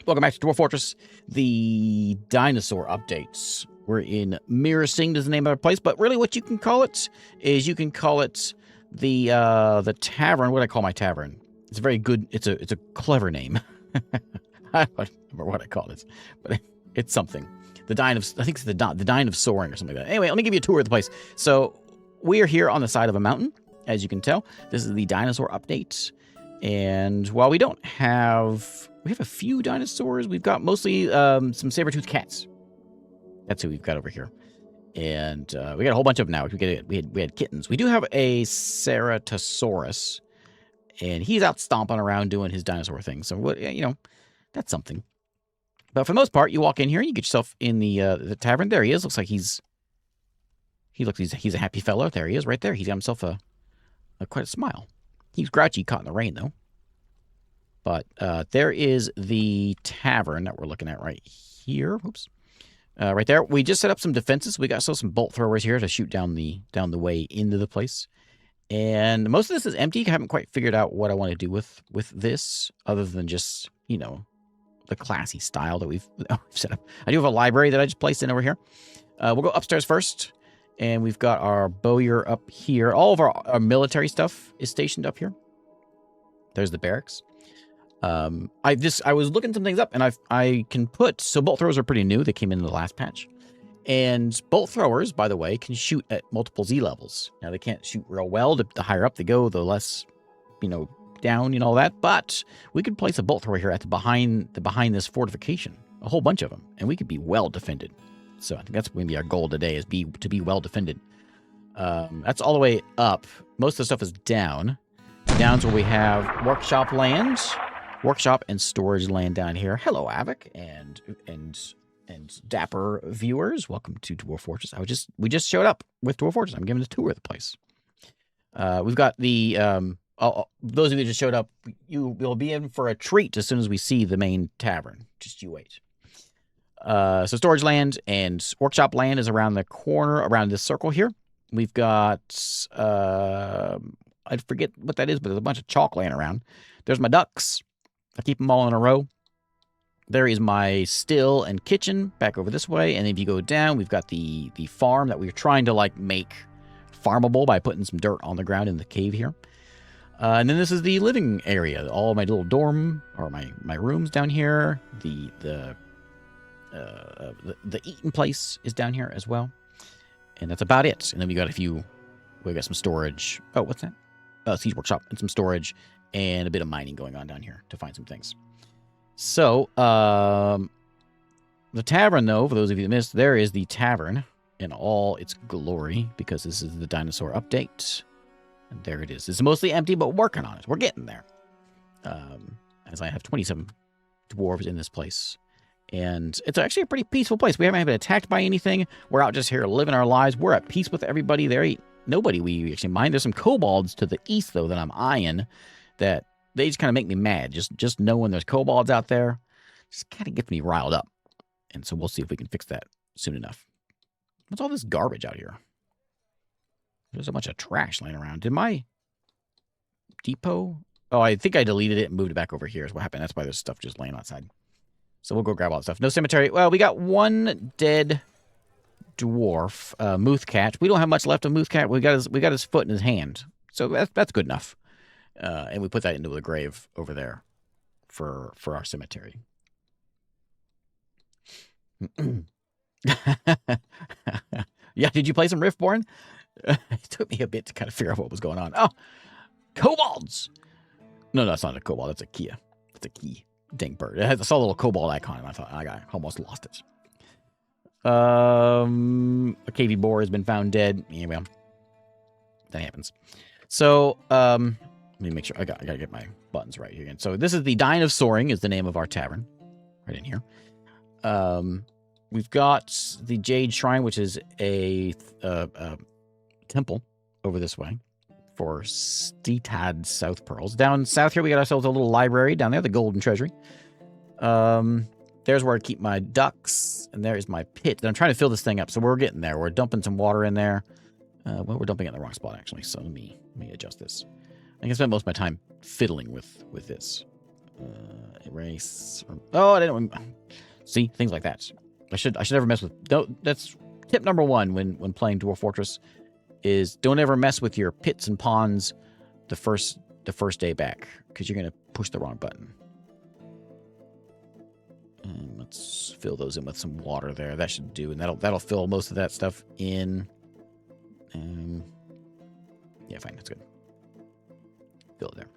Welcome back to Dwarf Fortress, the dinosaur updates. We're in Mirror Sing is the name of our place, but really what you can call it is you can call it the tavern. What do I call my tavern? It's a very good, it's a clever name. I don't remember what I call it, but it's something. The Dine of, I think it's the Dine of Soaring or something like that. Anyway, let me give you a tour of the place. So we are here on the side of a mountain, as you can tell. This is the dinosaur update. And while we don't have... We have a few dinosaurs. We've got mostly some saber-toothed cats. That's who we've got over here. And we got a whole bunch of them now. We had kittens. We do have a Ceratosaurus. And he's out stomping around doing his dinosaur thing. So, you know, that's something. But for the most part, you walk in here and you get yourself in the tavern. There he is. Looks like he's a happy fellow. There he is right there. He's got himself quite a smile. He's grouchy, caught in the rain, though. But there is the tavern that we're looking at right here. Oops. Right there. We just set up some defenses. We got some bolt throwers here to shoot down the way into the place. And most of this is empty. I haven't quite figured out what I want to do with this, other than just, you know, the classy style that we've set up. I do have a library that I just placed in over here. We'll go upstairs first. And we've got our bowyer up here. All of our military stuff is stationed up here. There's the barracks. I was looking some things up, and I can put... So bolt throwers are pretty new. They came in the last patch. And bolt throwers, by the way, can shoot at multiple Z levels. Now, they can't shoot real well. The higher up they go, the less, you know, down and all that. But we could place a bolt thrower here at behind this fortification. A whole bunch of them. And we could be well defended. So I think that's going to be our goal today, is to be well defended. That's all the way up. Most of the stuff is down. Down's where we have workshop land. Workshop and storage land down here. Hello, Avic and dapper viewers. Welcome to Dwarf Fortress. We just showed up with Dwarf Fortress. I'm giving a tour of the place. We've got the those of you who just showed up, you will be in for a treat as soon as we see the main tavern. Just you wait. So storage land and workshop land is around the corner, around this circle here. We've got I forget what that is, but there's a bunch of chalk laying around. There's my ducks. I keep them all in a row. There is my still and kitchen back over this way. And if you go down, we've got the farm that we're trying to like make farmable by putting some dirt on the ground in the cave here. And then this is the living area. All my little dorm or my rooms down here. The eating place is down here as well. And that's about it. And then we got some storage. Oh, what's that? Siege workshop and some storage. And a bit of mining going on down here to find some things. So, the tavern, though, for those of you that missed, there is the tavern in all its glory, because this is the dinosaur update. And there it is. It's mostly empty, but working on it. We're getting there. As I have 27 dwarves in this place. And it's actually a pretty peaceful place. We haven't been attacked by anything. We're out just here living our lives. We're at peace with everybody. There ain't nobody we actually mind. There's some kobolds to the east, though, that I'm eyeing. That they just kind of make me mad. Just knowing there's kobolds out there just kind of gets me riled up. And so we'll see if we can fix that soon enough. What's all this garbage out here? There's a bunch of trash laying around. Did my depot? Oh, I think I deleted it and moved it back over here is what happened. That's why there's stuff just laying outside. So we'll go grab all that stuff. No cemetery. Well, we got one dead dwarf, Moothcat. We don't have much left of Moothcat. We got his foot in his hand. So that's good enough. And we put that into a grave over there for our cemetery. Yeah, did you play some Riftborn? It took me a bit to kind of figure out what was going on. Oh, kobolds! No, that's not a kobold. That's a Keas. That's a key. Dang bird. I saw a little kobold icon, and I thought I almost lost it. A KV boar has been found dead. Anyway, that happens. So, let me make sure I gotta get my buttons right here again. So this is the Dine of Soaring is the name of our tavern, right in here. We've got the Jade Shrine, which is a temple over this way for Steatad South Pearls. Down south here, we got ourselves a little library down there, the Golden Treasury. There's where I keep my ducks, and there's my pit. And I'm trying to fill this thing up, so we're getting there. We're dumping some water in there. Well, we're dumping it in the wrong spot, actually, so let me adjust this. I can spend most of my time fiddling with this. Erase. Oh, I didn't. See, things like that. I should never mess with. That's tip number one when playing Dwarf Fortress, is don't ever mess with your pits and ponds the first day back, because you're gonna push the wrong button. And let's fill those in with some water there. That should do, and that'll fill most of that stuff in. Yeah, fine, that's good. Fill it there.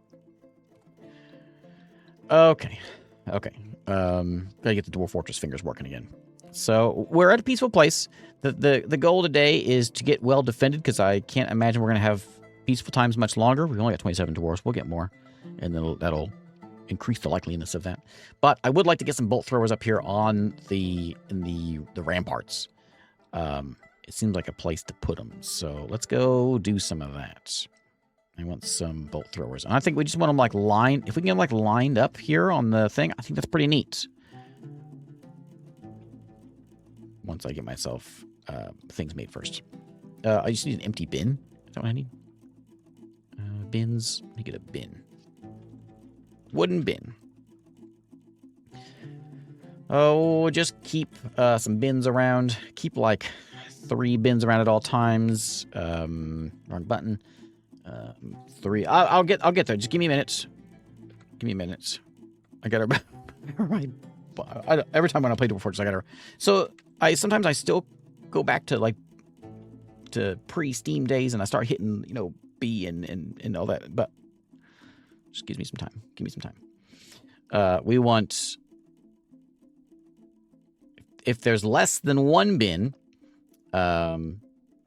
Okay. Gotta get the Dwarf Fortress fingers working again. So we're at a peaceful place. The goal today is to get well defended, because I can't imagine we're gonna have peaceful times much longer. We only got 27 dwarves. We'll get more, and then that'll increase the likeliness of that. But I would like to get some bolt throwers up here on the ramparts. It seems like a place to put them. So let's go do some of that. I want some bolt throwers. And I think we just want them like lined. If we can get them like lined up here on the thing, I think that's pretty neat. Once I get myself things made first. I just need an empty bin. Is that what I need? Bins. Let me get a bin. Wooden bin. Oh, just keep some bins around. Keep like 3 bins around at all times. Wrong button. 3. I'll get there. Just give me a minute. Give me a minute. I gotta. Right. Every time when I play Dwarf Fortress, I gotta. So sometimes I still go back to pre-Steam days, and I start hitting B and all that. But just give me some time. Give me some time. We want, if there's less than 1 bin,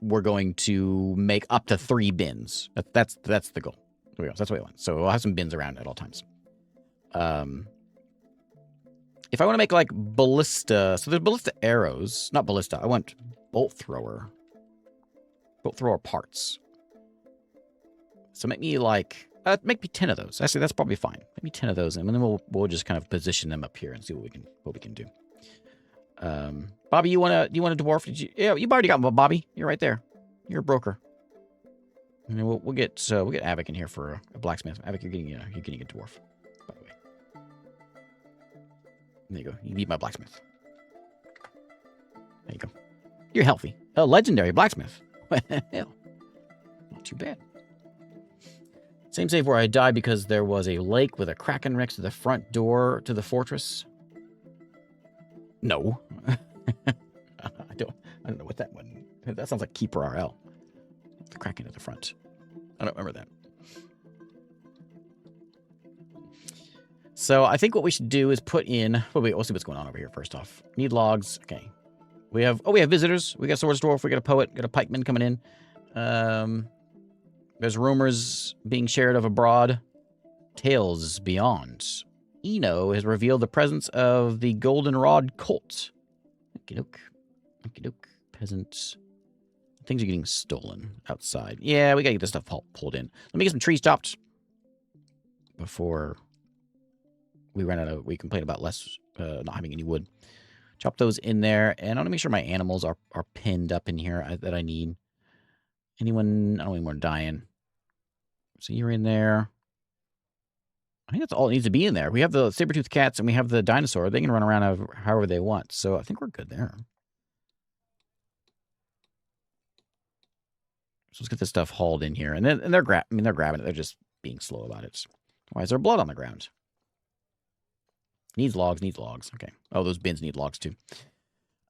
we're going to make up to 3 bins. That's the goal. There we go. That's what we want. So we'll have some bins around at all times. If I want to make like ballista, so there's ballista arrows, not ballista. I want bolt thrower parts. So make me make me 10 of those. Actually, that's probably fine. Make me 10 of those, and then we'll just kind of position them up here and see what we can do. Bobby, you want a dwarf? Yeah, you've already got one, Bobby. You're right there. You're a broker. And then we'll get Avic in here for a blacksmith. Avic, you're getting a dwarf, by the way. There you go. You need my blacksmith. There you go. You're healthy. A legendary blacksmith. Hell, not too bad. Same save where I died because there was a lake with a kraken next to the front door to the fortress. No. I don't know what that one. That sounds like Keeper RL. The kraken at the front. I don't remember that. So I think what we should do is put in. Well, wait, we'll see what's going on over here first off. Need logs. Okay. We have visitors. We got Swords Dwarf. We got a poet. Got a pikeman coming in. There's rumors being shared of abroad. Tales beyond. Eno has revealed the presence of the Goldenrod cult. Okey-doke. Peasants. Things are getting stolen outside. Yeah, we gotta get this stuff pulled in. Let me get some trees chopped before we complain about not having any wood. Chop those in there, and I want to make sure my animals are pinned up in here that I need. I don't need more dying. So you're in there. I think that's all that needs to be in there. We have the saber-toothed cats and we have the dinosaur. They can run around however they want. So I think we're good there. So let's get this stuff hauled in here. And they're grabbing it. They're just being slow about it. Why is there blood on the ground? Needs logs. Okay. Oh, those bins need logs too.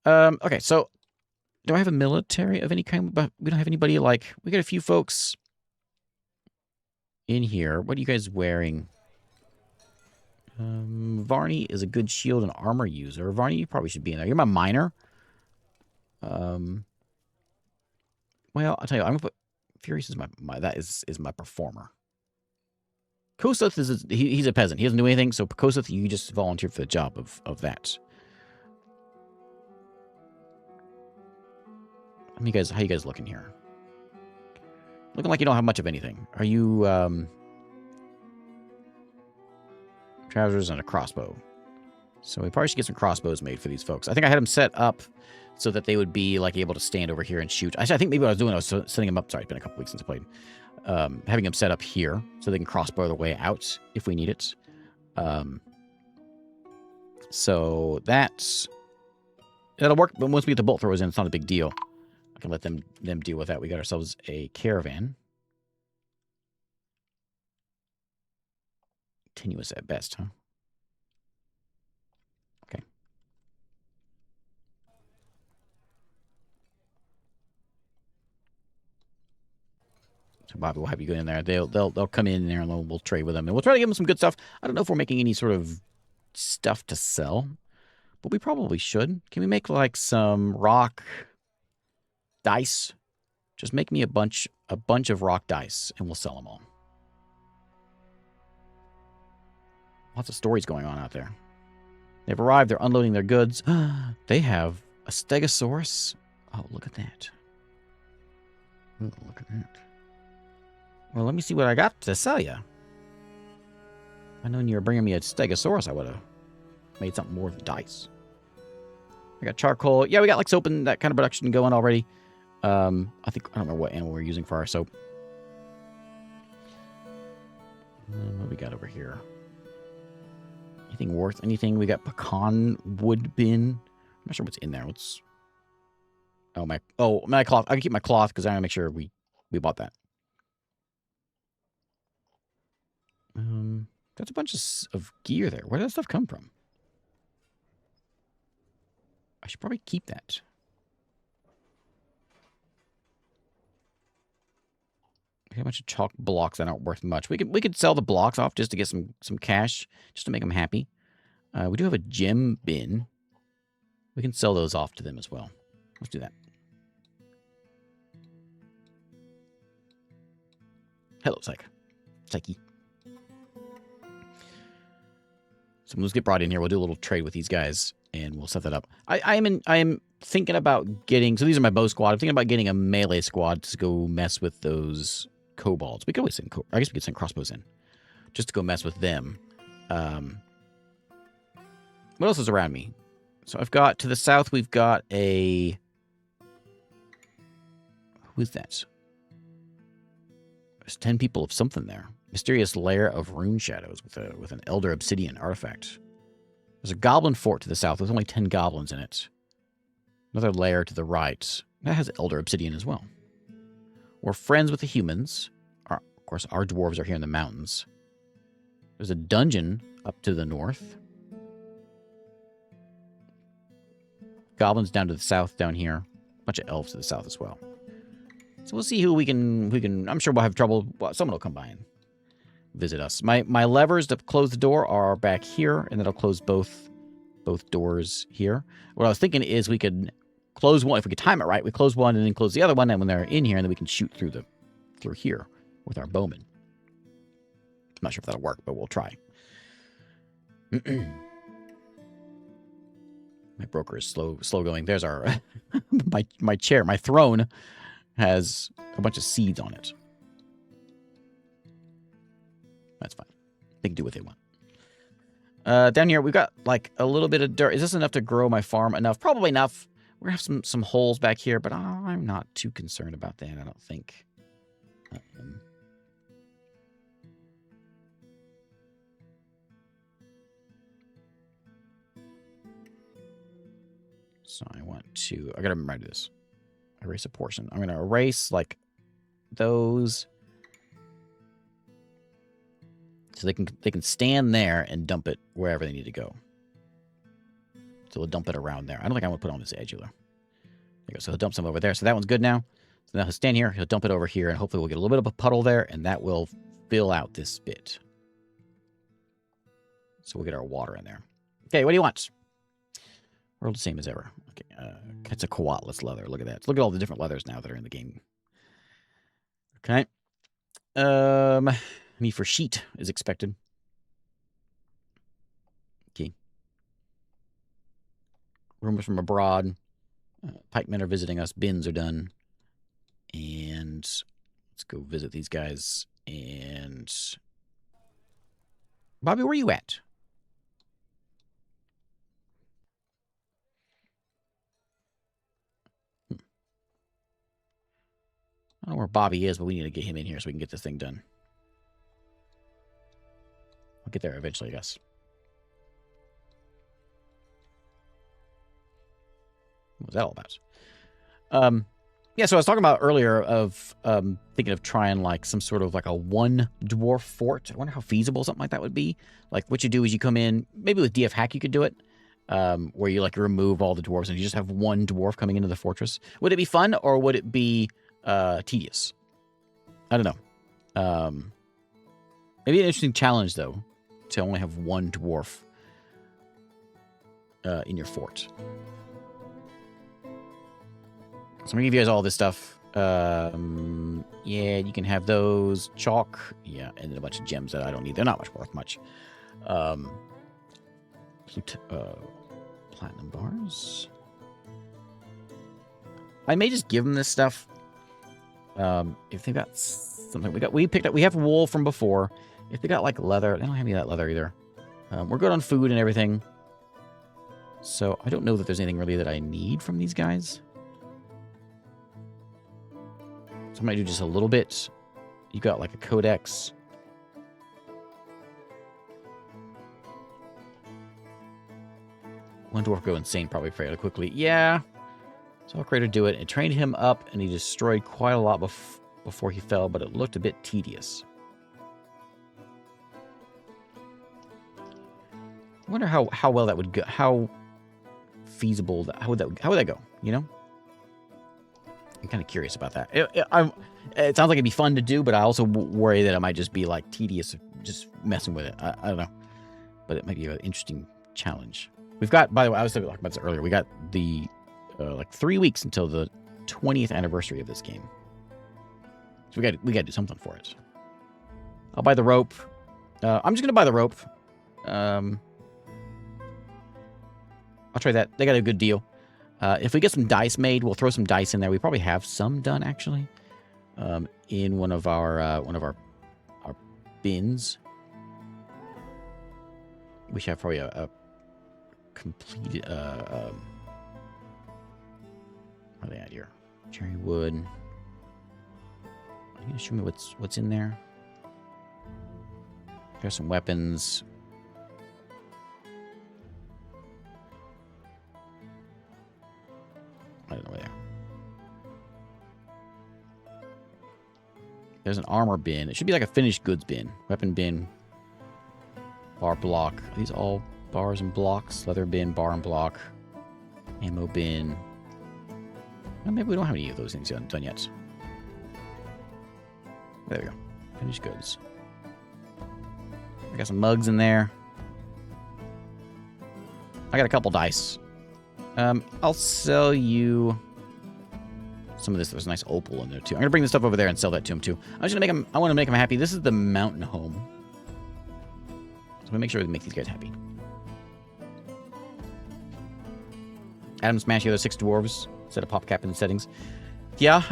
Okay, so do I have a military of any kind? But we don't have anybody we got a few folks in here. What are you guys wearing? Varney is a good shield and armor user. Varney, you probably should be in there. You're my miner. Well, I'll tell you, I'm gonna put Furious is my my performer. Koseth he's a peasant. He doesn't do anything, so Koseth, you just volunteered for the job of that. How you guys looking here? Looking like you don't have much of anything. Are you trousers and a crossbow? So we probably should get some crossbows made for these folks. I think I had them set up so that they would be able to stand over here and shoot. I think maybe what I was doing, I was setting them up. Sorry, it's been a couple weeks since I played. Having them set up here so they can crossbow their way out if we need it. So that'll work. But once we get the bolt throwers in, it's not a big deal. I can let them deal with that. We got ourselves a caravan. Continuous at best, huh? Okay. So Bobby will have you go in there. They'll come in there and we'll trade with them, and we'll try to give them some good stuff. I don't know if we're making any sort of stuff to sell, but we probably should. Can we make like some rock dice? Just make me a bunch of rock dice, and we'll sell them all. Lots of stories going on out there. They've arrived. They're unloading their goods. They have a stegosaurus. Oh, look at that. Oh, look at that. Well, let me see what I got to sell you. If I'd known you were bringing me a stegosaurus, I would have made something more than dice. I got charcoal. Yeah, we got like soap and that kind of production going already. I don't remember what animal we're using for our soap. What do we got over here? Anything worth anything? We got pecan wood bin. I'm not sure what's in there. My cloth. I can keep my cloth because I want to make sure we bought that. That's a bunch of gear there. Where did that stuff come from? I should probably keep that. We have a bunch of chalk blocks that aren't worth much. We could sell the blocks off just to get some cash, just to make them happy. We do have a gem bin. We can sell those off to them as well. Let's do that. Hello, Psyche. So let's get brought in here. We'll do a little trade with these guys, and we'll set that up. I am thinking about getting... So these are my bow squad. I'm thinking about getting a melee squad to go mess with those kobolds. We could always send... I guess we could send crossbows in. Just to go mess with them. What else is around me? So I've got... To the south, we've got a... Who is that? There's 10 people of something there. Mysterious lair of rune shadows with an elder obsidian artifact. There's a goblin fort to the south with only 10 goblins in it. Another lair to the right. That has elder obsidian as well. We're friends with the humans. Of course, our dwarves are here in the mountains. There's a dungeon up to the north. Goblins down to the south down here. A bunch of elves to the south as well. So we'll see who we can... I'm sure we'll have trouble. Well, someone will come by and visit us. My levers to close the door are back here, and that'll close both doors here. What I was thinking is we could close one. If we could time it right, we close one and then close the other one, and when they're in here, and then we can shoot through here with our bowmen. I'm not sure if that'll work, but we'll try. My broker is slow going. There's our my chair, my throne has a bunch of seeds on it. That's fine. They can do what they want. Down here, we've got like a little bit of dirt. Is this enough to grow my farm? Enough? Probably enough. We're going to have some holes back here, but I'm not too concerned about that, I don't think. So I got to remember to do this. Erase a portion. I'm going to erase like those. So they can stand there and dump it wherever they need to go. So they'll dump it around there. I don't think I want to put it on this edge either. There you go. So he'll dump some over there. So that one's good now. So now he'll stand here. He'll dump it over here. And hopefully we'll get a little bit of a puddle there. And that will fill out this bit. So we'll get our water in there. Okay, what do you want? We're all the same as ever. Okay, it's a coatless leather. Look at that. Look at all the different leathers now that are in the game. Okay. Me for sheet is expected. Okay. Rumors from abroad. Pikemen are visiting us. Bins are done. And let's go visit these guys. And Bobby, where are you at? I don't know where Bobby is, but we need to get him in here so we can get this thing done. I'll get there eventually, I guess. was that all about? Yeah, so I was talking about earlier of thinking of trying like some sort of like a one dwarf fort. I wonder how feasible something like that would be. Like what you do is you come in, maybe with DF Hack you could do it, where you like remove all the dwarves and you just have one dwarf coming into the fortress. Would it be fun or would it be tedious? I don't know. Maybe an interesting challenge though, to only have one dwarf in your fort. So I'm going to give you guys all this stuff. Yeah, you can have those. Chalk. Yeah, and then a bunch of gems that I don't need. They're not much worth much. Platinum bars. I may just give them this stuff. If they've got something. We have wool from before. If they got like leather, they don't have any of that leather either. We're good on food and everything. So I don't know that there's anything really that I need from these guys. So I might do just a little bit. You got like a codex. One dwarf go insane probably fairly quickly. Yeah. Saw a creator do it. It trained him up and he destroyed quite a lot before he fell, but it looked a bit tedious. I wonder how well that would go. How feasible how would that go? You know, I'm kind of curious about that. It sounds like it'd be fun to do, but I also worry that it might just be like tedious, just messing with it. I don't know, but it might be an interesting challenge. We've got, by the way, I was talking about this earlier. We got the like 3 weeks until the 20th anniversary of this game, so we got to do something for it. I'll buy the rope. I'm just gonna buy the rope. I'll try that. They got a good deal. If we get some dice made, we'll throw some dice in there. We probably have some done actually, in one of our bins. We should have probably a completed. What are they at here? Cherry wood. Are you gonna show me what's in there? There's some weapons. I don't know where they are. There's an armor bin. It should be like a finished goods bin. Weapon bin. Bar block. Are these all bars and blocks? Leather bin, bar and block. Ammo bin. Well, maybe we don't have any of those things done yet. There we go. Finished goods. I got some mugs in there. I got a couple dice. I'll sell you some of this. There's a nice opal in there, too. I'm going to bring this stuff over there and sell that to him, too. I want to make him happy. This is the mountain home. So we make sure we make these guys happy. Adam smash the other 6 dwarves. Set a pop cap in the settings. Yeah,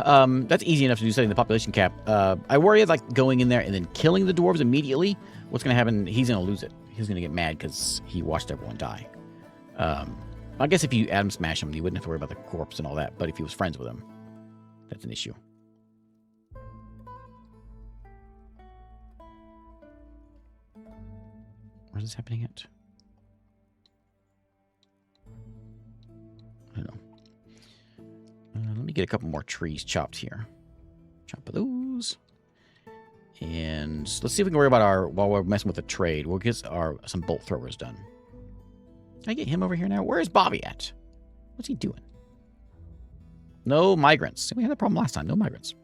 that's easy enough to do, setting the population cap. I worry like going in there and then killing the dwarves immediately. What's going to happen? He's going to lose it. He's going to get mad because he watched everyone die. I guess if you Adam smash him, you wouldn't have to worry about the corpse and all that. But if he was friends with him, that's an issue. Where's this happening at? I don't know. Let me get a couple more trees chopped here. Chop those. And let's see if we can worry about while we're messing with the trade, we'll get some bolt throwers done. Can I get him over here now? Where is Bobby at? What's he doing? No migrants. We had that problem last time. No migrants.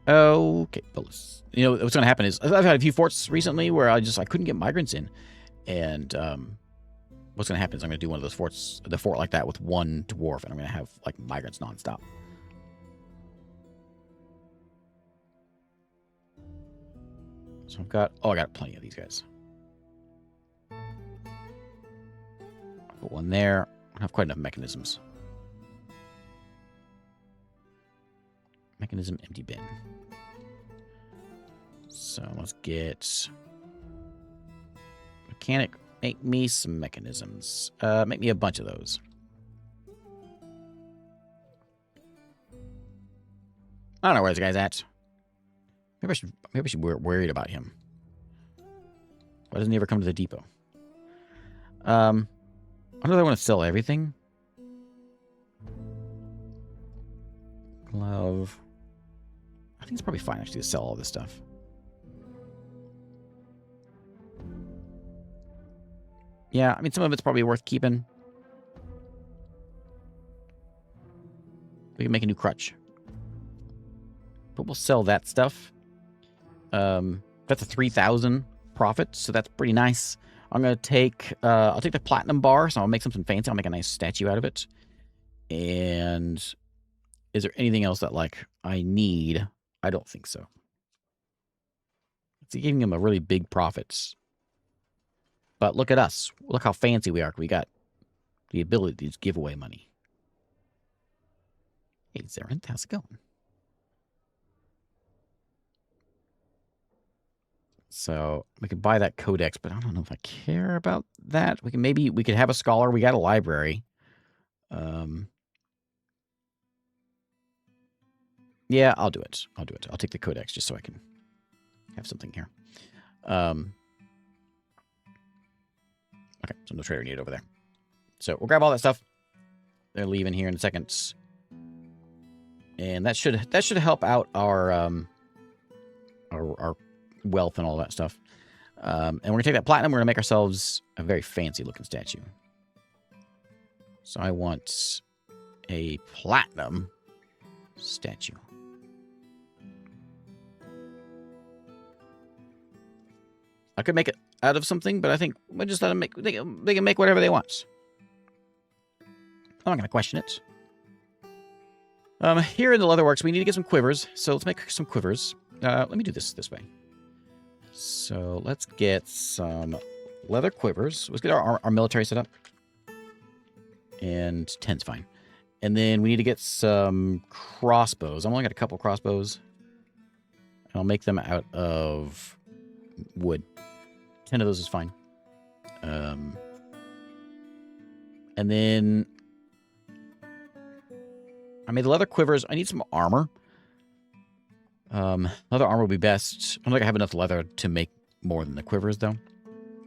Okay. You know, what's going to happen is I've had a few forts recently where I couldn't get migrants in. And what's going to happen is I'm going to do one of those forts, the fort like that with one dwarf, and I'm going to have like migrants nonstop. So I got plenty of these guys. Put one there. I have quite enough mechanisms. Mechanism empty bin. So let's get mechanic. Make me some mechanisms. Make me a bunch of those. I don't know where this guy's at. Maybe I should be worried about him. Why doesn't he ever come to the depot? I don't know if I want to sell everything. Glove. I think it's probably fine, actually, to sell all this stuff. Yeah, I mean, some of it's probably worth keeping. We can make a new crutch. But we'll sell that stuff. That's a 3,000 profit, so that's pretty nice. I'm going to take, I'll take the platinum bar, so I'll make something fancy. I'll make a nice statue out of it. And is there anything else that, like, I need? I don't think so. It's giving him a really big profits. But look at us. Look how fancy we are. We got the ability to give away money. Hey, Zerent, how's it going? So we could buy that codex, but I don't know if I care about that. We could have a scholar. We got a library. Yeah, I'll do it. I'll take the codex just so I can have something here. Okay, so no trader needed over there. So we'll grab all that stuff. They're leaving here in a second. And that should help out our wealth and all that stuff. And we're gonna take that platinum. We're gonna make ourselves a very fancy looking statue. So I want a platinum statue. I could make it out of something, but I think we'll just let them make. They can make whatever they want. I'm not gonna question it. Here in the leatherworks, we need to get some quivers. So let's make some quivers. Let me do this way. So let's get some leather quivers. Let's get our military set up. And 10's fine. And then we need to get some crossbows. I've only got a couple crossbows. And I'll make them out of wood. 10 of those is fine. And then I made the leather quivers. I need some armor. Leather armor will be best. I don't think I have enough leather to make more than the quivers, though.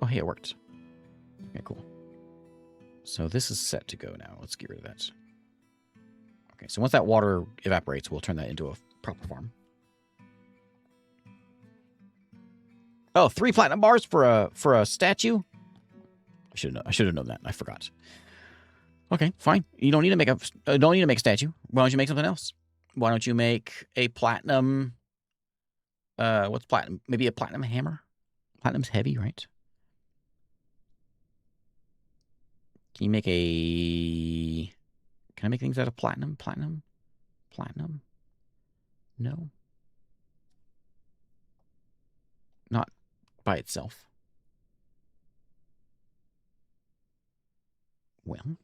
Oh, hey, it worked. Okay, cool. So this is set to go now. Let's get rid of that. Okay, so once that water evaporates, we'll turn that into a proper farm. Oh, 3 platinum bars for a statue? I should have known that. I forgot. Okay, fine. You don't need to make a statue. Why don't you make something else? Why don't you make a platinum? What's platinum? Maybe a platinum hammer. Platinum's heavy, right? Can you make a? Can I make things out of platinum? Platinum? No. Not by itself. Well.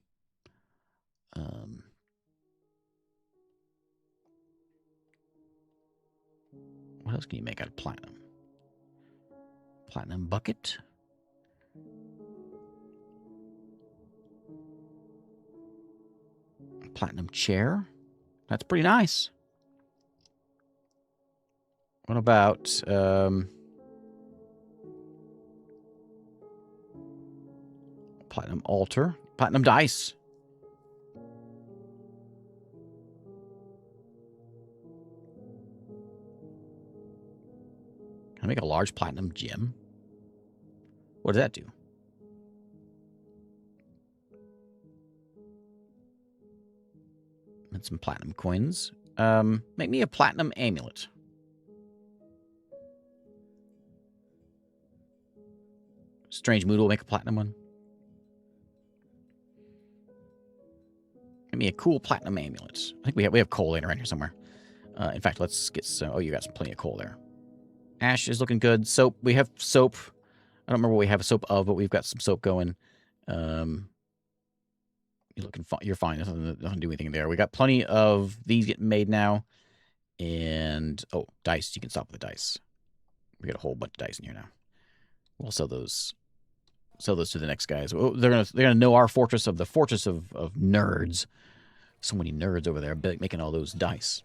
What else can you make out of platinum? Platinum bucket? Platinum chair? That's pretty nice. What about, platinum altar? Platinum dice? Can I make a large platinum gem? What does that do? And some platinum coins. Make me a platinum amulet. Strange Mood will make a platinum one. Give me a cool platinum amulet. I think we have coal laying around here somewhere. In fact, let's get some. Oh, you got some plenty of coal there. Ash is looking good. Soap. We have soap. I don't remember what we have a soap of, but we've got some soap going. You're looking fine. You're fine. Nothing to do anything there. We got plenty of these getting made now. And oh, dice. You can stop with the dice. We got a whole bunch of dice in here now. We'll sell those. Sell those to the next guys. Oh, they're gonna know our fortress of nerds. So many nerds over there making all those dice.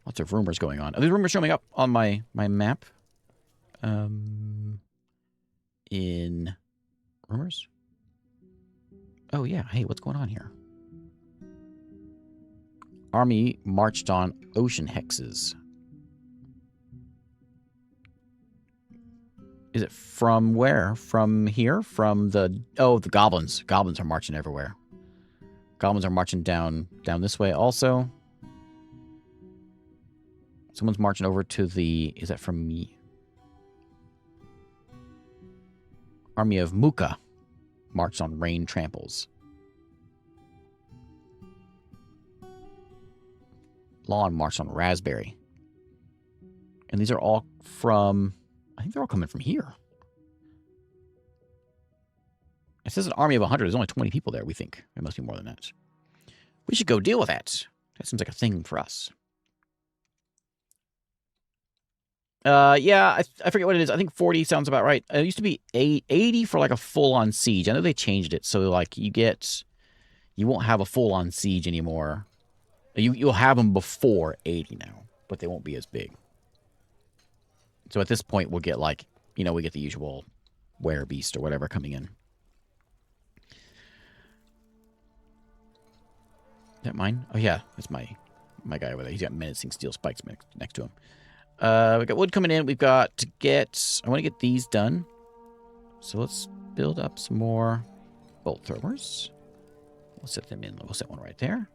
Lots of rumors going on. Are these rumors showing up on my map? In rumors? Oh yeah. Hey, what's going on here? Army marched on ocean hexes. Is it from where? From here? From the... Oh, the goblins. Goblins are marching everywhere. Goblins are marching down this way also. Someone's marching over to the... Is that from me? Army of Muka marched on rain tramples. Lawn marched on raspberry. And these are all from... I think they're all coming from here. It says an army of 100. There's only 20 people there, we think. There must be more than that. We should go deal with that. That seems like a thing for us. Yeah, I forget what it is. I think 40 sounds about right. It used to be 80 for like a full-on siege. I know they changed it, so like you won't have a full-on siege anymore. You'll have them before 80 now, but they won't be as big. So at this point, we'll get like, we get the usual werebeast or whatever coming in. Is that mine? Oh yeah, that's my guy over there. He's got menacing steel spikes next to him. We got wood coming in. We've got to get... I want to get these done. So let's build up some more bolt throwers. We'll set them in. We'll set one right there.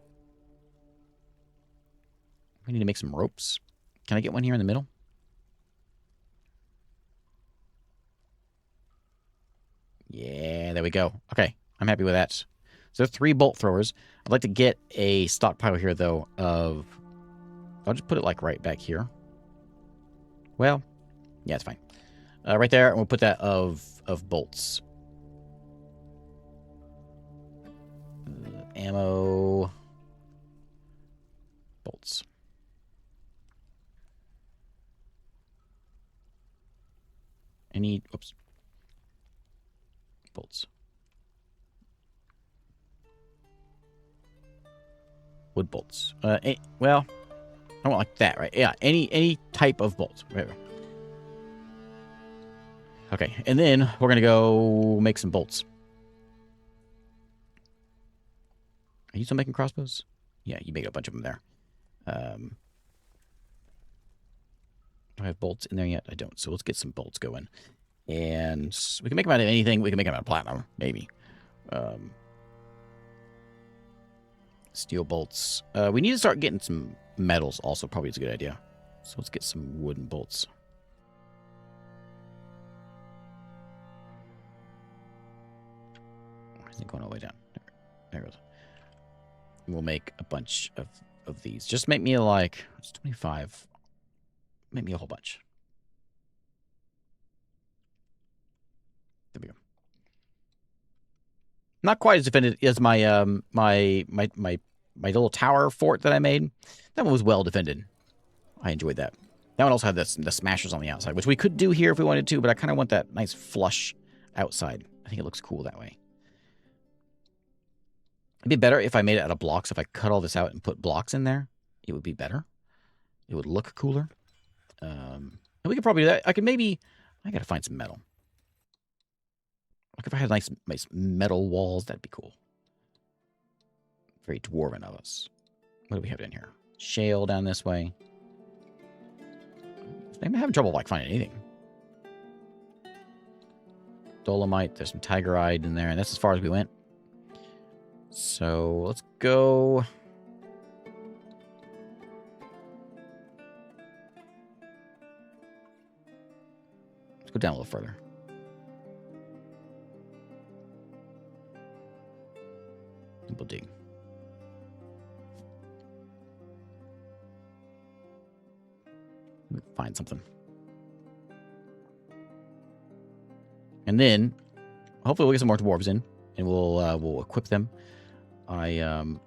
We need to make some ropes. Can I get one here in the middle? Yeah, there we go. Okay, I'm happy with that. So 3 bolt throwers. I'd like to get a stockpile here, though, of... I'll just put it, like, right back here. Well, yeah, it's fine. Right there, and we'll put that of bolts. Ammo. Bolts. I need... Oops. Bolts. Wood bolts. Well, I don't like that, right? Yeah, any type of bolt. Right. Okay, and then we're going to go make some bolts. Are you still making crossbows? Yeah, you make a bunch of them there. Do I have bolts in there yet? I don't. So let's get some bolts going. And we can make them out of anything. We can make them out of platinum, maybe. Steel bolts. We need to start getting some metals also. Probably is a good idea. So let's get some wooden bolts. I think going all the way down. There it goes. We'll make a bunch of these. Just make me like... It's 25. Make me a whole bunch. There we go. Not quite as defended as my my little tower fort that I made. That one was well defended. I enjoyed that. That one also had the smashers on the outside, which we could do here if we wanted to, but I kind of want that nice flush outside. I think it looks cool that way. It'd be better if I made it out of blocks. If I cut all this out and put blocks in there, it would be better. It would look cooler. And we could probably do that. I could maybe... I gotta find some metal. Like if I had nice metal walls, that'd be cool. Very dwarven of us. What do we have in here? Shale down this way. I'm having trouble like finding anything. Dolomite. There's some tigerite in there, and that's as far as we went. So let's go. Let's go down a little further. We'll dig. Find something. And then hopefully we'll get some more dwarves in and we'll equip them. I'm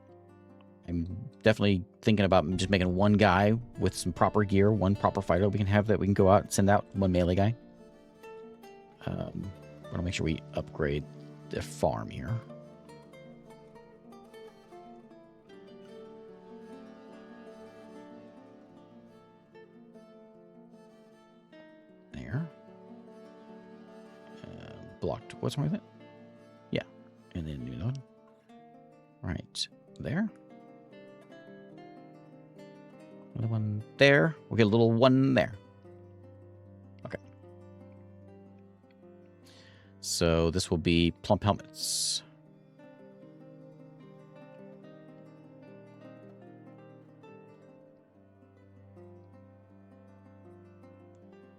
definitely thinking about just making one guy with some proper gear, one proper fighter we can have that we can go out and send out, one melee guy. I want to make sure we upgrade the farm here. There. Blocked. What's wrong with it? Yeah. And then new one. Right there. Another one there. We'll get a little one there. Okay. So this will be plump helmets.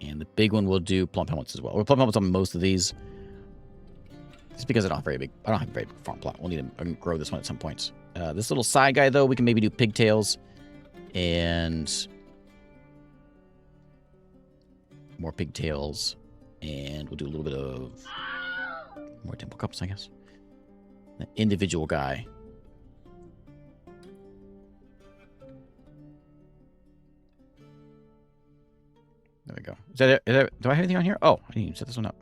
And the big one will do plump helmets as well. Or plump helmets on most of these. Just because I don't have a very big farm plot. We'll need to grow this one at some point. This little side guy, though, we can maybe do pigtails. And more pigtails. And we'll do a little bit of more temple cups, I guess. The individual guy. There we go. Is that it? Do I have anything on here? Oh, I didn't even set this one up.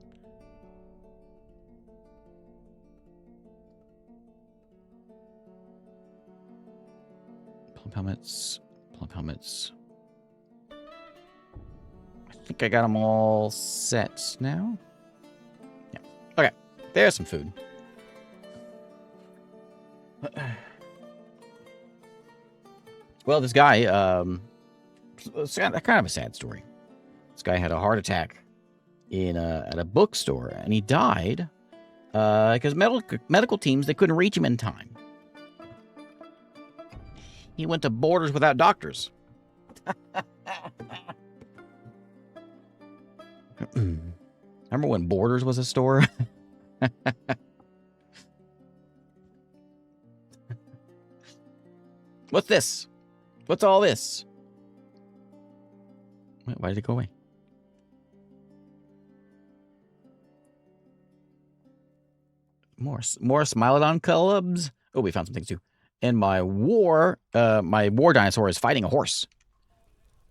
Plump helmets. Plump helmets. I think I got them all set now. Yeah. Okay. There's some food. Well, this guy, it's kind of a sad story. This guy had a heart attack at a bookstore, and he died because medical teams, they couldn't reach him in time. He went to Borders Without Doctors. Remember when Borders was a store? What's this? What's all this? Wait, why did it go away? More Smilodon clubs. Oh, we found some things too. And my war dinosaur is fighting a horse.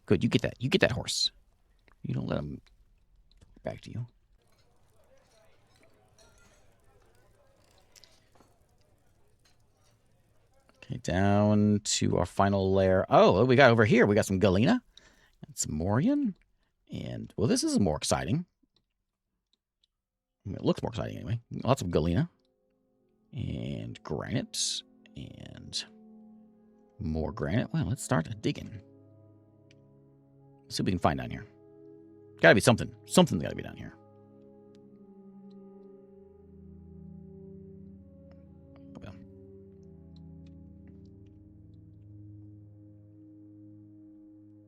Good, you get that. You get that horse. You don't let him back to you. Okay, down to our final layer. Oh, what we got over here? We got some Galena and some Morian. And, well, this is more exciting. I mean, it looks more exciting anyway. Lots of Galena. And granite. And more granite. Well, let's start digging. Let's see what we can find down here. Gotta be something. Something's gotta be down here.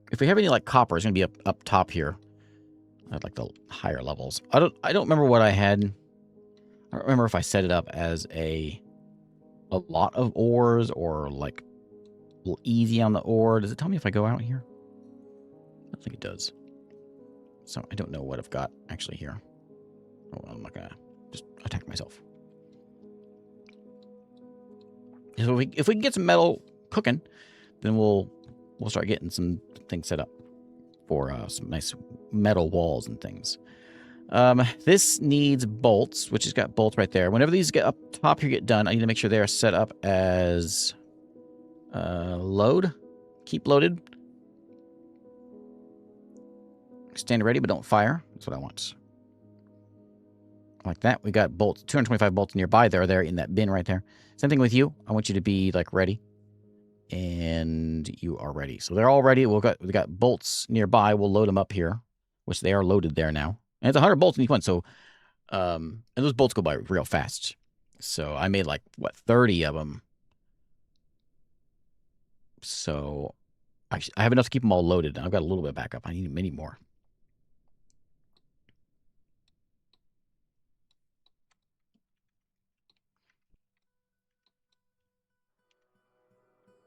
If we have any like copper, it's gonna be up top here. At like the higher levels. I don't remember what I had. I don't remember if I set it up as a lot of ores or like a little easy on the ore. Does it tell me if I go out here? I don't think it does. So I don't know what I've got actually here. Oh, I'm not gonna just attack myself. So if we can get some metal cooking, then we'll start getting some things set up for some nice metal walls and things. This needs bolts, which has got bolts right there. Whenever these get up top here get done, I need to make sure they are set up as load. Keep loaded. Stand ready, but don't fire. That's what I want. Like that. We got bolts, 225 bolts nearby. They're in that bin right there. Same thing with you. I want you to be like ready. And you are ready. So they're all ready. We got bolts nearby. We'll load them up here, which they are loaded there now. And it's 100 bolts in each one. So, and those bolts go by real fast. So I made like, what, 30 of them. So I have enough to keep them all loaded. I've got a little bit of backup. I need many more.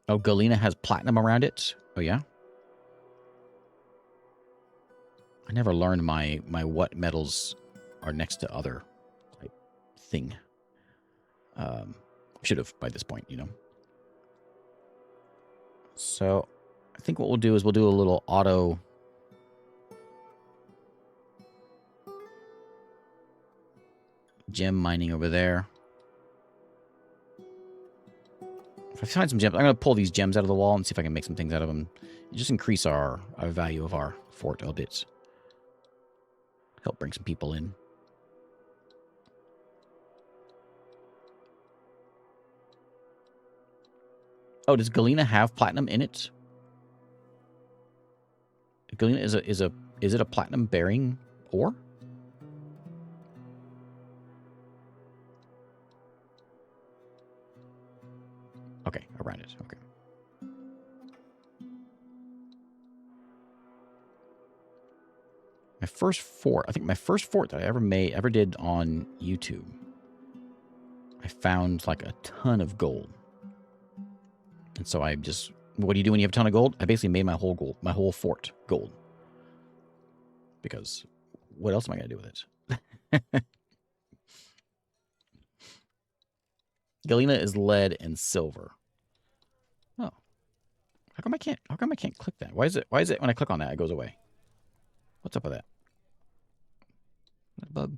Oh, Galena has platinum around it. Oh, yeah? I never learned my what metals are next to other type thing. Should have by this point, you know. So I think what we'll do is we'll do a little auto gem mining over there. If I find some gems, I'm going to pull these gems out of the wall and see if I can make some things out of them. Just increase our value of our fort a bit. Help bring some people in. Oh, does Galena have platinum in it? Galena is it a platinum bearing ore? Okay, around it. Okay. My first fort, I think my first fort that I ever did on YouTube, I found like a ton of gold. And so I just, what do you do when you have a ton of gold? I basically made my whole fort gold. Because what else am I going to do with it? Galena is lead and silver. Oh. How come I can't click that? Why is it when I click on that it goes away? What's up with that? That bug.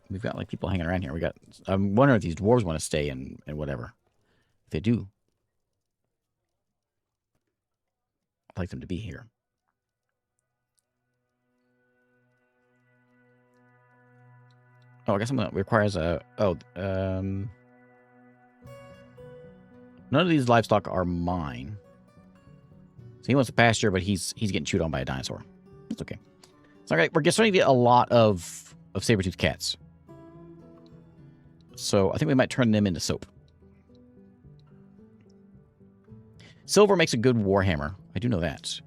We've got like people hanging around here. I'm wondering if these dwarves want to stay and whatever. If they do, I'd like them to be here. Oh, I guess something that requires a none of these livestock are mine. So he wants a pasture, but he's getting chewed on by a dinosaur. That's okay. It's all right. We're starting to get a lot of saber-toothed cats. So I think we might turn them into soap. Silver makes a good Warhammer. I do know that.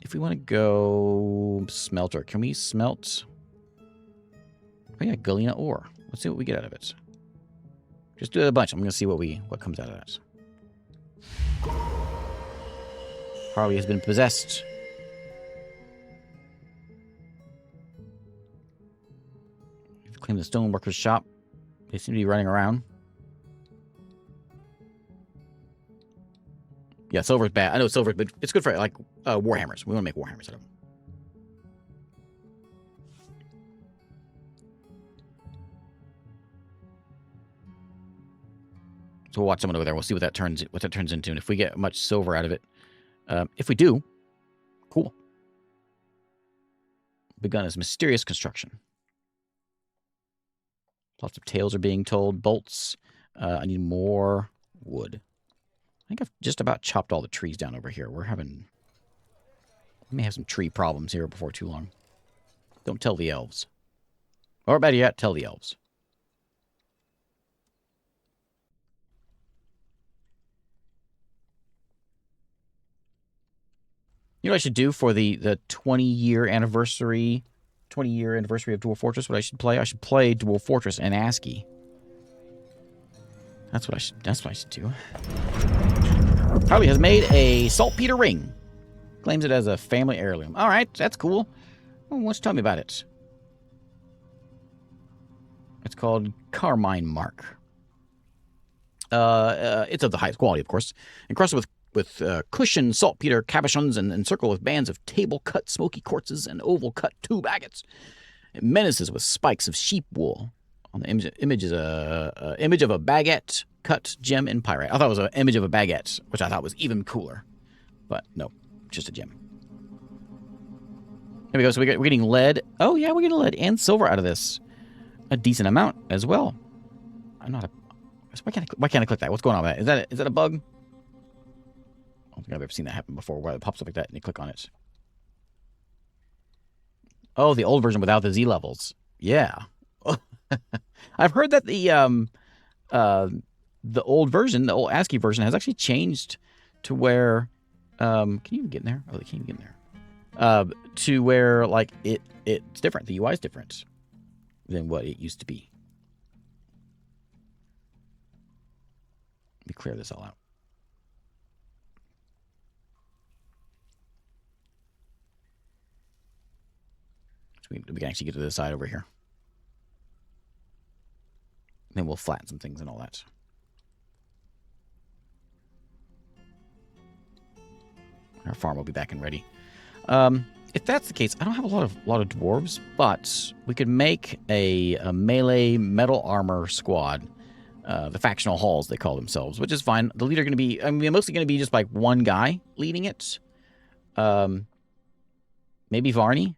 If we want to go smelter, can we smelt? Oh yeah, Galena ore. Let's see what we get out of it. Just do a bunch. I'm going to see what comes out of that. Harley has been possessed. We've claimed the stoneworker's shop. They seem to be running around. Yeah, silver's bad. I know silver's, but it's good for like Warhammers. We want to make Warhammers out of them. So we'll watch someone over there. We'll see what that turns into, and if we get much silver out of it. If we do, cool. Begun as mysterious construction. Lots of tales are being told. Bolts. I need more wood. I think I've just about chopped all the trees down over here. We may have some tree problems here before too long. Don't tell the elves. Or better yet, tell the elves. You know what I should do for the 20-year anniversary of Dwarf Fortress? What I should play? I should play Dwarf Fortress in ASCII. That's what I should do. Harley has made a saltpeter ring. Claims it as a family heirloom. All right, that's cool. Well, why don't you tell me about it? It's called Carmine Mark. It's of the highest quality, of course. Encrusted with cushioned saltpeter cabochons and encircled with bands of table-cut smoky quartzes and oval-cut tube agates. It menaces with spikes of sheep wool. On the image is a image of a baguette cut gem in pyrite. I thought it was an image of a baguette, which I thought was even cooler. But no, just a gem. Here we go. So we're getting lead. Oh, yeah, we're getting lead and silver out of this. A decent amount as well. I'm not a... Why can't I click that? What's going on with that? Is that a bug? I don't think I've ever seen that happen before, where it pops up like that and you click on it. Oh, the old version without the Z levels. Yeah. I've heard that the old version, the old ASCII version, has actually changed to where... can you even get in there? Oh, they can't even get in there. To where, like, it's different. The UI is different than what it used to be. Let me clear this all out. So we can actually get to this side over here. Then we'll flatten some things and all that. Our farm will be back and ready. If that's the case, I don't have a lot of dwarves, but we could make a melee metal armor squad. The factional halls, they call themselves, which is fine. The leader going to be, I mean, mostly going to be just like one guy leading it. Maybe Varney.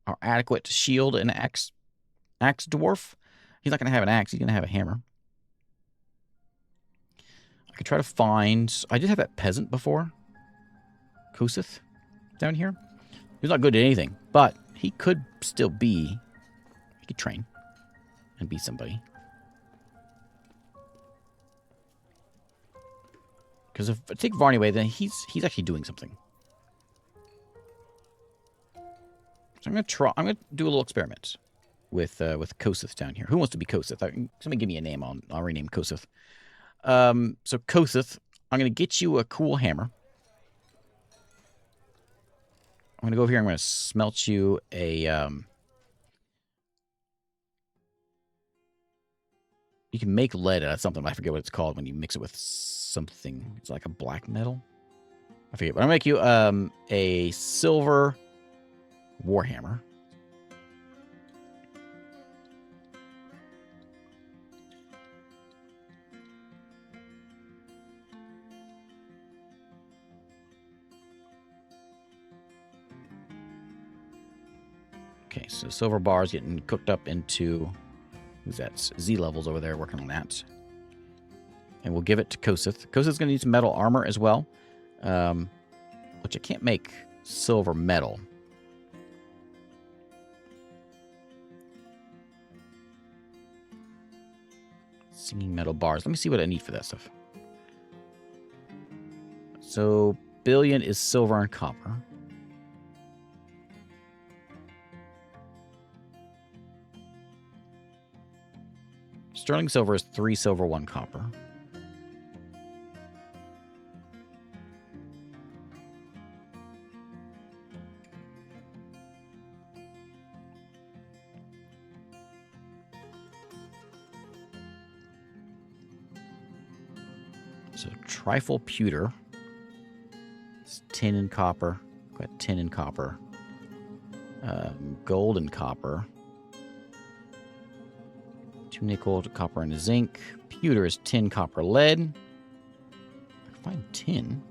Our adequate shield and axe dwarf. He's not going to have an axe. He's going to have a hammer. I could try to find... I did have that peasant before. Koseth down here. He's not good at anything, but he could still be... He could train and be somebody. Because if I take Varney away, then he's actually doing something. So I'm gonna do a little experiment with Koseth down here. Who wants to be Koseth? Somebody give me a name. I'll rename Koseth. So Koseth, I'm gonna get you a cool hammer. I'm gonna go over here. I'm gonna smelt you a. You can make lead out of something. I forget what it's called when you mix it with something. It's like a black metal. I forget. But I'll make you a silver Warhammer. Okay, so silver bars getting cooked up into... Who's that? Z levels over there working on that. And we'll give it to Koseth. Koseth's going to need some metal armor as well. Which I can't make silver metal. Singing metal bars. Let me see what I need for that stuff. So, billion is silver and copper. Sterling silver is 3 silver, 1 copper. So trifle pewter. It's tin and copper. Got tin and copper. Gold and copper. 2 nickel, copper, and zinc. Pewter is tin, copper, lead. I can find tin.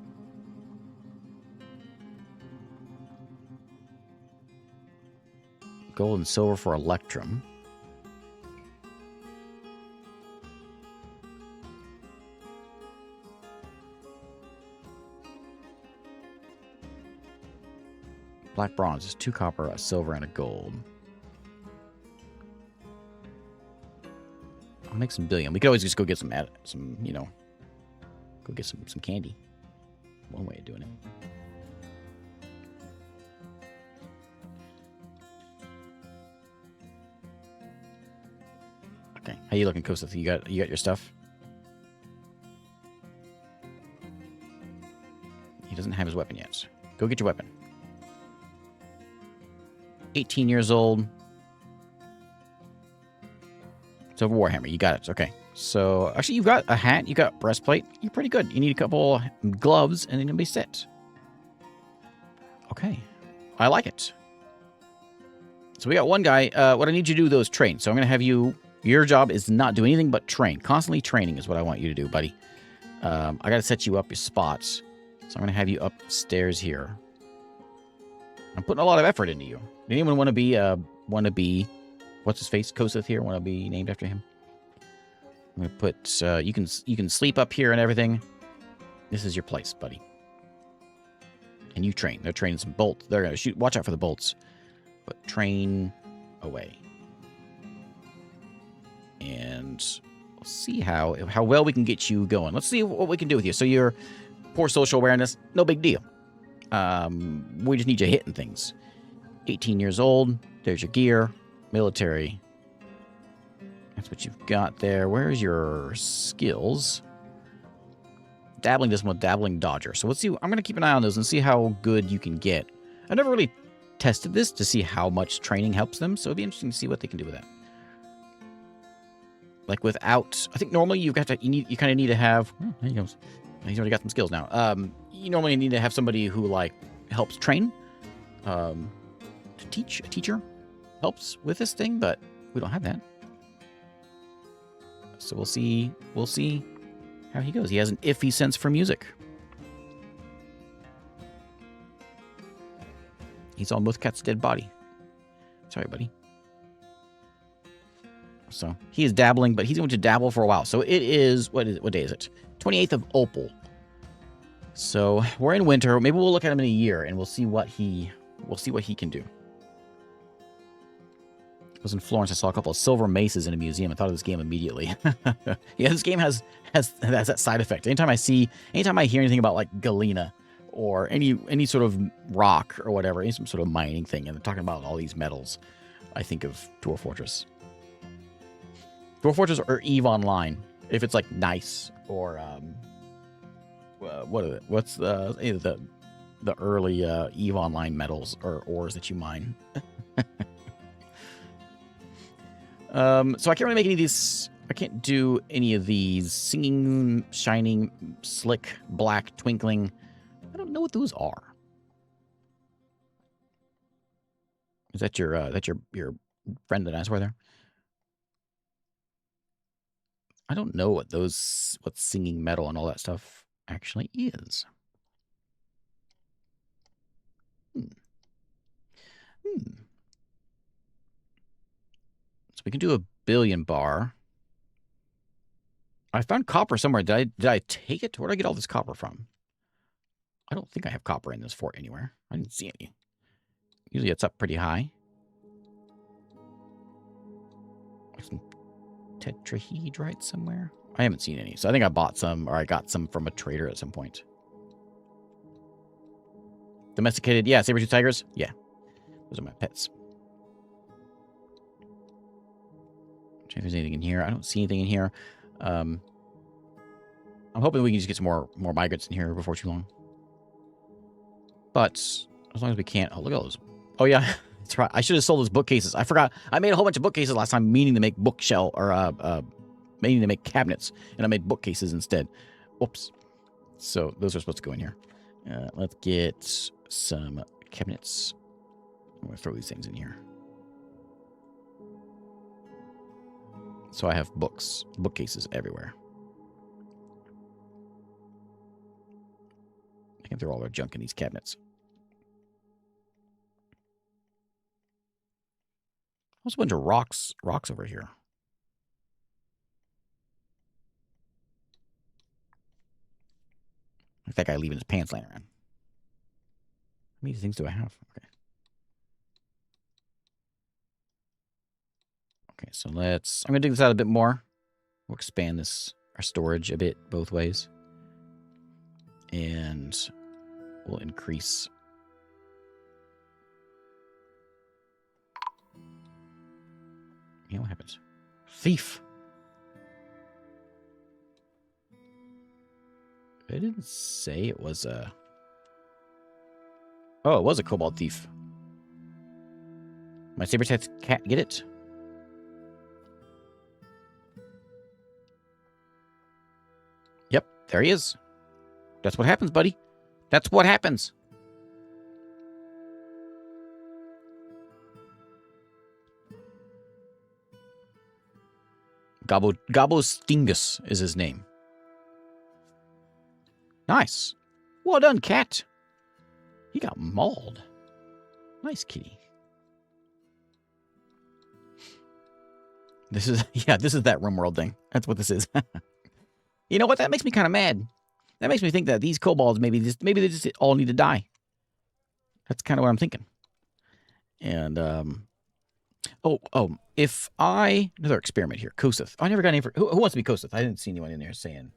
Gold and silver for electrum. Black bronze is 2 copper, a silver, and a gold. I'll make some billion. We could always just go get some, you know, go get some candy. One way of doing it. Okay, how you looking, Koseth? You got your stuff? He doesn't have his weapon yet. Go get your weapon. 18 years old. So Warhammer, you got it. Okay. So actually, you've got a hat, you got breastplate. You're pretty good. You need a couple gloves, and then you'll be set. Okay, I like it. So we got one guy. What I need you to do though is train. So I'm gonna have you. Your job is to not do anything but train. Constantly training is what I want you to do, buddy. I gotta set you up your spots. So I'm gonna have you upstairs here. I'm putting a lot of effort into you. Anyone want to be? What's his face? Koseth here. Want to be named after him? I'm gonna put. You can sleep up here and everything. This is your place, buddy. And you train. They're training some bolts. They're gonna shoot. Watch out for the bolts. But train away. And we'll see how well we can get you going. Let's see what we can do with you. So your poor social awareness, no big deal. We just need you hitting things. 18 years old. There's your gear. Military. That's what you've got there. Where's your skills? Dabbling this one, dabbling dodger. So let's see. I'm going to keep an eye on those and see how good you can get. I never really tested this to see how much training helps them. So it'd be interesting to see what they can do with that. Like without, I think normally you kind of need to have. Oh, there he goes. He's already got some skills now. You normally need to have somebody who like helps train, to teach. A teacher helps with this thing, but we don't have that. So we'll see how he goes. He has an iffy sense for music. He's on Muthkat's dead body. Sorry, buddy. So he is dabbling, but he's going to dabble for a while. So it is, what day is it? 28th of Opal. So we're in winter. Maybe we'll look at him in a year and we'll see what he can do. I was in Florence. I saw a couple of silver maces in a museum. I thought of this game immediately. Yeah, this game has that side effect. Anytime I hear anything about like Galena or any sort of rock or whatever, any some sort of mining thing, and they're talking about all these metals, I think of Dwarf Fortress. Dwarf Fortress or EVE Online, if it's like nice or what's the early EVE Online metals or ores that you mine. So I can't really make any of these. I can't do any of these singing, shining, slick, black, twinkling. I don't know what those are. Is that your friend the dinosaur there? I don't know what singing metal and all that stuff actually is. So we can do a billion bar. I found copper somewhere. Did I take it? Where did I get all this copper from? I don't think I have copper in this fort anywhere. I didn't see any. Usually it's up pretty high. Some tetrahedrite somewhere. I haven't seen any. So I think I bought some, or I got some from a trader at some point. Domesticated. Yeah, saber-tooth tigers. Yeah. Those are my pets. If there's anything in here. I don't see anything in here. I'm hoping we can just get some more migrants in here before too long. But as long as we can't... Oh, look at all those. Oh, yeah. That's right. I should have sold those bookcases. I forgot. I made a whole bunch of bookcases last time, meaning to make bookshelf or meaning to make cabinets, and I made bookcases instead. Whoops. So those are supposed to go in here. Let's get some cabinets. I'm going to throw these things in here. So I have bookcases everywhere. I can throw all their junk in these cabinets. There's a bunch of rocks over here. Like that guy leaving his pants laying around. How many things do I have? Okay. Okay, so I'm going to dig this out a bit more. We'll expand our storage a bit both ways. And we'll increase. You know what happens? Thief. I didn't say it was a... Oh, it was a kobold thief. My saber-tooth cat get it? Yep, there he is. That's what happens, buddy. That's what happens. Gobostingus is his name. Nice. Well done, cat. He got mauled. Nice kitty. This is that RimWorld thing. That's what this is. You know what? That makes me kind of mad. That makes me think that these kobolds maybe they just all need to die. That's kind of what I'm thinking. And if another experiment here, Koseth. I never got any for who wants to be Koseth? I didn't see anyone in there saying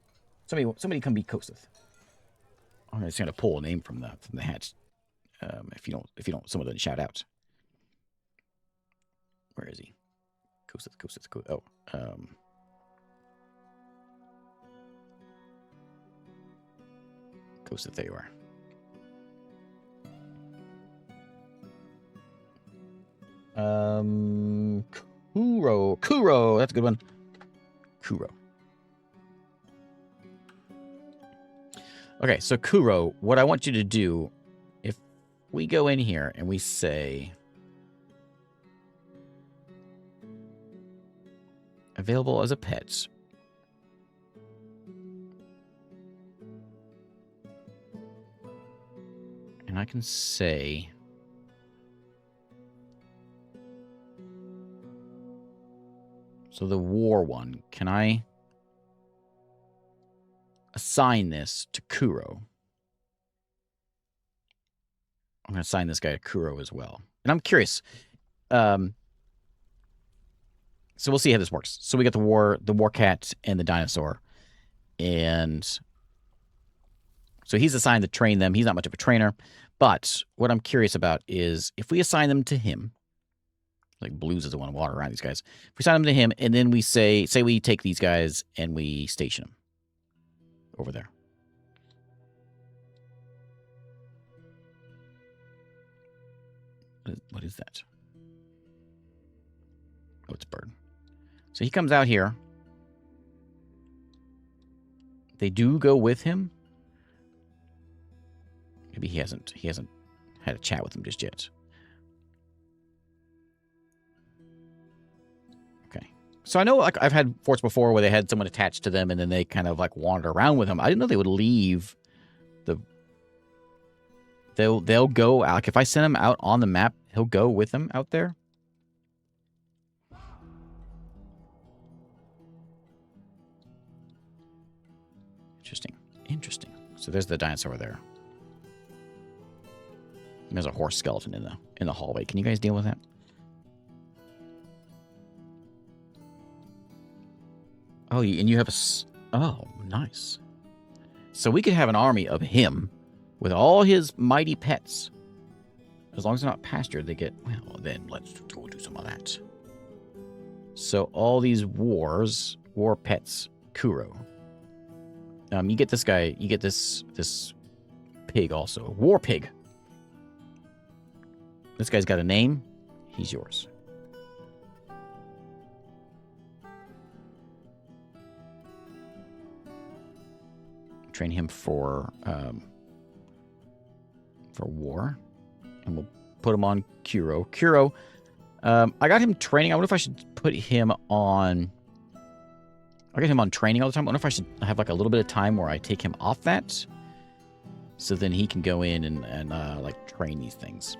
somebody come be Koseth. I'm just gonna pull a name from the hat. If you don't, someone doesn't shout out. Where is he? Koseth. Oh, Koseth, there you are. Kuro. That's a good one. Kuro. Okay, so Kuro, what I want you to do, if we go in here and we say available as a pet. And I can say So the war one, can I assign this to Kuro? I'm going to assign this guy to Kuro as well. And I'm curious. So we'll see how this works. So we got the war cat and the dinosaur. And so he's assigned to train them. He's not much of a trainer. But what I'm curious about is if we assign them to him, like Blues is the one water around these guys. If we assign them to him, and then we say we take these guys and we station them over there. What is that? Oh, it's a bird. So he comes out here. They do go with him. Maybe he hasn't had a chat with them just yet. Okay. So I know, like, I've had forts before where they had someone attached to them and then they kind of like wander around with them. I didn't know they would leave the... They'll go out. Like, if I send him out on the map, he'll go with them out there. Interesting. So there's the dinosaur there. And there's a horse skeleton in the hallway. Can you guys deal with that? Oh, and you have a... Oh, nice. So we could have an army of him with all his mighty pets. As long as they're not pastured, they get... Well, then let's go do some of that. So all these war pets, Kuro. You get this guy, you get this pig also. War pig. This guy's got a name. He's yours. Train him for war. And we'll put him on Kuro. Kuro, I got him training. I wonder if I should put him on... I get him on training all the time. I wonder if I should have like a little bit of time where I take him off that. So then he can go in and like train these things.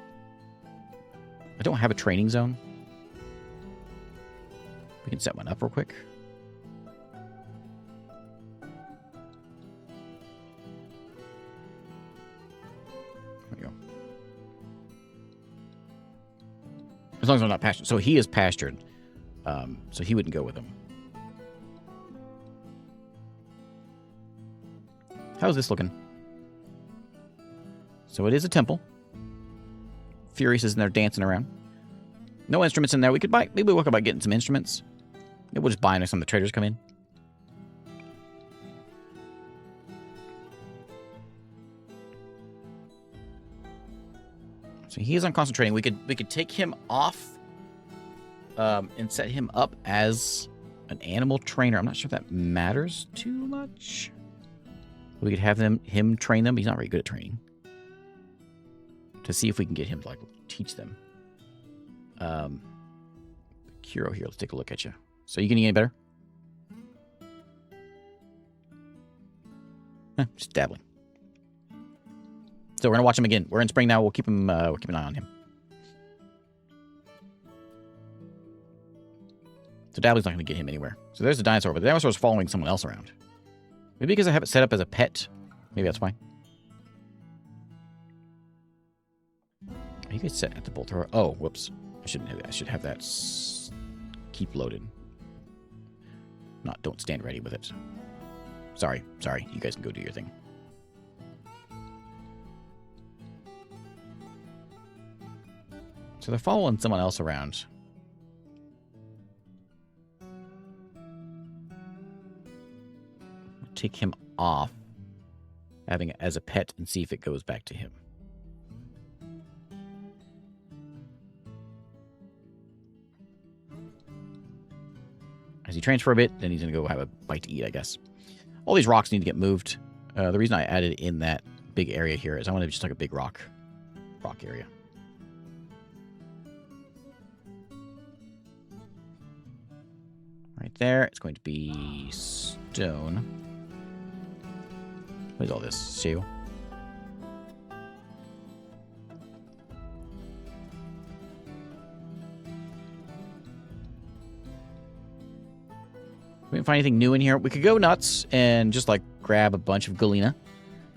I don't have a training zone. We can set one up real quick. There we go. As long as I'm not pastured. So he is pastured. So he wouldn't go with him. How's this looking? So it is a temple. Furious is in there dancing around. No instruments in there. We could buy... Maybe we'll talk about getting some instruments. Maybe we'll just buy them if some of the traders come in. So he is on concentrating. We could take him off and set him up as an animal trainer. I'm not sure if that matters too much. We could have him train them. He's not very good at training. To see if we can get him to like teach them. Kuro here. Let's take a look at you. So you getting any better? Just dabbling. So we're gonna watch him again. We're in spring now. We'll keep him. We'll keep an eye on him. So dabbling's not gonna get him anywhere. So there's the dinosaur, but the dinosaur's following someone else around. Maybe because I have it set up as a pet. Maybe that's why. Are you guys set at the bolt thrower? Oh, whoops. I shouldn't have that. I should have that keep loaded. Don't stand ready with it. Sorry. You guys can go do your thing. So they're following someone else around. Take him off, having it as a pet, and see if it goes back to him. As he trains for a bit, then he's going to go have a bite to eat, I guess. All these rocks need to get moved. The reason I added in that big area here is I want to just like a big rock area. Right there, it's going to be stone. What is all this? Shale? We didn't find anything new in here. We could go nuts and just, like, grab a bunch of galena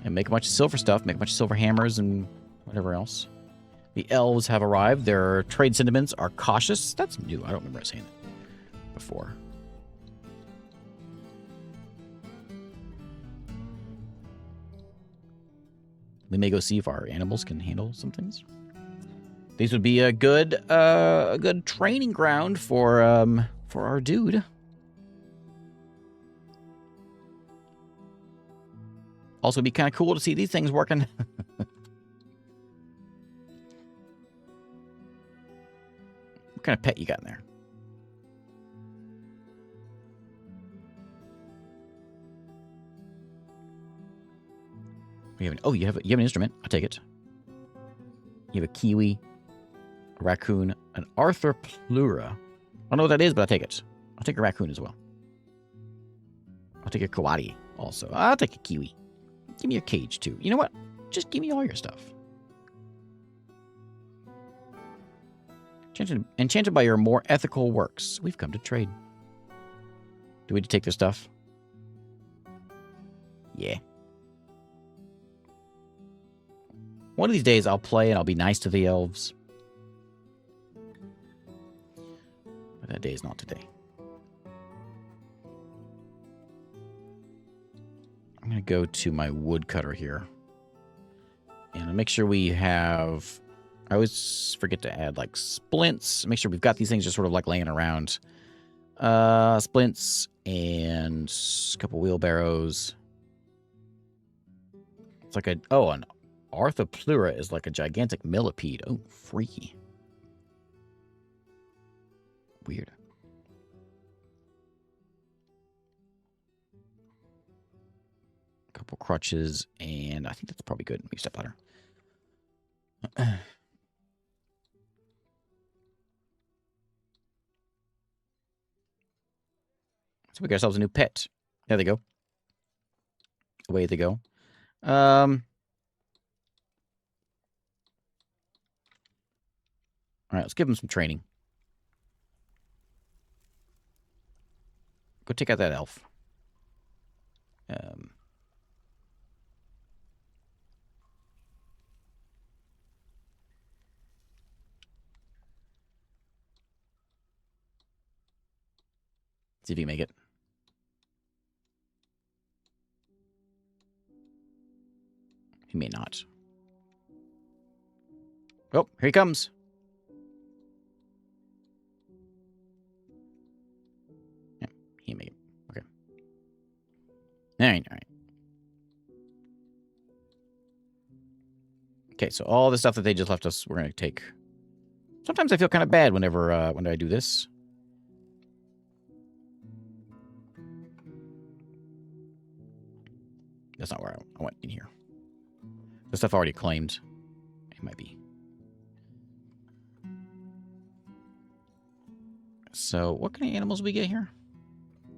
and make a bunch of silver stuff, make a bunch of silver hammers and whatever else. The elves have arrived. Their trade sentiments are cautious. That's new. I don't remember saying that before. We may go see if our animals can handle some things. These would be a good training ground for our dude. Also, it'd be kind of cool to see these things working. What kind of pet you got in there? Oh, you have an instrument. I'll take it. You have a kiwi, a raccoon, an Arthur Plura. I don't know what that is, but I'll take it. I'll take a raccoon as well. I'll take a koati also. I'll take a kiwi. Give me your cage, too. You know what? Just give me all your stuff. Enchanted by your more ethical works. We've come to trade. Do we need to take their stuff? Yeah. One of these days I'll play and I'll be nice to the elves. But that day is not today. I'm going to go to my woodcutter here. And I'll make sure we have... I always forget to add, like, splints. Make sure we've got these things just sort of, like, laying around. Splints and a couple wheelbarrows. It's like a... Oh, an Arthroplura is like a gigantic millipede. Oh, freaky. Weird. A couple crutches, and I think that's probably good. Maybe step ladder. So we got ourselves a new pet. There they go. Away they go. All right, let's give them some training. Go take out that elf. See if you make it. He may not. Oh, here he comes. Yeah, he made it. Okay. All right, all right. Okay, so all the stuff that they just left us, we're going to take. Sometimes I feel kind of bad whenever when I do this. That's not where I went in here. The stuff already claimed. It might be. So, what kind of animals do we get here?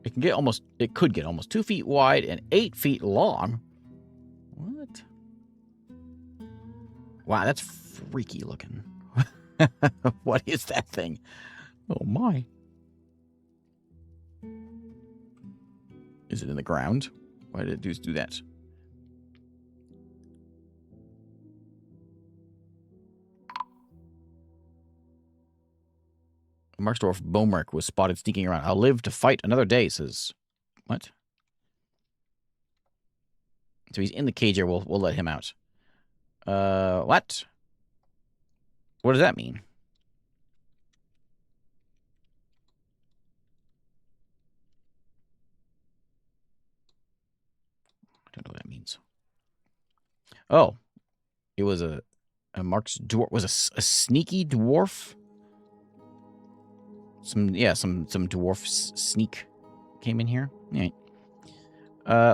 It could get almost 2 feet wide and 8 feet long. What? Wow, that's freaky looking. What is that thing? Oh my. Is it in the ground? Why did it do that? Marksdorf Bomark was spotted sneaking around. I'll live to fight another day, says... What? So he's in the cage here. We'll let him out. What? What does that mean? I don't know what that means. Oh. It was a Marksdorf... Was a sneaky dwarf? Some dwarf sneak came in here. All right.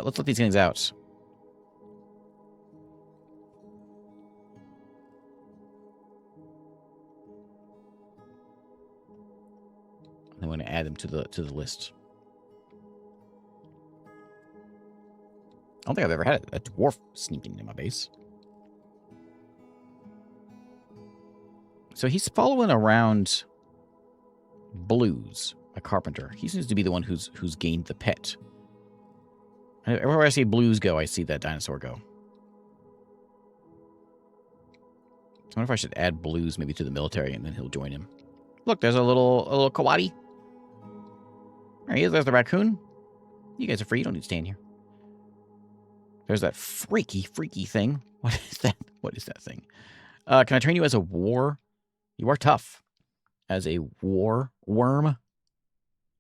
Let's let these things out. I'm going to add them to the list. I don't think I've ever had a dwarf sneaking in my base. So he's following around blues. A carpenter. He seems to be the one who's gained the pet. Everywhere I see blues go, I see that dinosaur go. I wonder if I should add blues maybe to the military, and then he'll join him. Look, there's a little kawadi. There he is. There's the raccoon. You guys are free. You don't need to stand here. There's that freaky thing. What is that? What is that thing? Can I train you as a war? You are tough. As a war worm?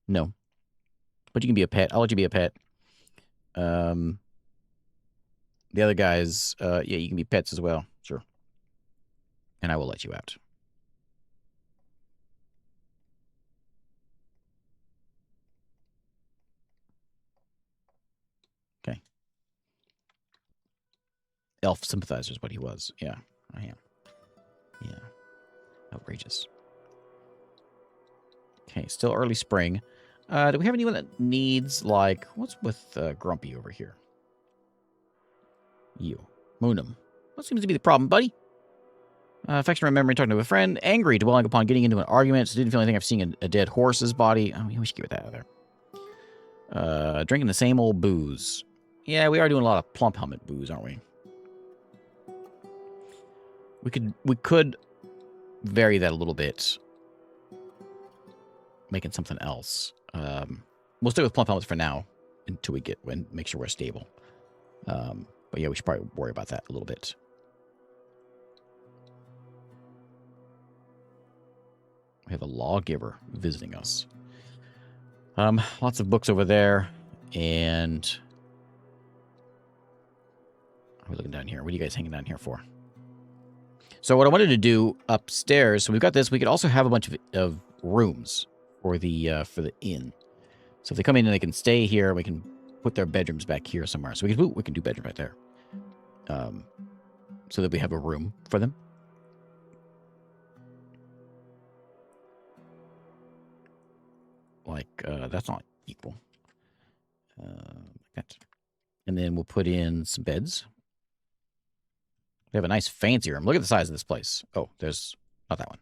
No. But you can be a pet. I'll let you be a pet. The other guys, yeah, you can be pets as well. Sure. And I will let you out. Okay. Elf sympathizer is what he was. Yeah, I am. Yeah. Outrageous. Okay, still early spring. Do we have anyone that needs, like, what's with Grumpy over here? You. Moonum. What seems to be the problem, buddy? Affection remembering talking to a friend. Angry, dwelling upon getting into an argument. So didn't feel anything. I've seen a dead horse's body. Oh, we should get that out of there. Drinking the same old booze. Yeah, we are doing a lot of plump helmet booze, aren't we? We could vary that a little bit. Making something else. We'll stay with plump helmets for now until we make sure we're stable. But yeah, we should probably worry about that a little bit. We have a lawgiver visiting us. Lots of books over there, and we're looking down here. What are you guys hanging down here for? So what I wanted to do upstairs, so we've got this. We could also have a bunch of rooms for the inn. So if they come in and they can stay here, we can put their bedrooms back here somewhere. So we can do bedroom right there, so that we have a room for them. Like that's not equal. Like that. And then we'll put in some beds. We have a nice fancy room. Look at the size of this place. Oh, there's not that one.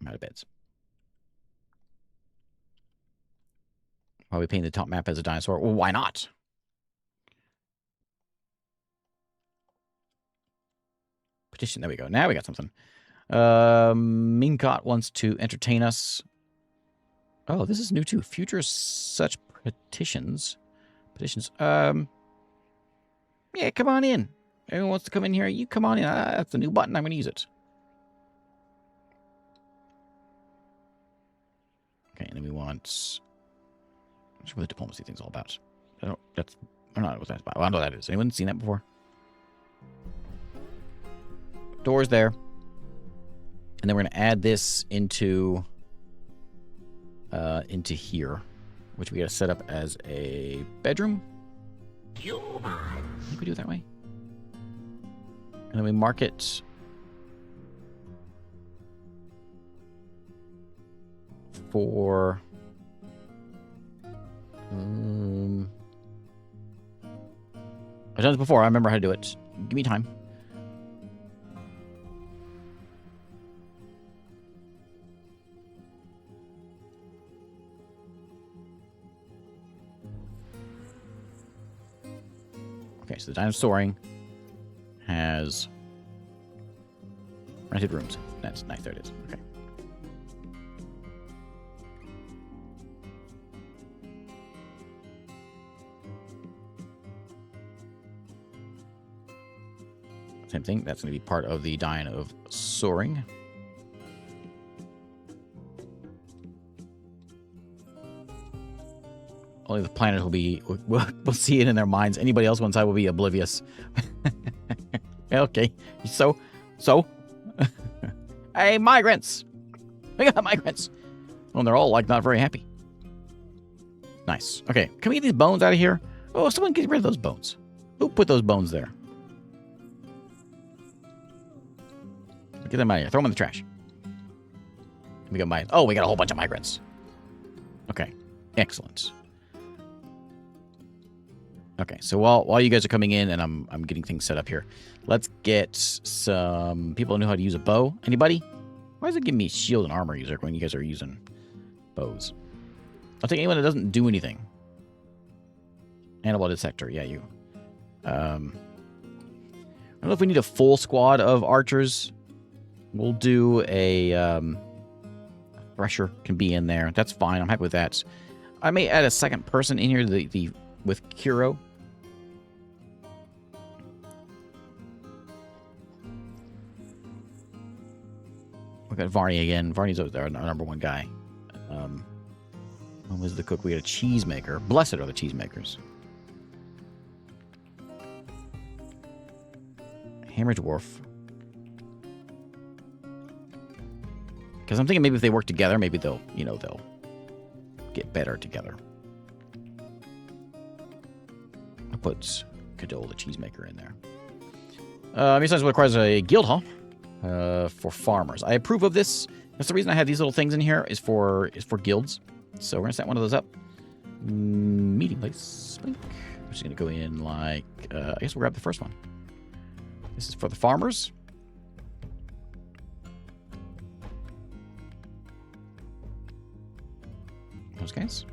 I'm out of beds. Why are we painting the top map as a dinosaur? Well, why not? Petition. There we go. Now we got something. Minkot wants to entertain us. Oh, this is new too. Future such petitions. Yeah, come on in. Everyone wants to come in here. You come on in. That's a new button. I'm going to use it. Okay, and then we want... I'm not sure what the diplomacy thing's all about. I don't know what that's about. I don't know what that is. Anyone seen that before? Doors there. And then we're going to add this into here, which we got to set up as a bedroom. I think we do it that way. And then we mark it for I've done this before. I remember how to do it. Give me time. Okay, so the Soaring has rented rooms. That's nice. There it is. Okay. Same thing. That's going to be part of the Dine of Soaring. Only the planet will be... We'll see it in their minds. Anybody else inside will be oblivious. Okay. So? Hey, migrants! We got migrants! Well, they're all, like, not very happy. Nice. Okay. Can we get these bones out of here? Oh, someone get rid of those bones. Who put those bones there? Get them out of here. Throw them in the trash. We got we got a whole bunch of migrants. Okay. Excellent. Okay, so while you guys are coming in and I'm getting things set up here, let's get some people who know how to use a bow. Anybody? Why does it give me shield and armor user when you guys are using bows? I'll take anyone that doesn't do anything. Animal detector. Yeah, you. I don't know if we need a full squad of archers. We'll do a thresher can be in there. That's fine. I'm happy with that. I may add a second person in here with Kuro. We got Varney again. Varney's our number one guy. When was the cook? We got a cheesemaker. Blessed are the cheesemakers. Hammer Dwarf. Because I'm thinking maybe if they work together, maybe they'll get better together. I put Kobold, the cheesemaker, in there. Besides, what requires a guild hall for farmers. I approve of this. That's the reason I have these little things in here is for guilds. So we're gonna set one of those up. Meeting place. Blink. I'm just gonna go in like I guess we'll grab the first one. This is for the farmers. Those guys.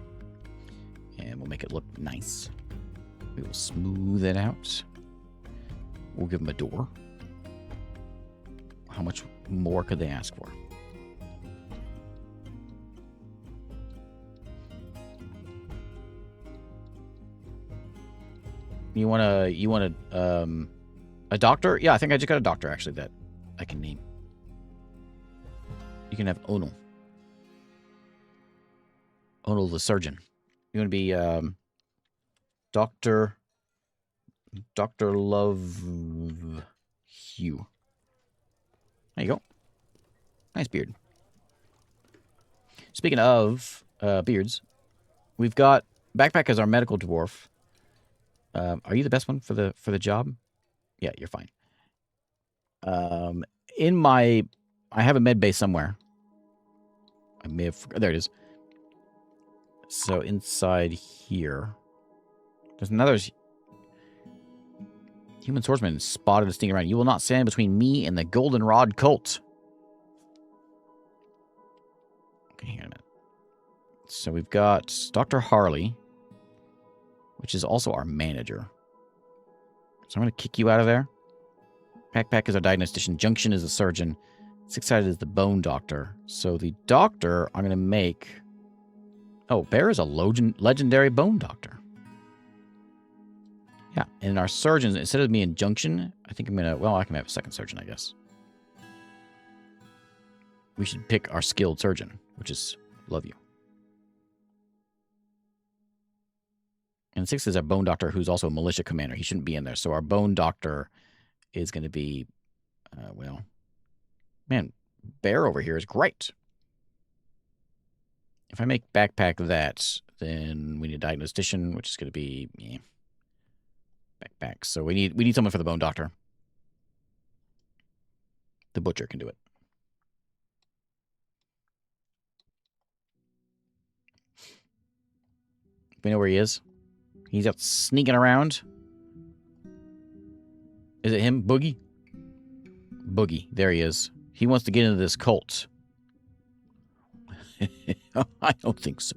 And we'll make it look nice. We will smooth it out. We'll give them a door. How much more could they ask for? You want a doctor? Yeah, I think I just got a doctor actually that I can name. You can have Onal. Onal the surgeon. You want to be Dr. Love Hugh. There you go. Nice beard. Speaking of beards, we've got Backpack as our medical dwarf. Are you the best one for the job? Yeah, you're fine. I have a med base somewhere. I may have there it is. So inside here, there's another human swordsman spotted and sneaking around. You will not stand between me and the goldenrod cult. Okay, hang on a minute. So we've got Dr. Harley, which is also our manager. So I'm going to kick you out of there. Backpack is our diagnostician. Junction is the surgeon. Six-sided is the bone doctor. So the doctor, I'm going to make... Oh, Bear is a legendary bone doctor. Yeah, and our surgeons, instead of me in Junction, I think I'm going to... Well, I can have a second surgeon, I guess. We should pick our skilled surgeon, which is Love You. And 6 is our bone doctor, who's also a militia commander. He shouldn't be in there. So our bone doctor is going to be, well, man, Bear over here is great. If I make Backpack that, then we need a diagnostician, which is going to be Backpack. So we need someone for the bone doctor. The butcher can do it. We know where he is. He's out sneaking around. Is it him? Boogie? Boogie. There he is. He wants to get into this cult. I don't think so.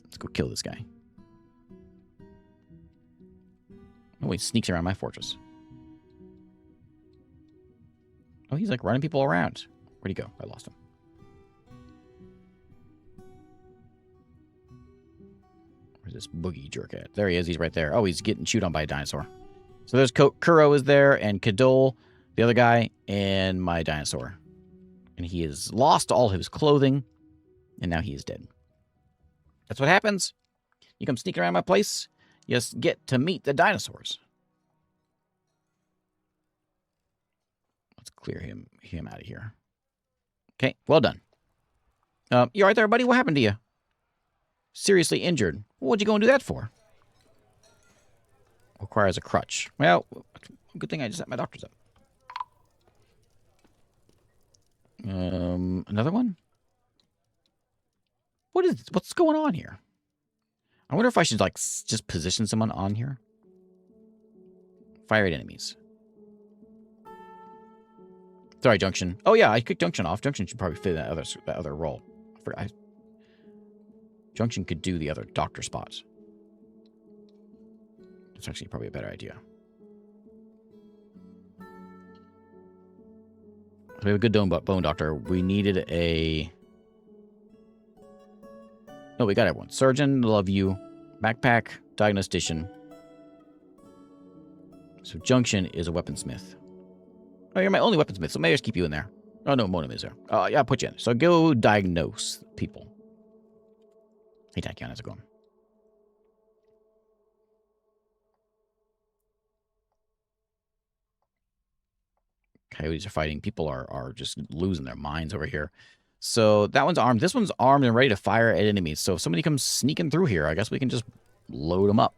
Let's go kill this guy. Oh, he sneaks around my fortress. Oh, he's like running people around. Where'd he go? I lost him. Where's this boogie jerk at? There he is. He's right there. Oh, he's getting chewed on by a dinosaur. So there's Kuro is there, and Kobold, the other guy, and my dinosaur. And he has lost all his clothing, and now he is dead. That's what happens. You come sneaking around my place, you just get to meet the dinosaurs. Let's clear him out of here. Okay, well done. You all right there, buddy? What happened to you? Seriously injured. What'd you go and do that for? Requires a crutch. Well, good thing I just set my doctors up. Another one? What's going on here? I wonder if I should, like, just position someone on here. Fire at enemies. Sorry, Junction. Oh, yeah, I kicked Junction off. Junction should probably fit that other role. Junction could do the other doctor spots. That's actually probably a better idea. So we have a good bone doctor. We needed a... No, we got everyone. Surgeon, love you. Backpack, diagnostician. So Junction is a weaponsmith. Oh, you're my only weaponsmith, so maybe I just keep you in there. Oh, no, Monum is there. Yeah, I'll put you in. So go diagnose people. Hey, Tachyon, how's it going? Coyotes are fighting. People are just losing their minds over here. So that one's armed. This one's armed and ready to fire at enemies. So if somebody comes sneaking through here, I guess we can just load them up.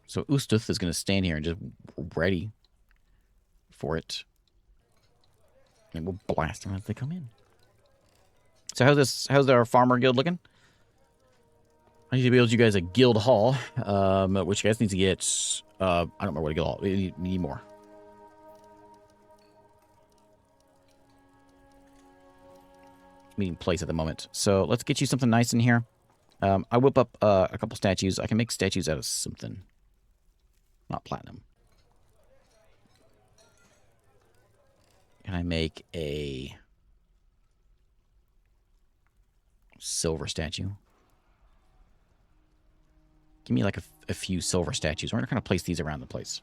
So Ustath is going to stand here and just ready for it. And we'll blast them as they come in. So how's our farmer guild looking? I need to build you guys a guild hall, which you guys need to get. I don't remember what a guild hall. We need more. Meeting place at the moment. So let's get you something nice in here. I whip up a couple statues. I can make statues out of something. Not platinum. Can I make a silver statue? Give me like a few silver statues. We're going to kind of place these around the place.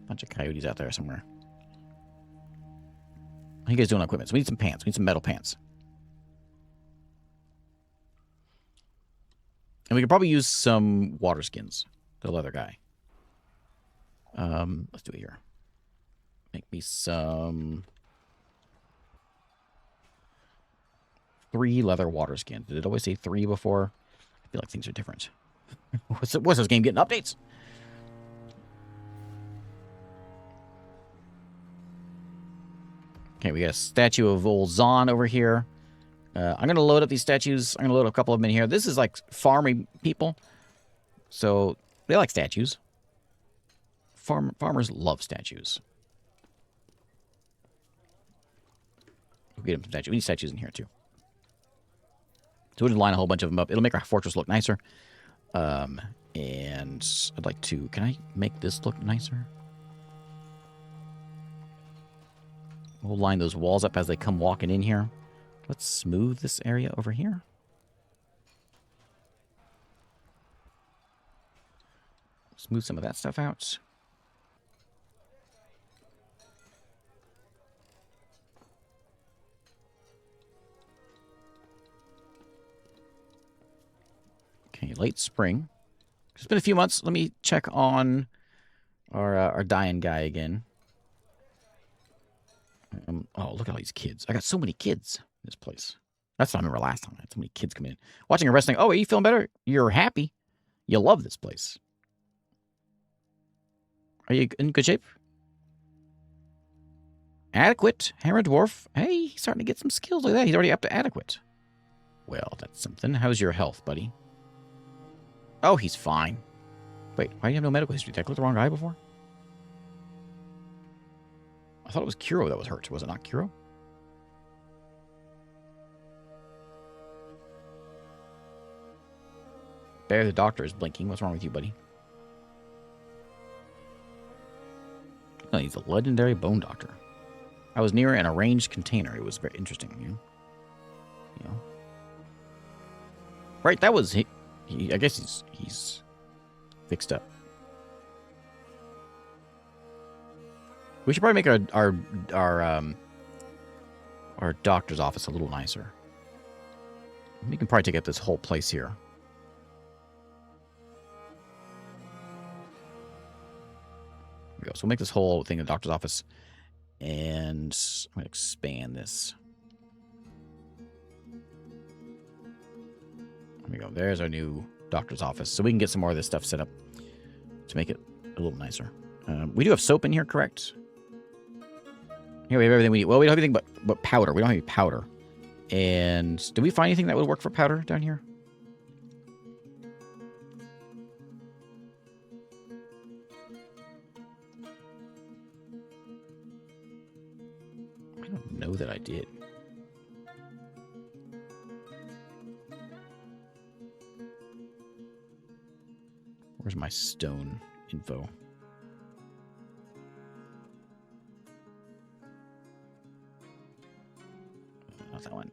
Bunch of coyotes out there somewhere. How you guys doing on equipment? So we need some pants. We need some metal pants. And we could probably use some water skins. The leather guy. Let's do it here. Make me some 3 leather water skins. Did it always say 3 before? I feel like things are different. What's this game getting updates? Okay, we got a statue of old Zon over here. I'm going to load up these statues. I'm going to load a couple of them in here. This is like farming people. So they like statues. Farmers love statues. We'll get them some statues. We need statues in here too. So we'll just line a whole bunch of them up. It'll make our fortress look nicer. And I'd like to... Can I make this look nicer? We'll line those walls up as they come walking in here. Let's smooth this area over here. Smooth some of that stuff out. Okay, late spring. It's been a few months. Let me check on our Dine guy again. Oh, look at all these kids. I got so many kids in this place. That's what I remember last time. I had so many kids come in. Watching a wrestling. Oh, are you feeling better? You're happy. You love this place. Are you in good shape? Adequate. Hammer Dwarf. Hey, he's starting to get some skills like that. He's already up to adequate. Well, that's something. How's your health, buddy? Oh, he's fine. Wait, why do you have no medical history? Did I click the wrong guy before? I thought it was Kuro that was hurt. Was it not Kuro? Bear the doctor is blinking. What's wrong with you, buddy? No, he's a legendary bone doctor. I was near an arranged container. It was very interesting, you know. Right, that was... I guess he's fixed up. We should probably make our doctor's office a little nicer. We can probably take up this whole place here. There we go. So we'll make this whole thing a doctor's office. And I'm going to expand this. There we go. There's our new doctor's office. So we can get some more of this stuff set up to make it a little nicer. We do have soap in here, correct? Here we have everything we need. Well, we don't have anything but powder. We don't have any powder. And do we find anything that would work for powder down here? don't know that I did. Where's my stone info? Not that one.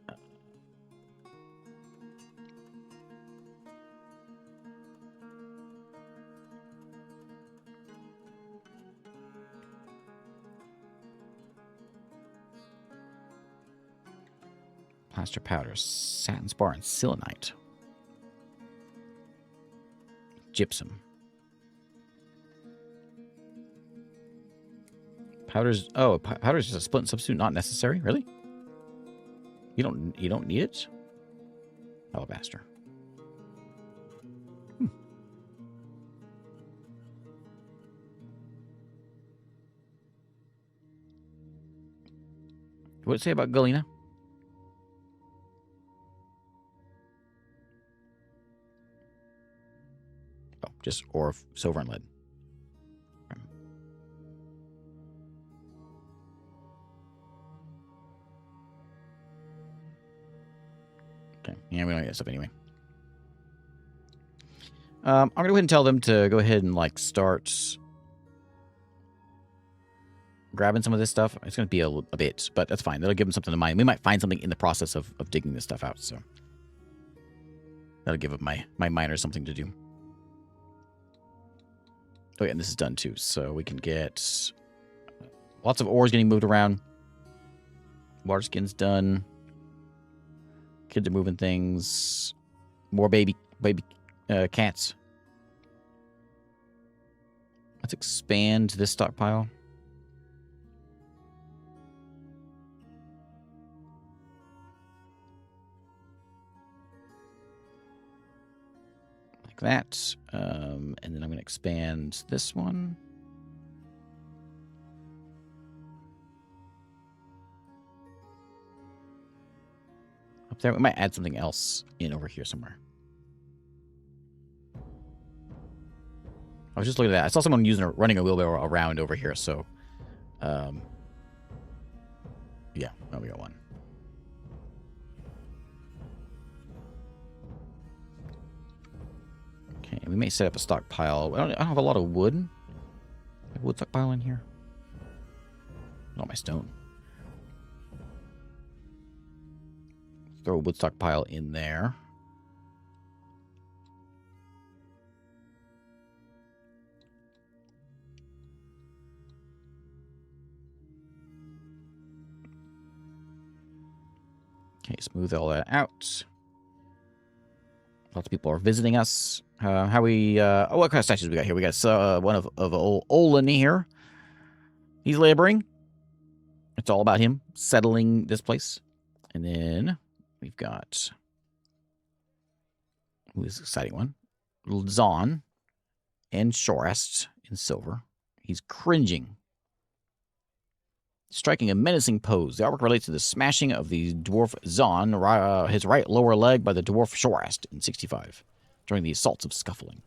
Plaster powder, satin spar, and selenite. Gypsum. Powders. Oh, powders is a splint substitute not necessary. Really? You don't need it. Alabaster. What did it say about Galena? Oh, just ore of silver and lead. Okay. Yeah, we don't get that stuff anyway. I'm gonna go ahead and tell them to go ahead and like start grabbing some of this stuff. It's gonna be a bit, but that's fine. That'll give them something to mine. We might find something in the process of digging this stuff out, so that'll give my miners something to do. Oh yeah, and this is done too, so we can get lots of ores getting moved around. Water skin's done. Kids are moving things. More baby cats. Let's expand this stockpile. Like that. And then I'm going to expand this one. Up there. We might add something else in over here somewhere. I was just looking at that. I saw someone running a wheelbarrow around over here, so yeah, oh, we got one. Okay, we may set up a stockpile. I don't have a lot of wood. I have a wood stockpile in here. Not my stone. Throw a wood stockpile in there. Okay, smooth all that out. Lots of people are visiting us. What kind of statues we got here? We got one of Olin here. He's laboring. It's all about him settling this place. And then we've got, who is this exciting one? Zon and Shorest in silver. He's cringing. Striking a menacing pose. The artwork relates to the smashing of the dwarf Zon, his right lower leg, by the dwarf Shorest in 65 during the assaults of Scuffling.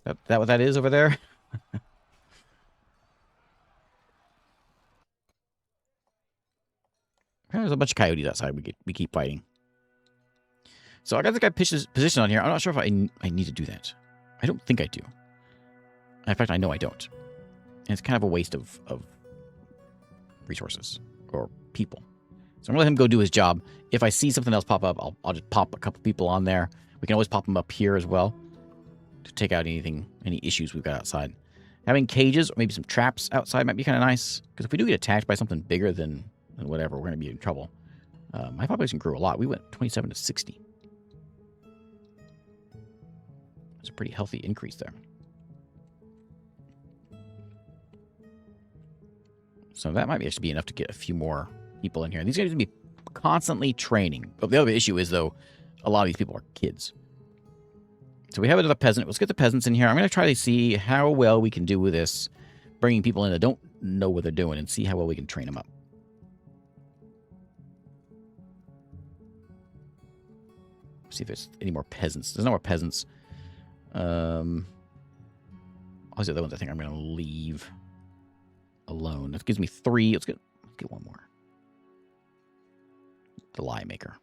That what that is over there? There's a bunch of coyotes outside. We keep fighting. So I got this guy positioned on here. I'm not sure if I need to do that. I don't think I do. In fact, I know I don't. And it's kind of a waste of resources or people. So I'm gonna let him go do his job. If I see something else pop up, I'll just pop a couple people on there. We can always pop them up here as well to take out any issues we've got outside. Having cages or maybe some traps outside might be kind of nice, because if we do get attacked by something bigger than whatever, we're gonna be in trouble. My population grew a lot. We went 27 to 60. It's a pretty healthy increase there. So that might actually be enough to get a few more people in here. These guys are going to be constantly training. But the other issue is, though, a lot of these people are kids. So we have another peasant. Let's get the peasants in here. I'm going to try to see how well we can do with this, bringing people in that don't know what they're doing, and see how well we can train them up. See if there's any more peasants. There's no more peasants. All these other ones I think I'm going to leave alone. That gives me 3. Let's get one more. The lie maker.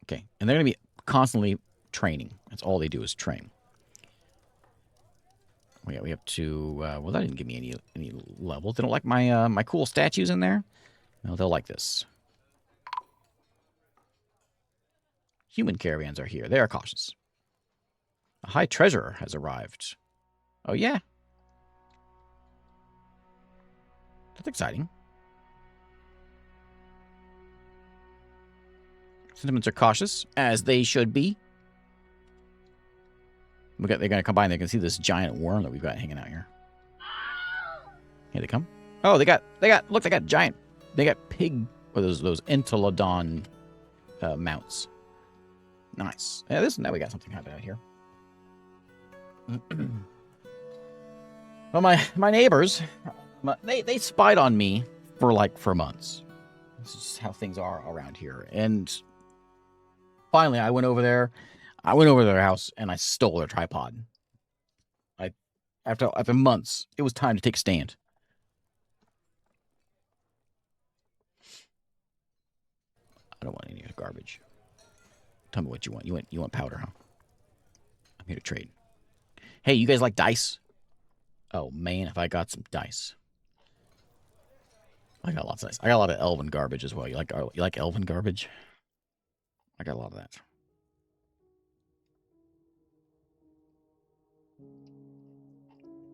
Okay, and they're going to be constantly training. That's all they do is train. Oh, yeah, we have to... well, that didn't give me any levels. They don't like my my cool statues in there? No, they'll like this. Human caravans are here. They are cautious. A high treasurer has arrived. Oh, yeah. That's exciting. Sentiments are cautious, as they should be. They're going to come by and they can see this giant worm that we've got hanging out here. Here they come. Oh, they got, look, they got giant, they got pig, or those Entelodon mounts. Nice. Yeah, now we got something happening out here. Well, my neighbors, they spied on me for months. This is just how things are around here. And finally, I went over there. I went over to their house and I stole their tripod. After months, it was time to take a stand. I don't want any of your garbage. Tell me what you want. You want powder, huh? I'm here to trade. Hey, you guys like dice? Oh man, if I got some dice. I got lots of dice. I got a lot of elven garbage as well. You like elven garbage? I got a lot of that.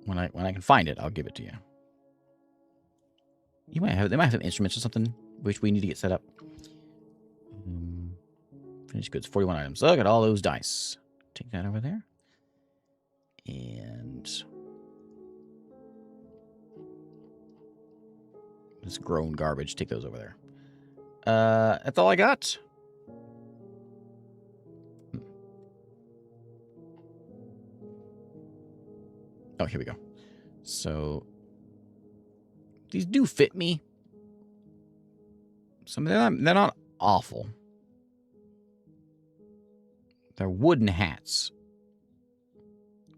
When I can find it, I'll give it to you. They might have instruments or something which we need to get set up. Finished goods, 41 items. Look at all those dice. Take that over there. And this grown garbage, take those over there. That's all I got. Oh, here we go. So these do fit me. Some of them, they're not awful. They're wooden hats.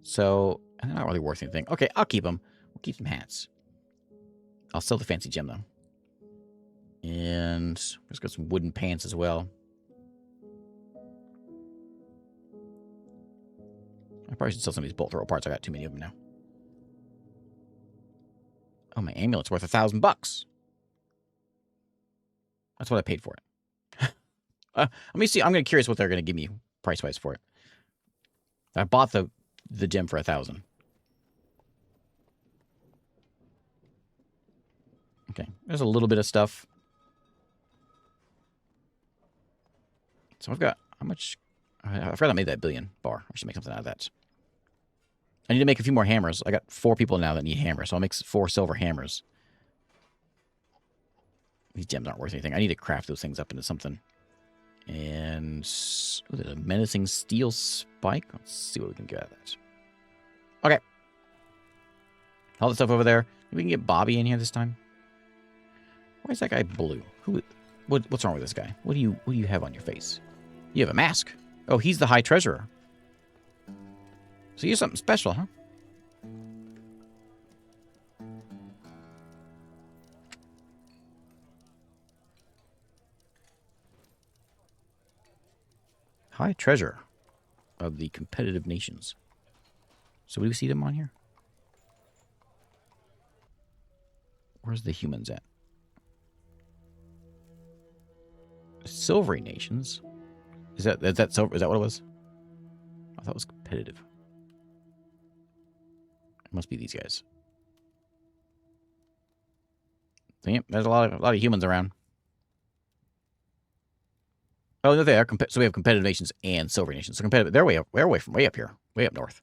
So they're not really worth anything. Okay, I'll keep them. We'll keep some hats. I'll sell the fancy gem though. And let's got some wooden pants as well. I probably should sell some of these bolt throw parts. I got too many of them now. Oh, my amulet's worth $1,000. That's what I paid for it. Let me see. I'm curious what they're going to give me price-wise for it. I bought the gem for $1,000. Okay, there's a little bit of stuff. So I've got how much? I forgot I made that billion bar. I should make something out of that. I need to make a few more hammers. I got 4 people now that need hammers, so I'll make 4 silver hammers. These gems aren't worth anything. I need to craft those things up into something. And ooh, there's a menacing steel spike. Let's see what we can get out of that. Okay. All the stuff over there. We can get Bobby in here this time. Why is that guy blue? What's wrong with this guy? What do you have on your face? You have a mask. Oh, he's the High Treasurer. So you're something special, huh? High Treasurer of the competitive nations. So do we see them on here? Where's the humans at? Silvery nations. Is that silver? Is that what it was? I thought it was competitive. It must be these guys. So, yep, there's a lot of humans around. Oh no, they are. So we have competitive nations and silvery nations. So competitive. They're way up here, way up north.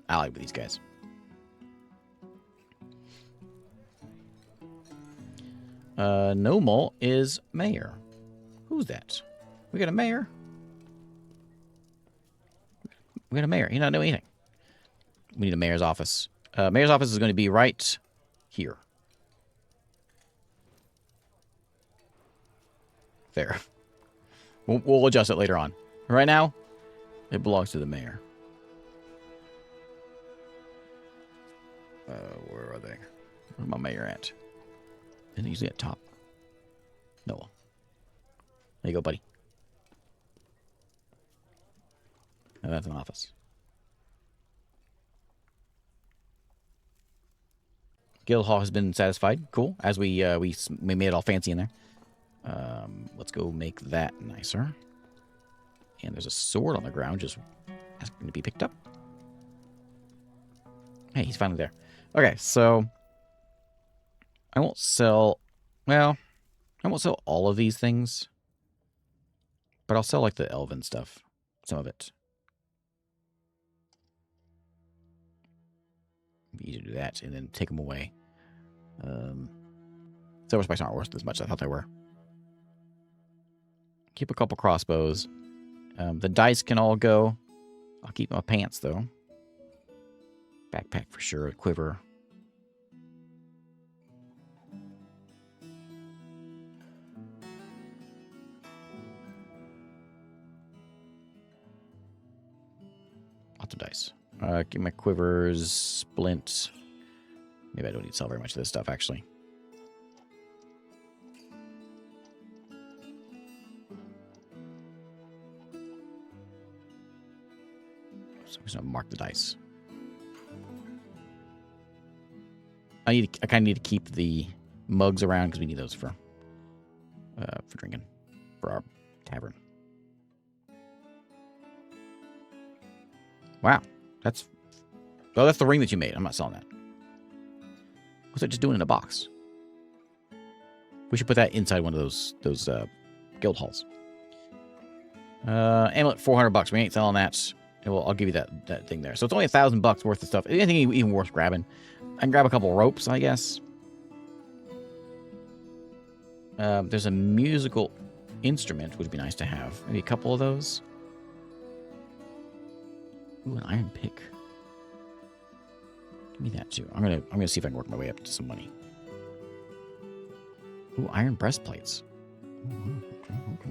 Allied with these guys. Nomol is mayor. Who's that? We got a mayor. We got a mayor. He not doing anything. We need a mayor's office. Mayor's office is going to be right here. There. We'll adjust it later on. Right now, It belongs to the mayor. Where are they? Where's my mayor at? Isn't he usually at top? No. There you go, buddy. Oh, that's an office. Guild hall has been satisfied. Cool. As we made it all fancy in there. Let's go make that nicer. And there's a sword on the ground just asking to be picked up. Hey, he's finally there. Okay, so I won't sell... Well, I won't sell all of these things. But I'll sell, like, the Elven stuff. Some of it. Be easy to do that and then take them away. Silver spikes aren't worth as much as I thought they were. Keep a couple crossbows. The dice can all go. I'll keep my pants, though. Backpack for sure. A quiver. Lots of dice. Give my quivers, splint. Maybe I don't need to sell very much of this stuff, actually. So I'm just gonna mark the dice. I kind of need to keep the mugs around because we need those for drinking for our tavern. Wow, that's the ring that you made. I'm not selling that. What's it just doing in a box? We should put that inside one of those guild halls. Amulet, $400. We ain't selling that. Well, I'll give you that thing there. So it's only $1,000 worth of stuff. Anything even worth grabbing. I can grab a couple of ropes, I guess. There's a musical instrument, which would be nice to have. Maybe a couple of those. Ooh, an iron pick. Give me that too. I'm gonna see if I can work my way up to some money. Ooh, iron breastplates. Okay.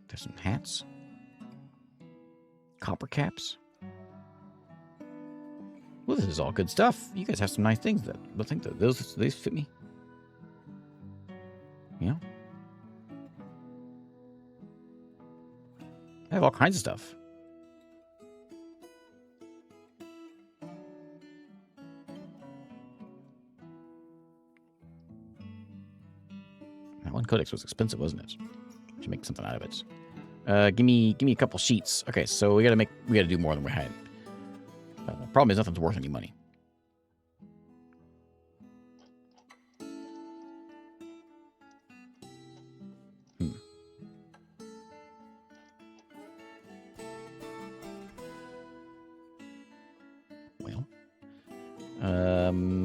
There's some hats. Copper caps. Well, this is all good stuff. You guys have some nice things that I think that these fit me. Yeah. I have all kinds of stuff. That one codex was expensive, wasn't it? Should make something out of it. Give me a couple sheets. Okay, so we gotta do more than we had. Problem is nothing's worth any money.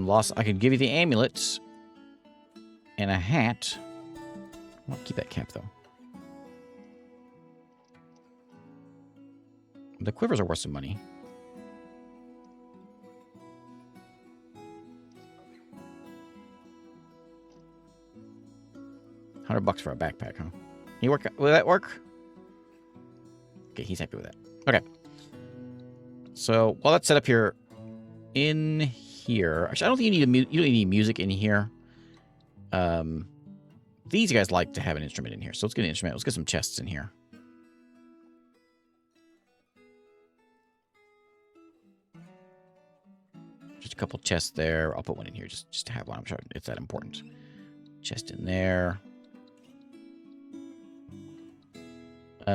Well, I could give you the amulet and a hat. I'll keep that cap though. The quivers are worth some money. $100 for a backpack, huh? Will that work? Okay, he's happy with that. Okay. So while that's set up here, in here, actually, I don't think you don't need music in here. These guys like to have an instrument in here, so let's get an instrument. Let's get some chests in here. Just a couple chests there. I'll put one in here just to have one. I'm sure it's that important. Chest in there.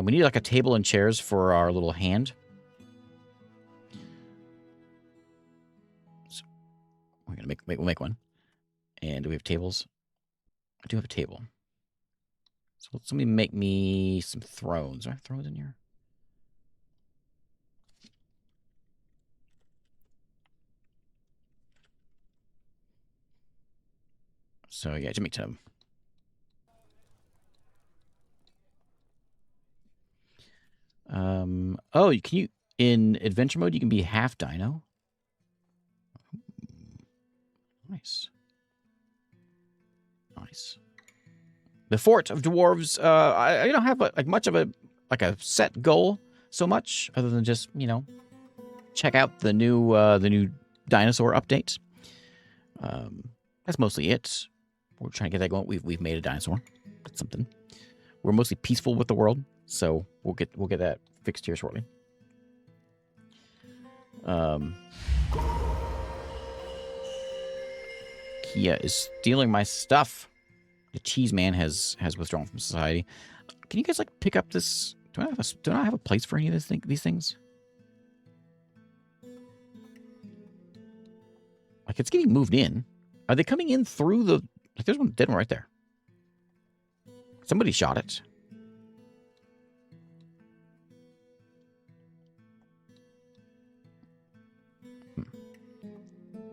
We need like a table and chairs for our little hand. So we're gonna we'll make one. And do we have tables? I do have a table. So let somebody make me some thrones. Do I have thrones in here? So yeah, just make 10 of them. Oh, can you? In adventure mode, you can be half dino. Nice. Nice. The Fort of Dwarves, I don't have much of a set goal so much, other than just, you know, check out the new dinosaur update. That's mostly it. We're trying to get that going. We've made a dinosaur. That's something. We're mostly peaceful with the world, so we'll get that fixed here shortly. Keas is stealing my stuff. The cheese man has withdrawn from society. Can you guys like pick up this? Do I have a place for any of these things? Like, it's getting moved in. Are they coming in through the... Like, there's one dead one right there. Somebody shot it.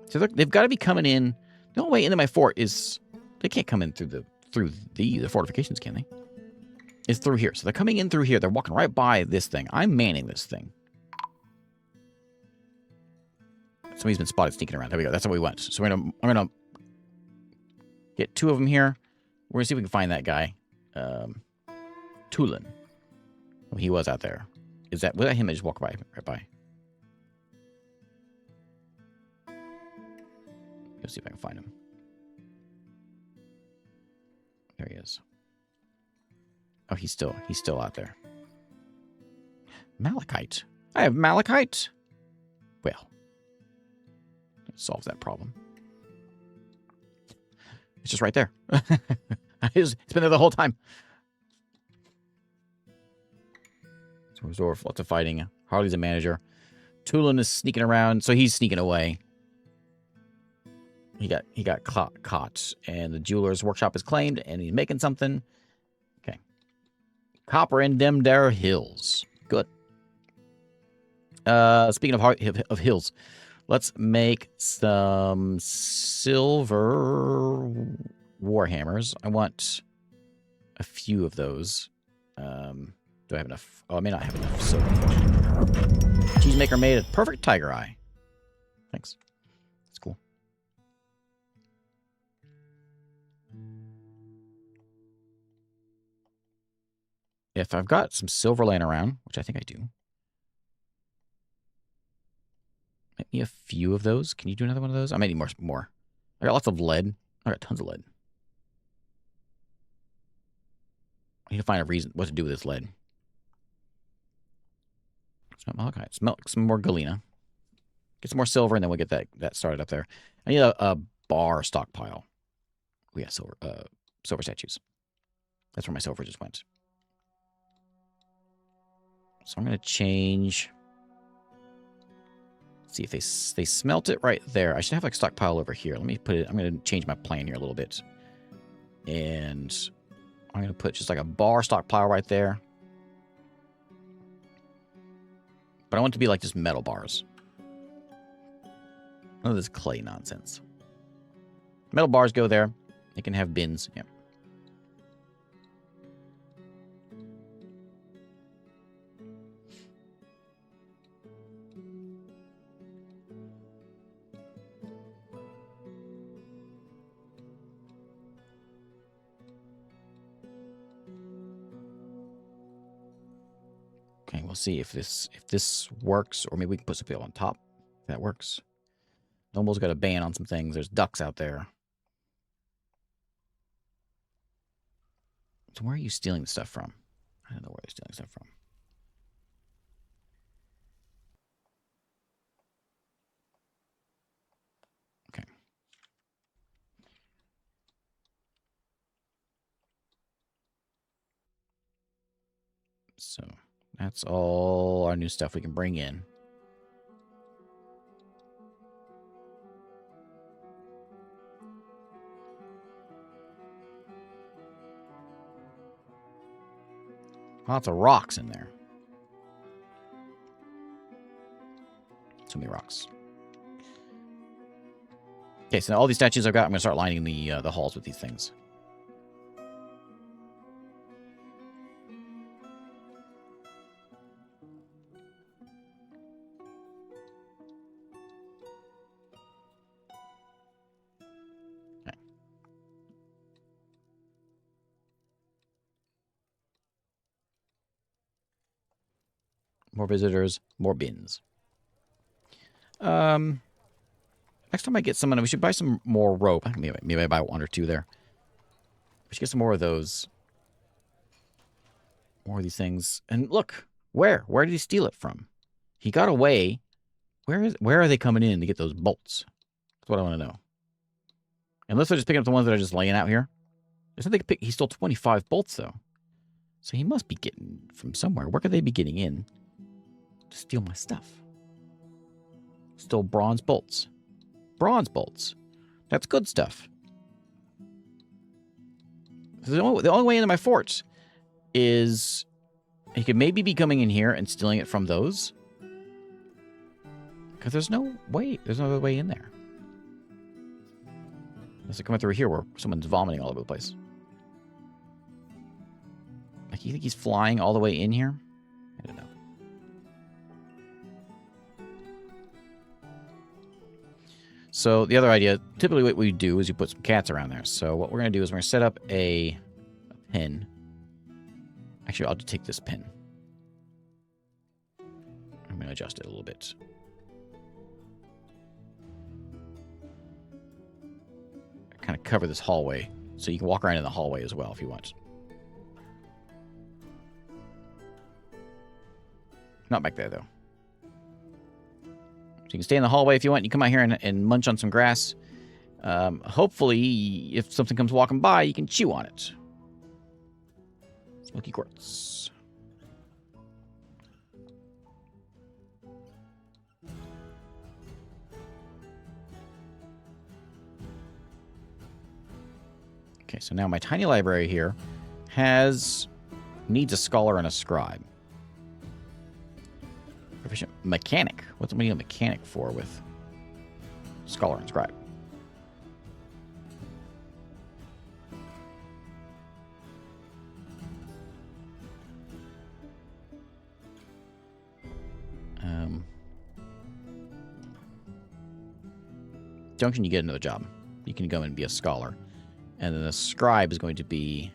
So they've got to be coming in. The only way into my fort is... They can't come in through the fortifications, can they? It's through here. So they're coming in through here. They're walking right by this thing. I'm manning this thing. Somebody's been spotted sneaking around. There we go. That's how we went. So I'm gonna get 2 of them here. We're gonna see if we can find that guy, Tulin. Well, he was out there. Was that him? I just walk right by. Let's see if I can find him. There he is. Oh, he's still out there. Malachite. I have malachite. Well, that solves that problem. It's just right there. It's been there the whole time. So Dwarf, lots of fighting. Harley's a manager. Tulin is sneaking around, so he's sneaking away. He got caught, and the jeweler's workshop is claimed, and he's making something. Okay. Copper in them there hills. Good. Speaking of hills, let's make some silver Warhammers. I want a few of those. Do I have enough? Oh, I may not have enough silver. Cheesemaker made a perfect tiger eye. Thanks. That's cool. If I've got some silver laying around, which I think I do. Make me a few of those. Can you do another one of those? I might need more. I got lots of lead. I got tons of lead. I need to find a reason what to do with this lead. Smelt malachite. Smelt some more galena. Get some more silver, and then we'll get that started up there. I need a bar stockpile. We got silver statues. That's where my silver just went. So I'm going to change... Let's see if they smelt it right there. I should have like stockpile over here. Let me put it... I'm going to change my plan here a little bit. And I'm going to put just like a bar stockpile right there. But I want it to be like just metal bars. None of this clay nonsense. Metal bars go there. They can have bins. Yeah. Okay, we'll see if this works, or maybe we can put something on top. If that works. Nobles got a ban on some things. There's ducks out there. So where are you stealing stuff from? I don't know where they're stealing stuff from. Okay. So that's all our new stuff we can bring in. Lots of rocks in there. So many rocks. Okay, so all these statues I've got, I'm going to start lining the halls with these things. More visitors, more bins. Next time I get someone, we should buy some more rope. Maybe I buy 1 or 2 there. We should get some more of those. More of these things. And look, where? Where did he steal it from? He got away. Where are they coming in to get those bolts? That's what I want to know. Unless they're just picking up the ones that are just laying out here. There's nothing to pick. He stole 25 bolts, though. So he must be getting from somewhere. Where could they be getting in to steal my stuff? Stole bronze bolts. Bronze bolts. That's good stuff. So the only way into my forts is he could maybe be coming in here and stealing it from those. Because there's no way. There's no other way in there. Unless they're coming through here where someone's vomiting all over the place. Like, you think he's flying all the way in here? I don't know. So the other idea, typically what we do is you put some cats around there. So what we're going to do is we're going to set up a pin. Actually, I'll just take this pin. I'm going to adjust it a little bit. Kind of cover this hallway so you can walk around in the hallway as well if you want. Not back there, though. So you can stay in the hallway if you want. You come out here and munch on some grass. Hopefully, if something comes walking by, you can chew on it. Smoky quartz. Okay, so now my tiny library here needs a scholar and a scribe. Proficient mechanic. What's somebody a mechanic for with scholar and scribe? Junction, you get another job. You can go and be a scholar. And then the scribe is going to be,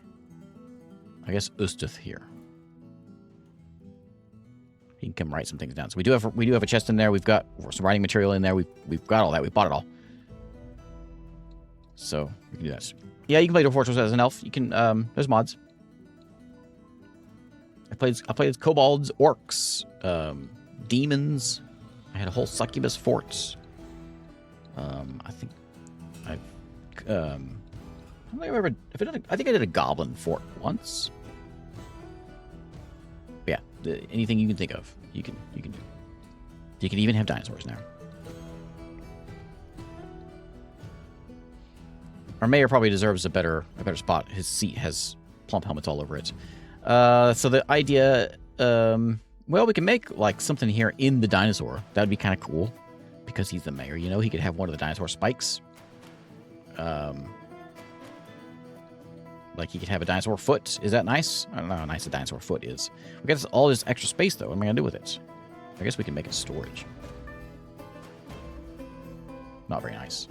I guess, Ustath here. He can come write some things down. So we do have a chest in there. We've got some writing material in there. We've got all that. We bought it all. So we can do that. Yeah, you can play Dwarf Fortress as an elf. You can. There's mods. I played as kobolds, orcs, demons. I had a whole succubus fort. I think I've. I don't think I've ever. I think I did a goblin fort once. But yeah, anything you can think of, you can do. You can even have dinosaurs now. Our mayor probably deserves a better spot. His seat has plump helmets all over it. So the idea, well, we can make like something here in the dinosaur. That'd be kind of cool because he's the mayor. You know, he could have one of the dinosaur spikes. Like he could have a dinosaur foot. Is that nice? I don't know how nice a dinosaur foot is. We got all this extra space though. What am I gonna do with it? I guess we can make it storage. Not very nice.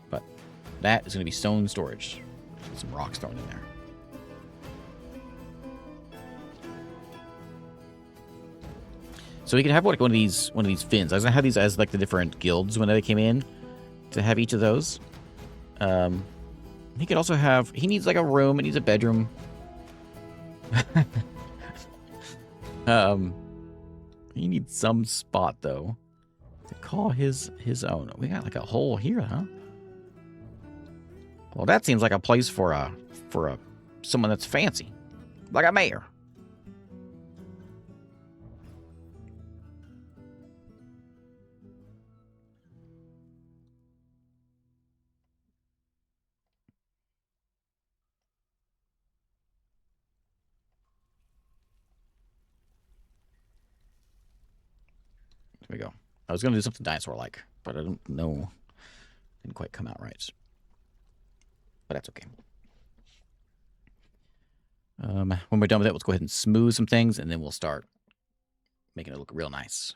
But that is gonna be stone storage. With some rocks thrown in there. So we can have like one of these fins. I was gonna have these as like the different guilds when they came in to have each of those. He could also have. He needs like a room. It needs a bedroom. He needs some spot though to call his own. We got like a hole here, huh? Well, that seems like a place for someone that's fancy, like a mayor. There we go. I was going to do something dinosaur-like, but I don't know. Didn't quite come out right. But that's okay. When we're done with it, let's go ahead and smooth some things, and then we'll start making it look real nice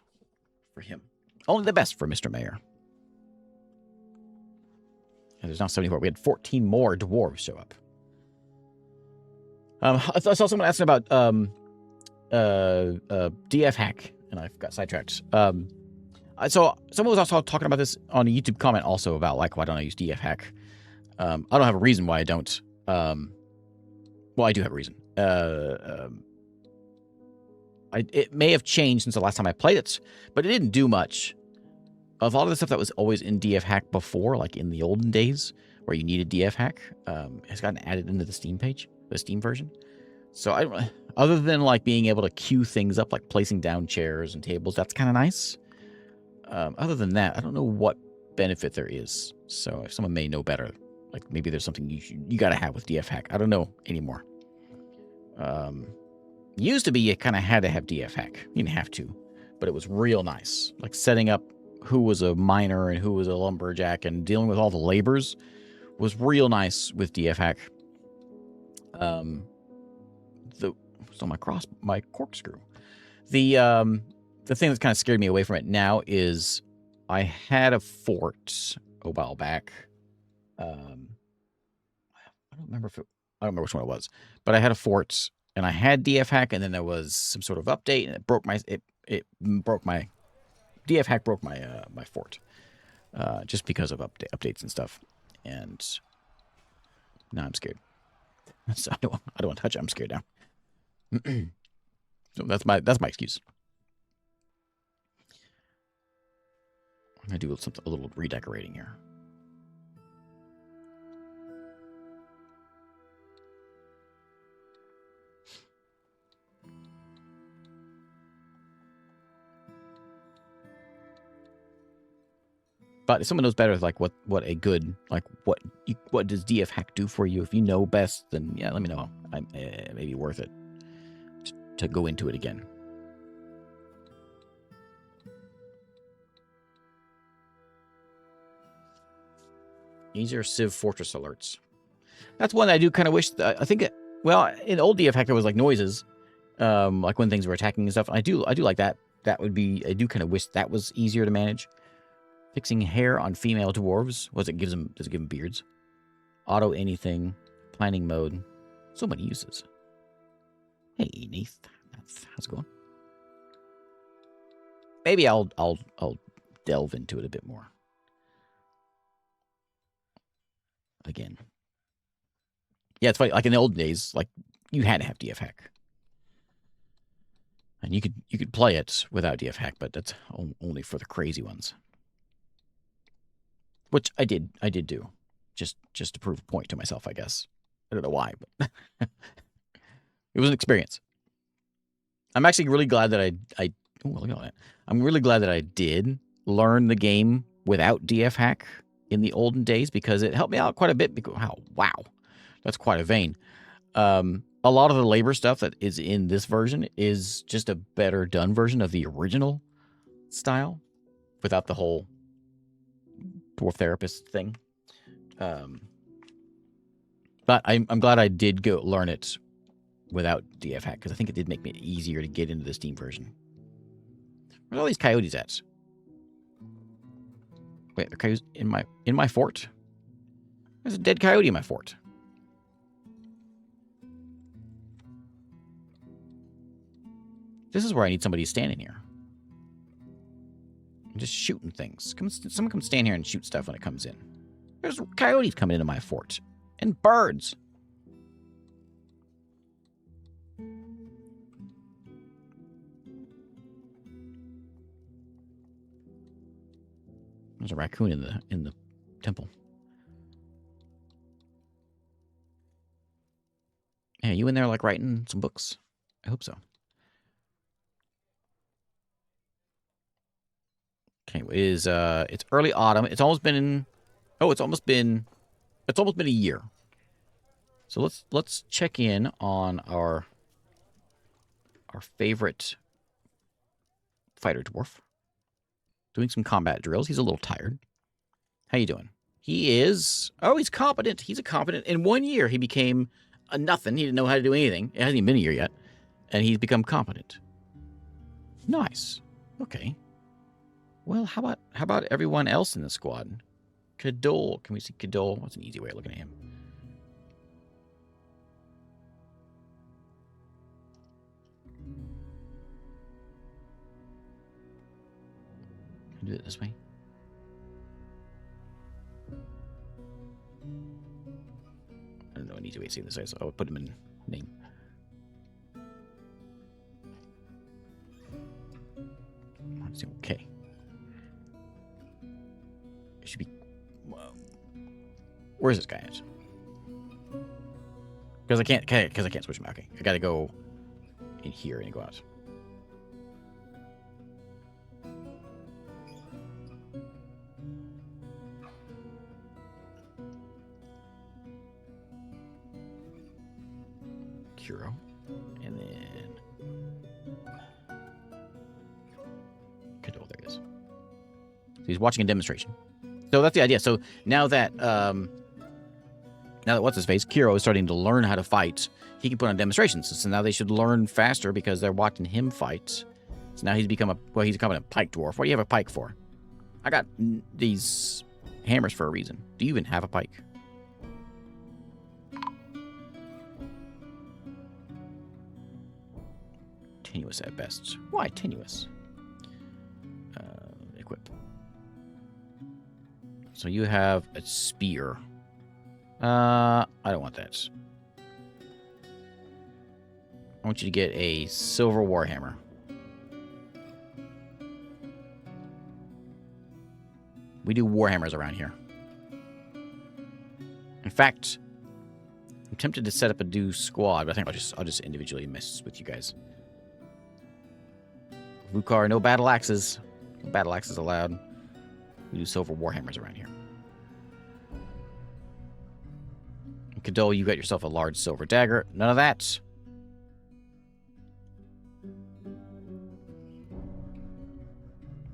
for him. Only the best for Mr. Mayor. And there's now 74. We had 14 more dwarves show up. I saw someone asking about DF hack, and I got sidetracked. So someone was also talking about this on a YouTube comment also about like, why don't I use DF hack? I don't have a reason why I don't. Well, I do have a reason. It may have changed since the last time I played it, but it didn't do much. A lot of the stuff that was always in DF hack before, like in the olden days, where you needed DF hack, has gotten added into the Steam page, the Steam version. So other than like being able to queue things up, like placing down chairs and tables, that's kind of nice. Other than that, I don't know what benefit there is. So if someone may know better, like maybe there's something you got to have with DF hack. I don't know anymore. Used to be you kind of had to have DF hack. You didn't have to, but it was real nice. Like setting up who was a miner and who was a lumberjack and dealing with all the labors was real nice with DF hack. My corkscrew. The thing that's kind of scared me away from it now is I had a fort a while back. I don't remember which one it was, but I had a fort and I had DF hack, and then there was some sort of update, and it broke my DF hack broke my my fort, just because of updates and stuff, and now I'm scared. So I don't want to touch it. I'm scared now. So that's my excuse. I'm gonna do a little redecorating here. But if someone knows better, like what a good, like what does DF hack do for you? If you know best, then yeah, let me know. It may be worth it to go into it again. Easier Civ Fortress alerts. That's one I do kind of wish. I think well, in old DF hack there was like noises, like when things were attacking and stuff. I do like that. That would be. I do kind of wish that was easier to manage. Fixing hair on female dwarves. Does it give them beards? Auto anything. Planning mode. So many uses. Hey, Neith. How's it going? Maybe I'll delve into it a bit more. Again. Yeah, it's funny. Like in the old days, like you had to have DF hack. And you could play it without DF hack, but that's only for the crazy ones. Which I did do, just to prove a point to myself, I guess. I don't know why, but it was an experience. I'm actually really glad that I'm really glad that I did learn the game without DF hack in the olden days, because it helped me out quite a bit. Because wow, that's quite a vein. A lot of the labor stuff that is in this version is just a better done version of the original style, without the whole dwarf therapist thing. But I'm glad I did go learn it without DF hack, because I think it did make me easier to get into the Steam version. Where's all these coyotes at? Wait, are coyotes in my fort? There's a dead coyote in my fort. This is where I need somebody standing here. I'm just shooting things. Someone come stand here and shoot stuff when it comes in. There's coyotes coming into my fort. And birds. There's a raccoon in the temple. Hey, you in there like writing some books? I hope so. Okay, it's early autumn. It's almost been a year. So let's check in on our favorite fighter dwarf. Doing some combat drills. He's a little tired. How you doing? He's competent. He's a competent. In 1 year, he became a nothing. He didn't know how to do anything. It hasn't even been a year yet. And he's become competent. Nice. Okay. Well, how about everyone else in the squad? Kobold. Can we see Kobold? What's an easy way of looking at him? Do it this way. I don't know an easy way to see this, so I'll put him in name. Okay. It should be. Where's this guy at? Because I can't switch him. Okay, I gotta go in here and go out. Curo, and then Kobold. There it is. So he's watching a demonstration. So that's the idea. So now that what's his face, Curo is starting to learn how to fight, he can put on demonstrations. So now they should learn faster because they're watching him fight. So now he's becoming a pike dwarf. What do you have a pike for? I got these hammers for a reason. Do you even have a pike? Tenuous at best. Why tenuous? Equip. So you have a spear. I don't want that. I want you to get a silver warhammer. We do warhammers around here. In fact, I'm tempted to set up a do squad, but I think I'll just individually mess with you guys. Vukar, no battle axes. No battle axes allowed. We do silver warhammers around here. Kadol, you got yourself a large silver dagger. None of that.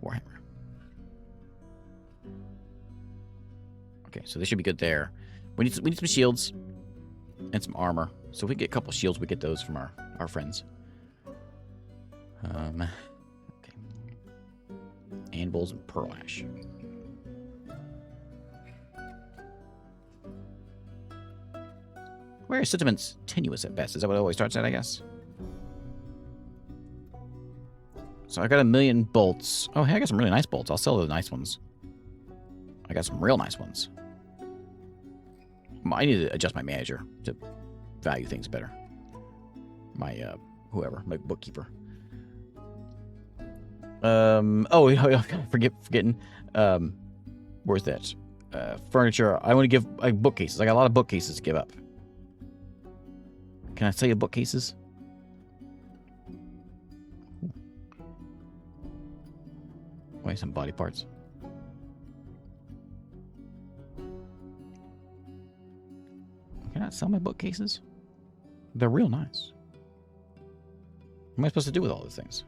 Warhammer. Okay, so this should be good there. We need some shields and some armor. So if we get a couple shields, we get those from our friends. Okay. Anvils and pearl ash. Where is sentiments tenuous at best? Is that what it always starts at, I guess? So I got 1,000,000 bolts. Oh, hey, I got some really nice bolts. I'll sell the nice ones. I got some real nice ones. I need to adjust my manager to value things better. My, whoever, my bookkeeper. Forgetting. Where's that? Furniture. I want to give bookcases. I got a lot of bookcases to give up. Can I sell you bookcases? Wait, some body parts. Can I sell my bookcases? They're real nice. What am I supposed to do with all these things?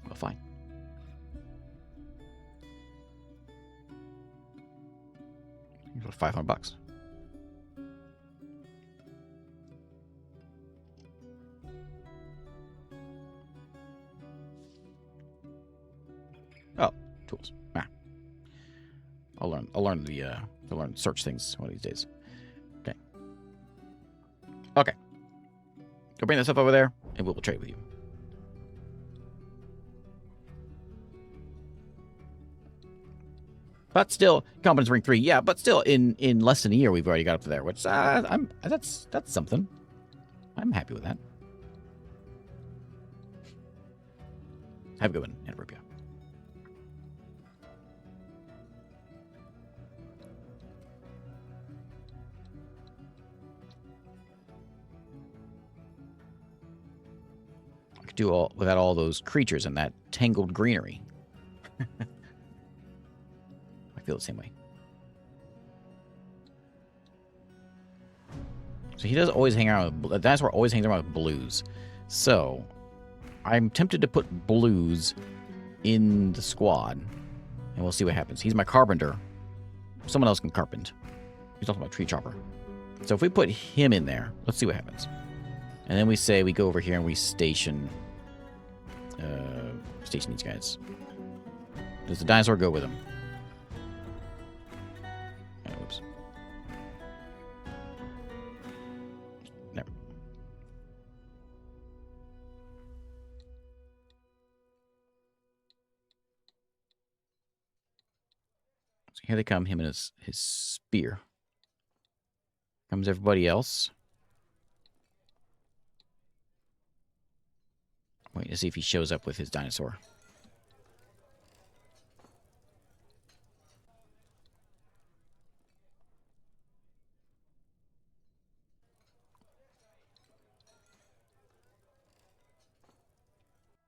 Well, fine. For $500. Oh, tools. I'll learn to search things one of these days. Okay. Go bring that stuff over there, and we'll trade with you. But still, competence ring 3, yeah. But still, in less than a year, we've already got up to there, which that's something. I'm happy with that. Have a good one, Anarupia. I could do all without all those creatures and that tangled greenery. Feel the same way. So he does always hang around with... The dinosaur always hangs around with blues. So I'm tempted to put blues in the squad, and we'll see what happens. He's my carpenter. Someone else can carpent. He's also my tree chopper. So if we put him in there, let's see what happens. And then we say we go over here and we station these guys. Does the dinosaur go with him? So here they come, him and his spear. Comes everybody else. Waiting to see if he shows up with his dinosaur.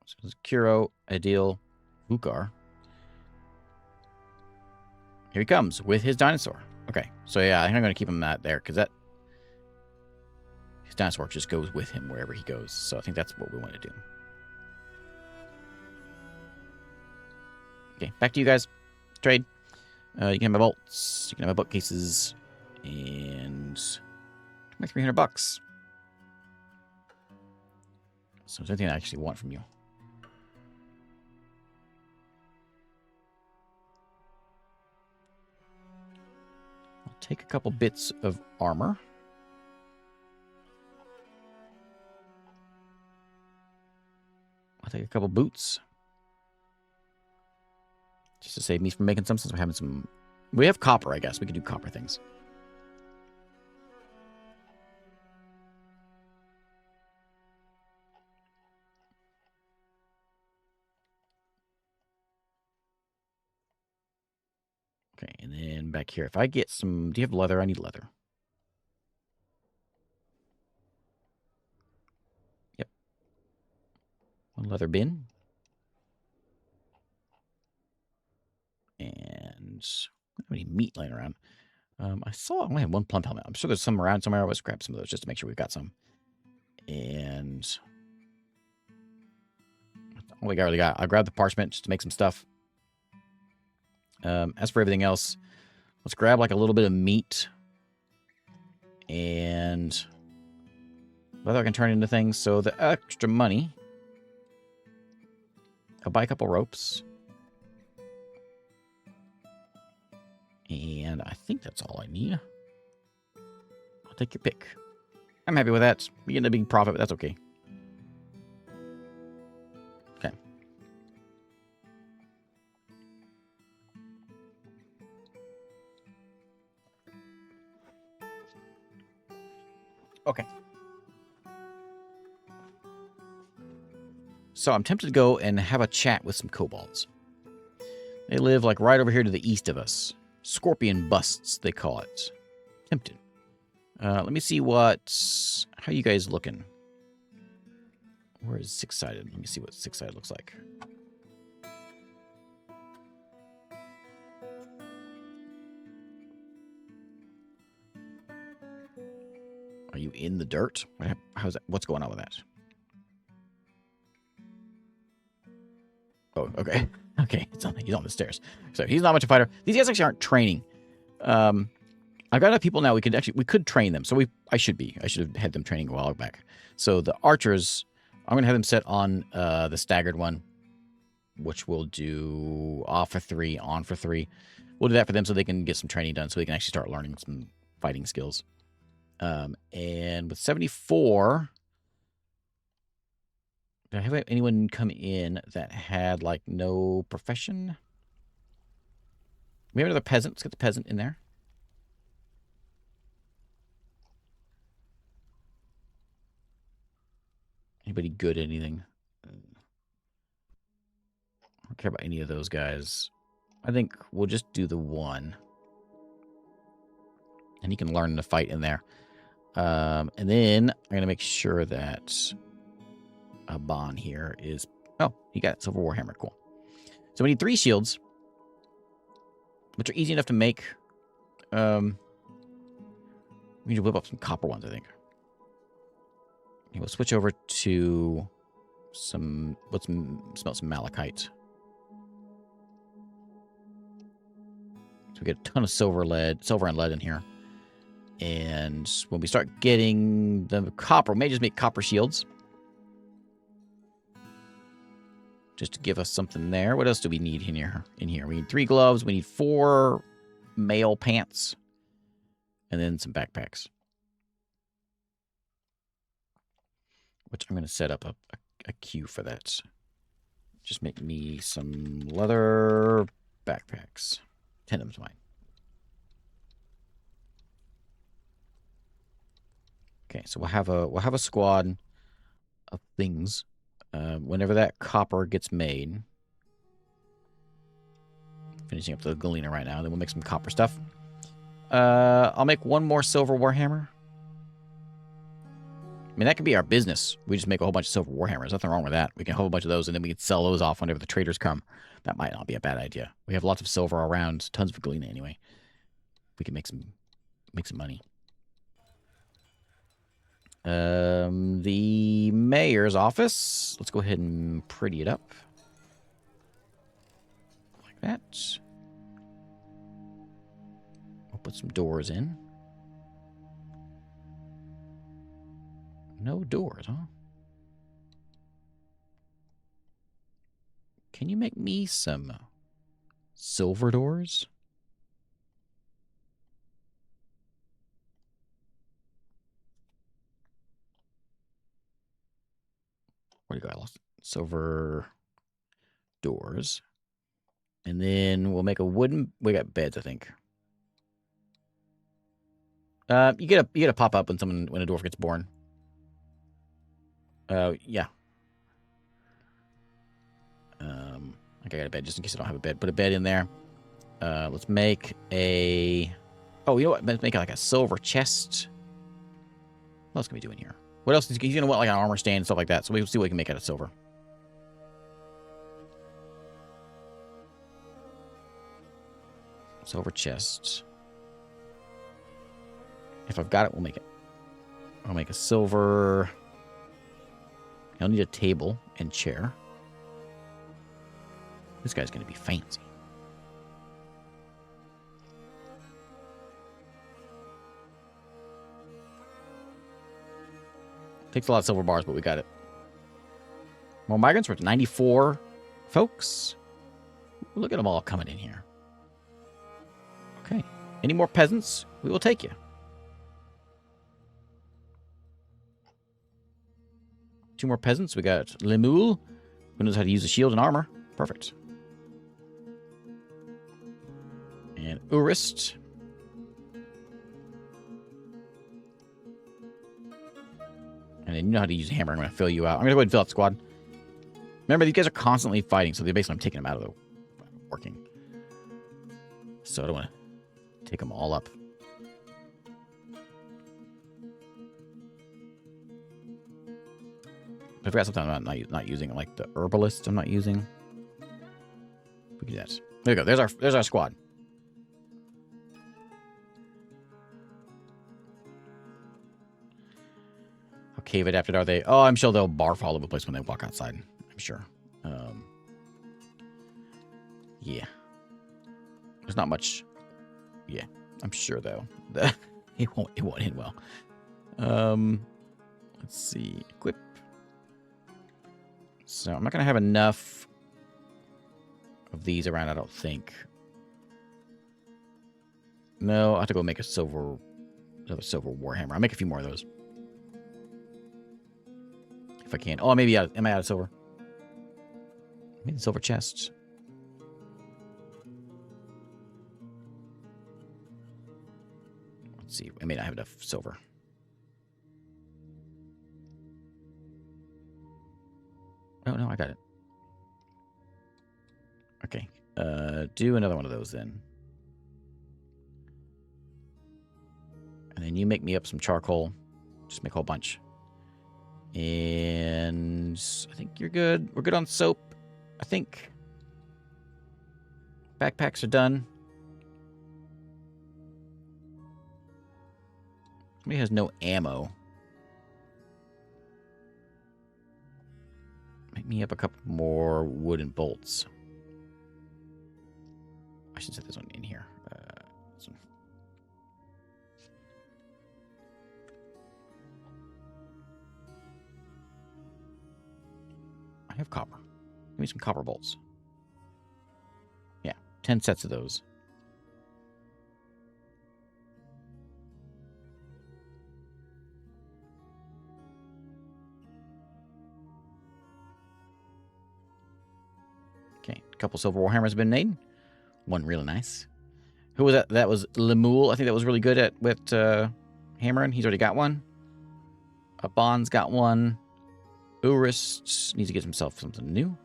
So it's Kuro, Adil, Vukar. Here he comes with his dinosaur. Okay, so yeah, I think I'm going to keep him there because his dinosaur just goes with him wherever he goes. So I think that's what we want to do. Okay, back to you guys. Trade. You can have my bolts. You can have my bookcases. And my $300. So is there anything I actually want from you? I'll take a couple bits of armor. I'll take a couple boots. Just to save me from making some, since we're having some... We have copper, I guess. We could do copper things. Okay, and then back here. If I get some... Do you have leather? I need leather. Yep. One leather bin. And... I don't have any meat laying around. I saw I only had one plump helmet. I'm sure there's some around somewhere. Let's grab some of those just to make sure we've got some. And... all we really got. I'll grab the parchment just to make some stuff. As for everything else, let's grab like a little bit of meat. And leather I can turn into things. So the extra money, I'll buy a couple ropes. And I think that's all I need. I'll take your pick. I'm happy with that. We get a big profit, but that's okay. Okay. Okay. So I'm tempted to go and have a chat with some kobolds. They live like right over here to the east of us. Scorpion busts, they call it. Tempted. Let me see how you guys looking? Where is six-sided? Let me see what six-sided looks like. Are you in the dirt? How's that? What's going on with that? Oh, okay. Okay, he's on the stairs. So he's not much of a fighter. These guys actually aren't training. I've got enough people now. We could train them. So I should have had them training a while back. So the archers, I'm gonna have them set on the staggered one, which we'll do off for 3, on for 3. We'll do that for them so they can get some training done, so they can actually start learning some fighting skills. And with 74. Did I have anyone come in that had, like, no profession? We have another peasant. Let's get the peasant in there. Anybody good at anything? I don't care about any of those guys. I think we'll just do the one. And he can learn to fight in there. And then I'm going to make sure that... Bon here is... Oh, he got Silver Warhammer. Cool. So we need 3 shields, which are easy enough to make. We need to whip up some copper ones, I think. Okay, we'll switch over to some... Let's smelt some malachite. So we get a ton of silver and lead in here. And when we start getting the copper, we may just make copper shields. Just to give us something there. What else do we need in here? We need 3 gloves. We need 4 mail pants. And then some backpacks. Which I'm going to set up a queue for that. Just make me some leather backpacks. 10 of them's mine. Okay, so we'll have a squad of things. Whenever that copper gets made. Finishing up the galena right now, then we'll make some copper stuff. I'll make one more silver warhammer. I mean, that could be our business. We just make a whole bunch of silver warhammers. Nothing wrong with that. We can have a whole bunch of those, and then we can sell those off whenever the traders come. That might not be a bad idea. We have lots of silver around, tons of galena anyway. We can make some money. The mayor's office. Let's go ahead and pretty it up. Like that. We'll put some doors in. No doors, huh? Can you make me some silver doors? Where do you go? I lost it. Silver doors. And then we'll make a wooden... We got beds, I think. You get a pop up when a dwarf gets born. Yeah. Okay, I got a bed just in case I don't have a bed. Put a bed in there. Let's make a... Oh, you know what? Let's make like a silver chest. What else can we do in here? What else? He's going to want like an armor stand and stuff like that. So we'll see what we can make out of silver. Silver chest. If I've got it, we'll make it. I'll make a silver... I'll need a table and chair. This guy's going to be fancy. Takes a lot of silver bars, but we got it. More migrants. We're at 94 folks. Look at them all coming in here. Okay. Any more peasants? We will take you. 2 more peasants. We got Lemuel, who knows how to use a shield and armor. Perfect. And Urist. And then you know how to use a hammer. I'm going to fill you out. I'm going to go ahead and fill out the squad. Remember, these guys are constantly fighting, so basically I'm taking them out of the working. So I don't want to take them all up. I forgot something I'm not using, like the herbalist I'm not using. We can do that. There we go. There's our squad. How cave adapted are they? Oh, I'm sure they'll barf all over the place when they walk outside. I'm sure. Yeah. There's not much. Yeah, I'm sure though. It won't end well. Let's see. Equip. So I'm not gonna have enough of these around, I don't think. No, I'll have to go make another silver warhammer. I'll make a few more of those. If I can. Oh, maybe am I out of silver? I made the silver chests. Let's see. I may not have enough silver. Oh, no, I got it. Okay. Do another one of those then. And then you make me up some charcoal. Just make a whole bunch. And I think you're good. We're good on soap, I think. Backpacks are done. Somebody has no ammo. Make me up a couple more wooden bolts. I should set this one in here. This one. I have copper. Give me some copper bolts. Yeah, 10 sets of those. Okay, a couple silver warhammers have been made. One really nice. Who was that? That was Lemuel. I think that was really good with hammering. He's already got one. Bond's got one. Urist needs to get himself something new.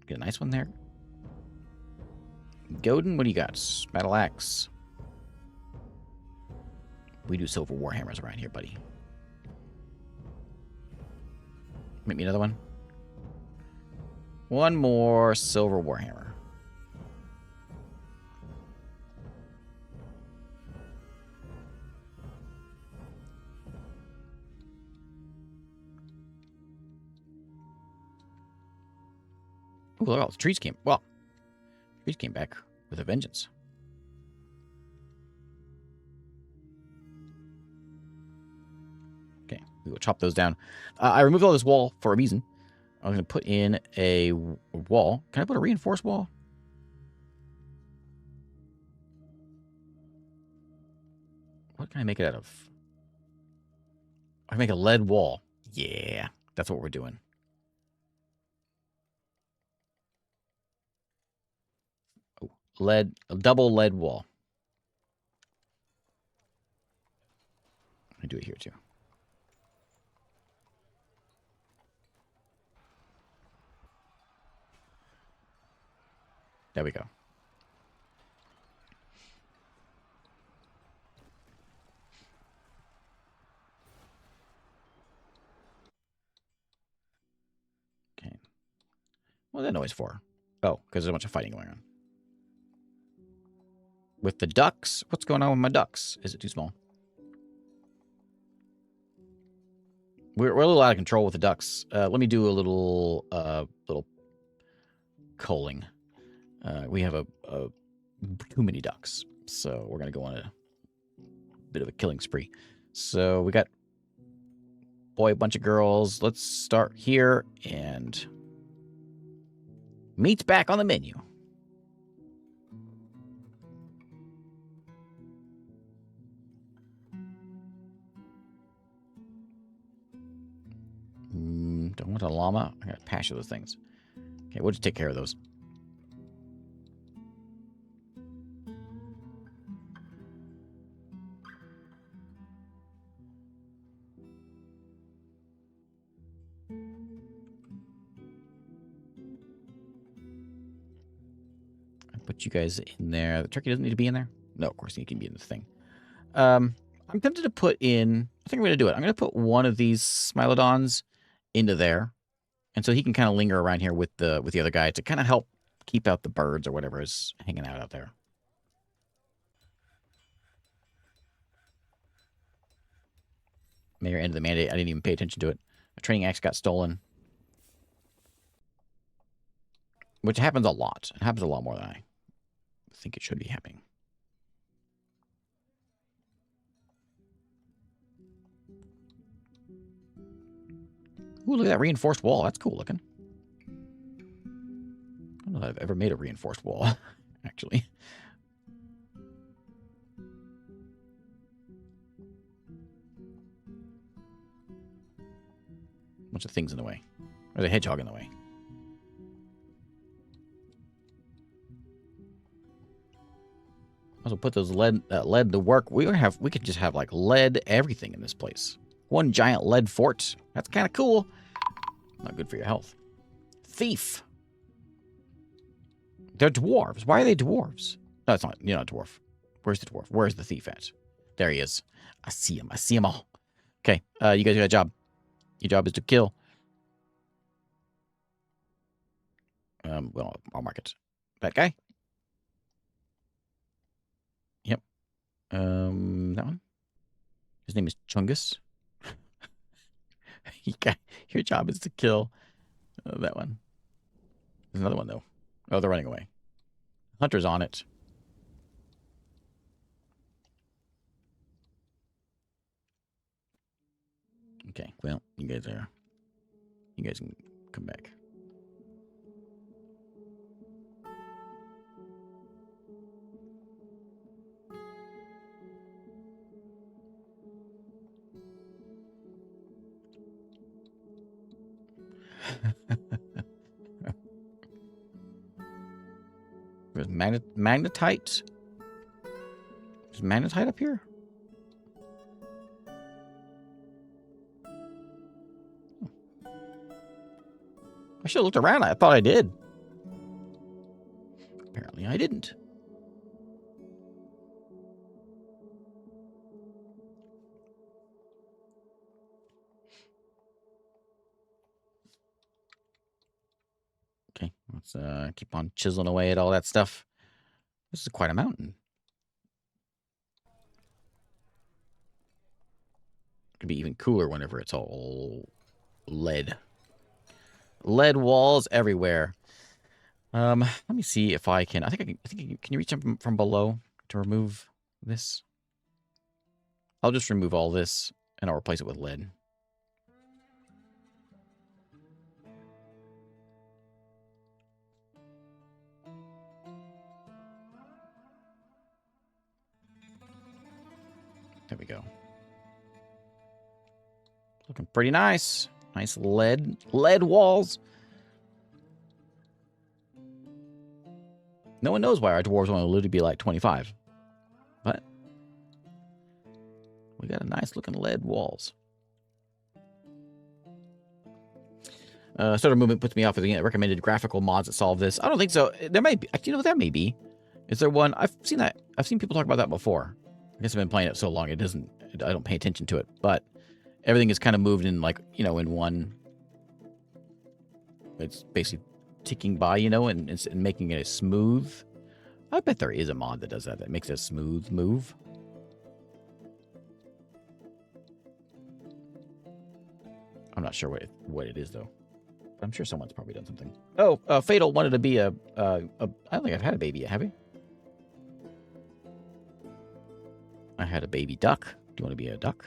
Get a nice one there. Godin, what do you got? Battle axe. We do silver warhammers around here, buddy. Make me another one. One more silver warhammer. Ooh, look, all the trees came. Well, trees came back with a vengeance. Okay, we will chop those down. I removed all this wall for a reason. I'm going to put in a wall. Can I put a reinforced wall? What can I make it out of? I can make a lead wall. Yeah, that's what we're doing. Oh, lead, a double lead wall. I do it here too. There we go. Okay. What's that noise for? Oh, because there's a bunch of fighting going on. With the ducks? What's going on with my ducks? Is it too small? We're a little out of control with the ducks. Let me do a little culling. We have a too many ducks, so we're gonna go on a bit of a killing spree. So we got boy, a bunch of girls. Let's start here, and meat's back on the menu. Don't want a llama. I gotta pasture those things. Okay, we'll just take care of those. Put you guys in there. The turkey doesn't need to be in there. No, of course he can be in this thing. I'm tempted to put in. I think I'm going to do it. I'm going to put one of these Smilodons into there, and so he can kind of linger around here with the other guy to kind of help keep out the birds or whatever is hanging out there. Mayor ended the mandate. I didn't even pay attention to it. A training axe got stolen, which happens a lot. It happens a lot more than I think it should be happening. Ooh, look at that reinforced wall. That's cool looking. I don't know that I've ever made a reinforced wall, actually. Bunch of things in the way. There's a hedgehog in the way. Also put those lead to work. We could just have like lead everything in this place. One giant lead fort. That's kind of cool. Not good for your health. Thief. They're dwarves. Why are they dwarves? No, it's not. You're not a dwarf. Where's the dwarf? Where's the thief at? There he is. I see him. I see him all. Okay. You guys got a job. Your job is to kill. Well, I'll mark it. That guy. Yep. That one. His name is Chungus. Your job is to kill that one. There's another one, though. Oh, they're running away. Hunter's on it. Okay, well, you guys can come back. There's magnetite. Is magnetite up here? I should have looked around. I thought I did. Apparently I didn't. Okay, let's keep on chiseling away at all that stuff. This is quite a mountain. Could be even cooler whenever it's all lead. Lead walls everywhere. Let me see if I can. I think I can you reach them from below to remove this? I'll just remove all this and I'll replace it with lead. There we go. Looking pretty nice. Nice lead walls. No one knows why our dwarves only live to be like 25. But we got a nice looking lead walls. Starter movement puts me off of the recommended graphical mods that solve this. I don't think so. There may be. You know, there may be. Is there one? I've seen that. I've seen people talk about that before. I guess I've been playing it so long it doesn't. I don't pay attention to it. But everything is kind of moved in like, you know, in one. It's basically ticking by, you know, and making it smooth. I bet there is a mod that does that. That makes it a smooth move. I'm not sure what it is though. But I'm sure someone's probably done something. Oh, Fatal wanted to be I don't think I've had a baby yet, have you? I had a baby duck. Do you want to be a duck?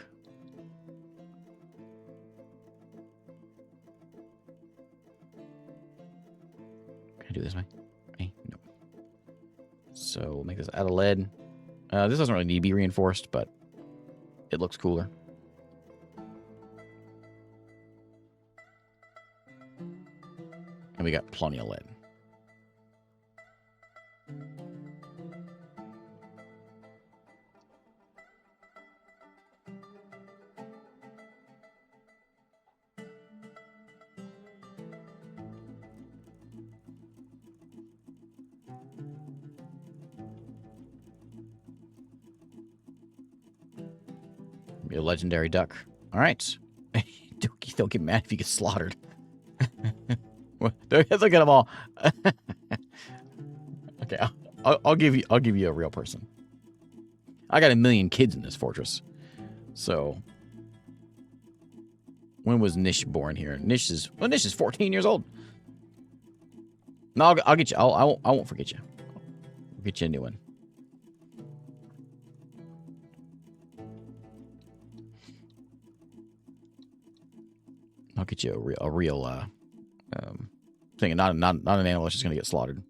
Can I do this way? Hey, no. So we'll make this out of lead. This doesn't really need to be reinforced, but it looks cooler. And we got plenty of lead. Be a legendary duck. All right. Don't get mad if you get slaughtered. Look at them all. Okay, I'll give you a real person. I got 1 million kids in this fortress. So when was Nish born here? Nish is 14 years old. No, I'll get you. I won't forget you. I'll get you a new one. I'll get you a real thing, and not an animal that's just gonna get slaughtered.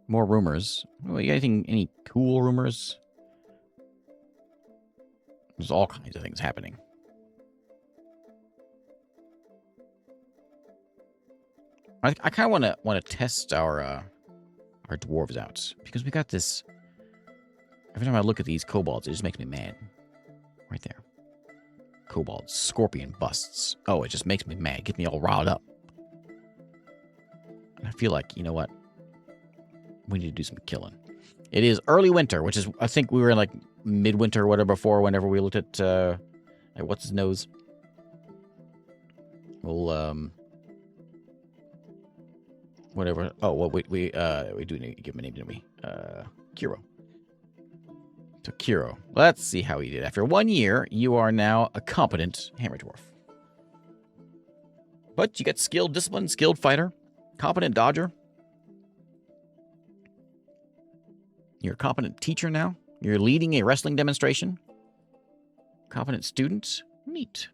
More rumors. Oh, you got any cool rumors? There's all kinds of things happening. I kind of want to test our dwarves out, because we got this. Every time I look at these kobolds, it just makes me mad. Right there. Kobolds, scorpion busts. Oh, it just makes me mad. Gets me all riled up. And I feel like, you know what? We need to do some killing. It is early winter, which is, I think we were in like midwinter or whatever before, whenever we looked at what's his nose. We'll whatever. Oh, well, we do need to give him a name, didn't we? Kiro. So Kiro, let's see how he did. After 1 year, you are now a competent hammer dwarf. But you get skilled, disciplined, skilled fighter, competent dodger. You're a competent teacher now. You're leading a wrestling demonstration. Competent student. Neat.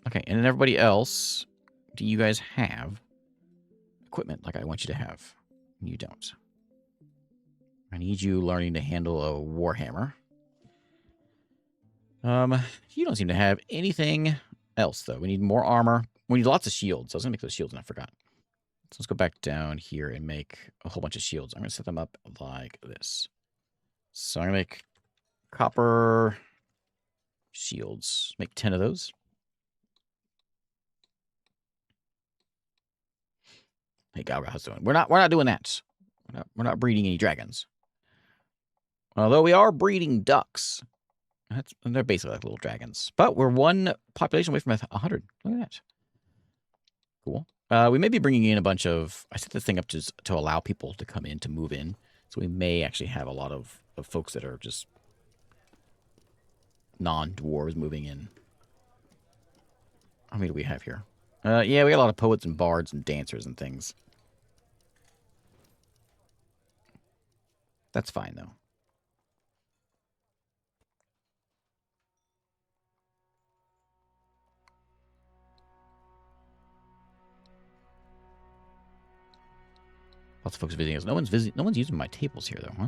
Okay, and then everybody else, do you guys have equipment like I want you to have? You don't. I need you learning to handle a Warhammer. You don't seem to have anything else, though. We need more armor. We need lots of shields. I was going to make those shields, and I forgot. So let's go back down here and make a whole bunch of shields. I'm going to set them up like this. So I'm going to make copper shields. Make 10 of those. Hey, Galga, how's it doing? We're not doing that. We're not breeding any dragons. Although we are breeding ducks. They're basically like little dragons. But we're one population away from 100. Look at that. Cool. We may be bringing in a bunch of... I set this thing up to allow people to come in, to move in. So we may actually have a lot of folks that are just non-dwarves moving in. How many do we have here? Yeah, we got a lot of poets and bards and dancers and things. That's fine, though. Lots of folks visiting us. No one's using my tables here, though, huh?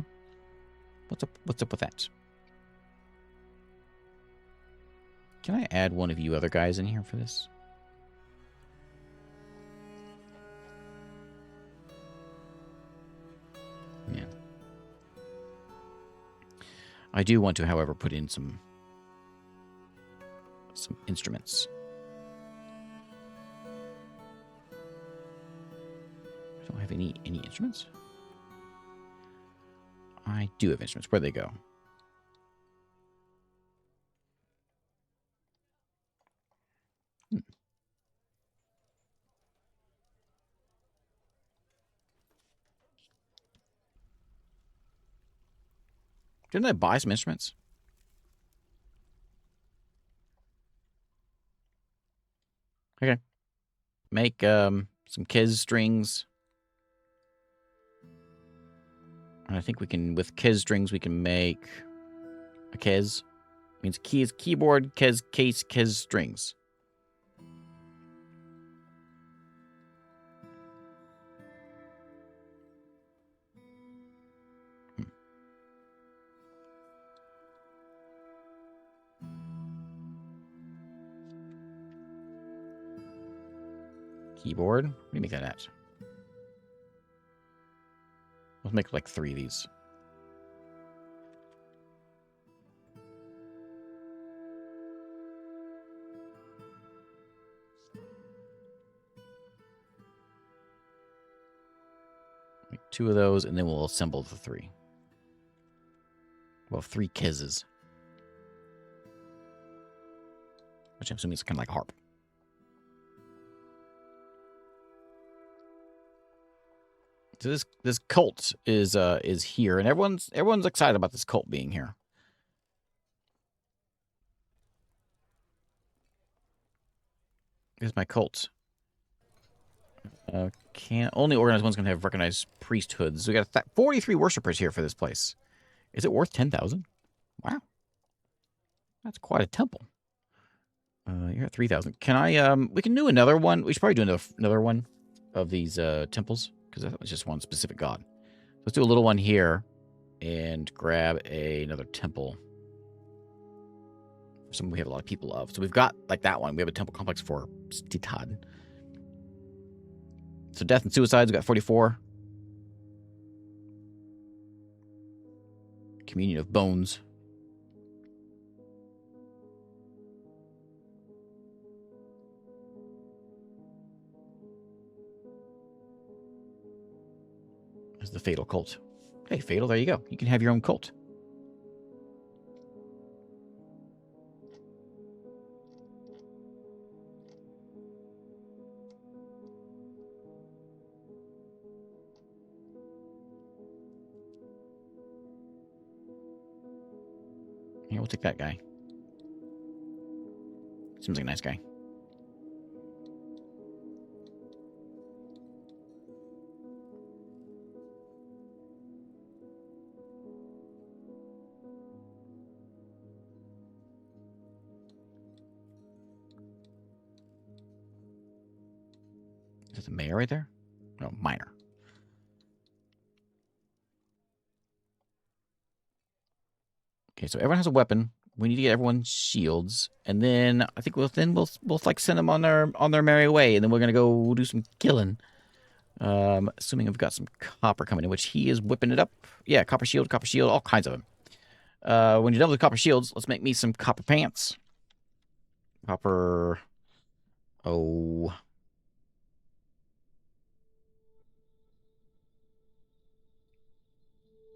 What's up with that? Can I add one of you other guys in here for this? Yeah. I do want to, however, put in some instruments. I don't have any instruments. I do have instruments. Where'd they go? Didn't I buy some instruments? Okay. Make some Keas strings. And I think we can, with Keas strings, we can make a Keas. Means keys, keyboard, Keas, case, Keas strings. Keyboard? What do you make that at? Let's make like 3 of these. Make 2 of those, and then we'll assemble the 3. We'll have 3 Keases. Which I'm assuming is kind of like a harp. So this cult is here, and everyone's excited about this cult being here. Here's my cult. Only organized one's gonna have recognized priesthoods. So we got 43 worshippers here for this place. Is it worth 10,000? Wow, that's quite a temple. You're at 3,000. Can I? We can do another one. We should probably do another one of these temples, because that was just one specific god. Let's do a little one here and grab another temple. Some we have a lot of people of. So we've got like that one. We have a temple complex for Stitad. So death and suicides, we got 44. Communion of bones. There's the Fatal cult. Hey, Fatal, there you go. You can have your own cult. Yeah, we'll take that guy. Seems like a nice guy. Is that the mayor right there? No, minor. Okay, so everyone has a weapon. We need to get everyone's shields, and then I think we'll like send them on their merry way, and then we're gonna go do some killing. Assuming I've got some copper coming in, which he is whipping it up. Yeah, copper shield, all kinds of them. When you're done with copper shields, let's make me some copper pants. Copper. Oh.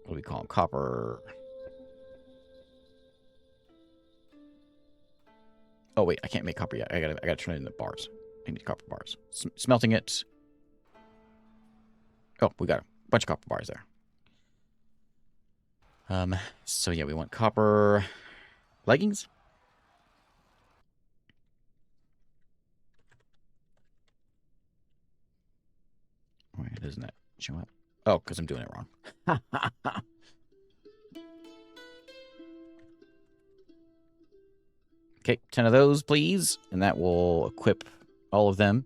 What do we call them? Copper. Oh wait, I can't make copper yet. I gotta turn it into bars. I need copper bars. Smelting it. Oh, we got a bunch of copper bars there. So yeah, we want copper leggings. Why doesn't that show up? Oh, because I'm doing it wrong. Okay, 10 of those, please. And that will equip all of them.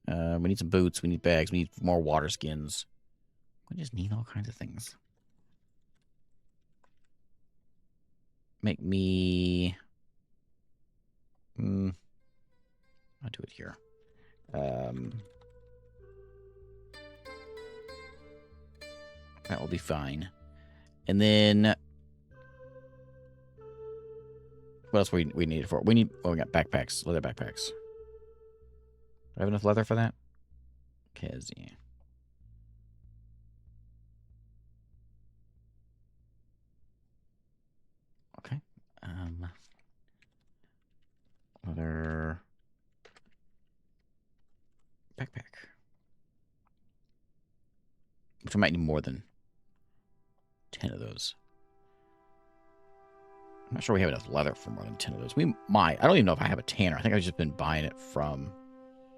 We need some boots. We need bags. We need more water skins. We just need all kinds of things. Make me... I'll do it here. That will be fine. And then... What else we need it for? We got backpacks. Leather backpacks. Do I have enough leather for that? Cause, yeah. Okay. Leather backpack. Which I might need more than 10 of those. I'm not sure we have enough leather for more than 10 of those. We might. I don't even know if I have a tanner. I think I've just been buying it from...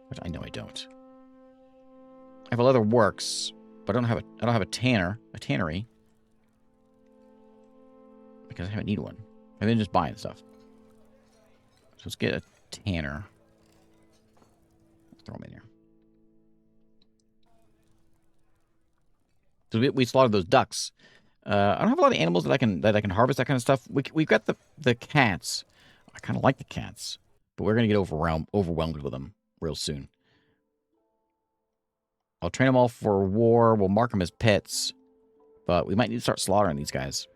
Which I know I don't. I have a leather works, but I don't have a tanner, a tannery. Because I haven't need one. I've been just buying stuff. So let's get a tanner. Let's throw them in here. So we slaughtered those ducks. I don't have a lot of animals that I can harvest that kind of stuff. We've got the cats. I kind of like the cats, but we're gonna get overwhelmed with them real soon. I'll train them all for war. We'll mark them as pets, but we might need to start slaughtering these guys.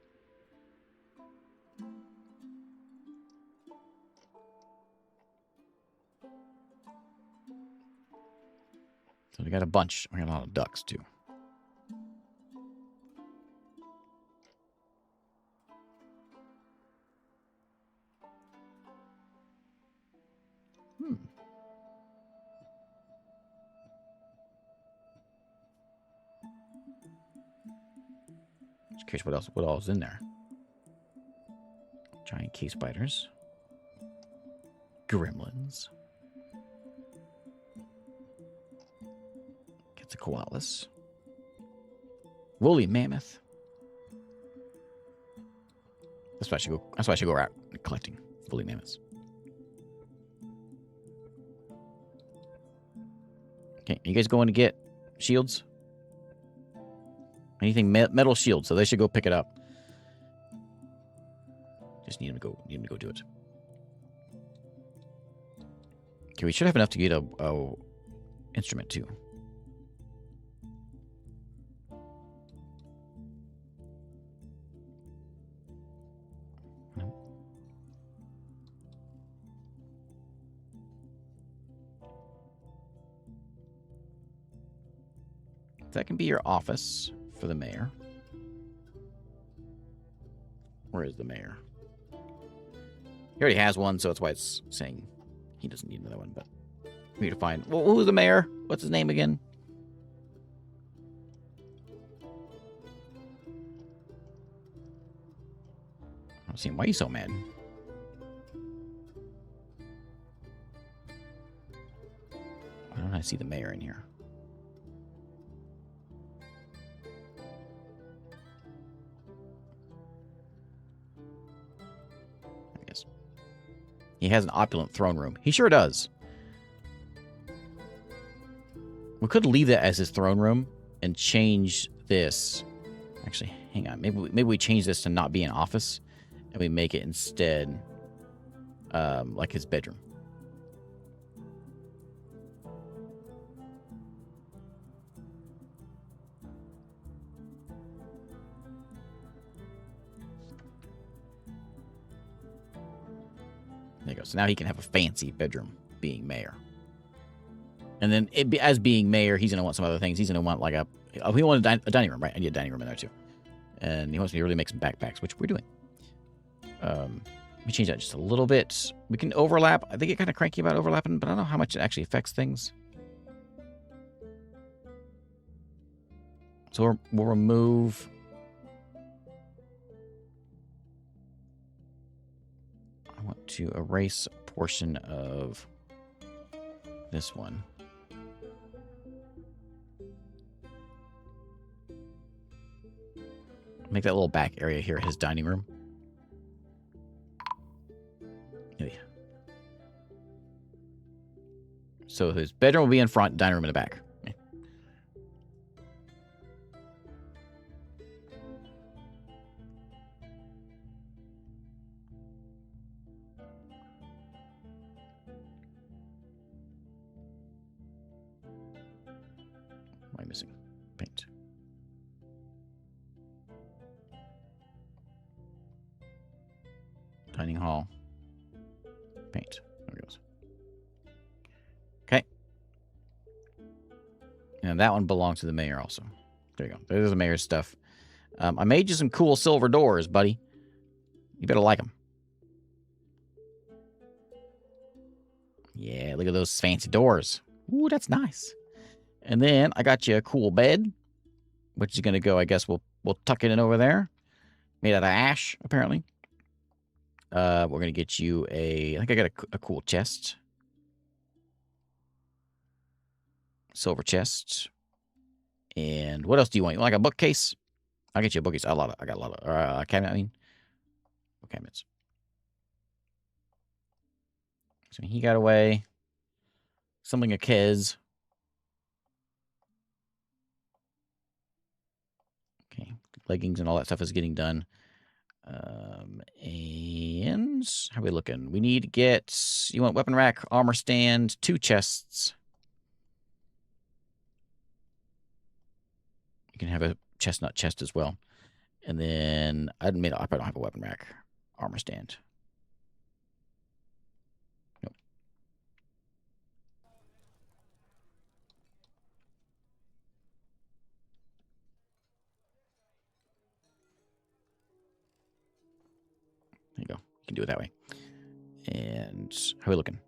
So we got a bunch. We got a lot of ducks too. Just curious what else is in there. Giant cave spiders. Gremlins. Gets a koalas. Woolly mammoth. That's why I should go out collecting woolly mammoths. Okay, you guys going to get shields? Anything metal shield, so they should go pick it up. Just need them to go do it. Okay, we should have enough to get a instrument too. No. That can be your office. For the mayor. Where is the mayor? He already has one, so that's why it's saying he doesn't need another one, but we need to find... Well, who's the mayor? What's his name again? I'm seeing... Why are you so mad? Why don't I see the mayor in here? He has an opulent throne room. He sure does. We could leave that as his throne room and change this. Actually, hang on. Maybe we change this to not be an office. And we make it instead like his bedroom. There you go. So now he can have a fancy bedroom being mayor. And then as being mayor, he's going to want some other things. He's going to want like he wanted a dining room, right? I need a dining room in there too. And he wants me to really make some backpacks, which we're doing. Let me change that just a little bit. We can overlap. I think get kind of cranky about overlapping, but I don't know how much it actually affects things. So we'll remove... I want to erase a portion of this one. Make that little back area here his dining room. Yeah. So his bedroom will be in front, dining room in the back. Okay. What am I missing? Paint. Dining hall. Paint. There it goes. Okay. And that one belongs to the mayor also. There you go. There's the mayor's stuff. I made you some cool silver doors, buddy. You better like them. Yeah, look at those fancy doors. Ooh, that's nice. And then I got you a cool bed, which is going to go, I guess we'll tuck it in over there. Made out of ash, apparently. We're going to get you I think I got a cool chest. Silver chest. And what else do you want? You want like a bookcase? I'll get you a bookcase. I got a lot of, cabinet, I mean. What cabinets? So he got away. Something a Keas. Okay. Leggings and all that stuff is getting done. And how are we looking? We need to get, you want weapon rack, armor stand, 2 chests. You can have a chestnut chest as well. And then I probably don't have a weapon rack, armor stand. Nope. There you go. You can do it that way. And how are we looking?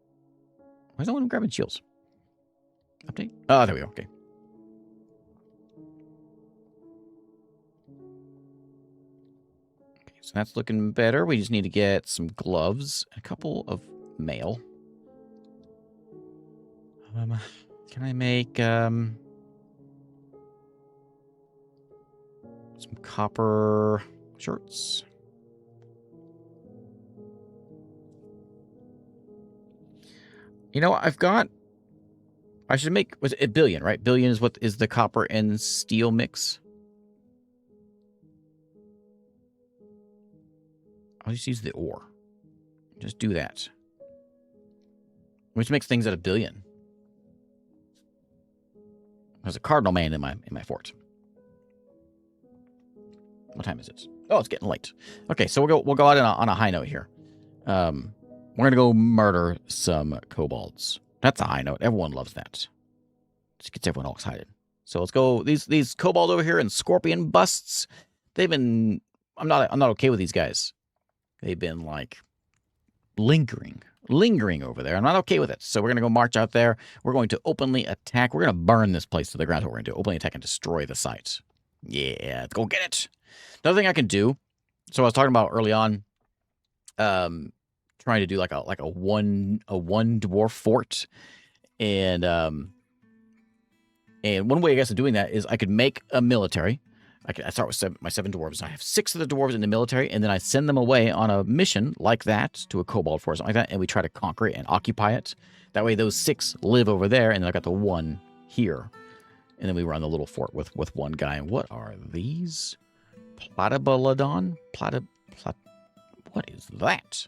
Why is no one grabbing shields? Update? Oh, there we go. Okay. Okay, so that's looking better. We just need to get some gloves, a couple of mail. Can I make some copper shirts? You know, I should make, was it a billion, right? Billion is what is the copper and steel mix. I'll just use the ore. Just do that. Which makes things at a billion. There's a cardinal man in my fort. What time is it? Oh, it's getting late. Okay, so we'll go out on a high note here. We're gonna go murder some kobolds. That's a high note. Everyone loves that. Just gets everyone all excited. So let's go. These kobolds over here and scorpion busts. They've been. I'm not okay with these guys. They've been like lingering over there. I'm not okay with it. So we're gonna go march out there. We're going to openly attack. We're gonna burn this place to the ground. What we're gonna do? Openly attack and destroy the site. Yeah, let's go get it. Another thing I can do. So I was talking about early on. Trying to do like a one dwarf fort, and one way I guess of doing that is I could make a military. I start with my 7 dwarves. I have 6 of the dwarves in the military, and then I send them away on a mission like that to a kobold fort or something like that, and we try to conquer it and occupy it. That way, those 6 live over there, and then I've got the 1 here, and then we run the little fort with 1 guy. And what are these? Platybalodon? What is that?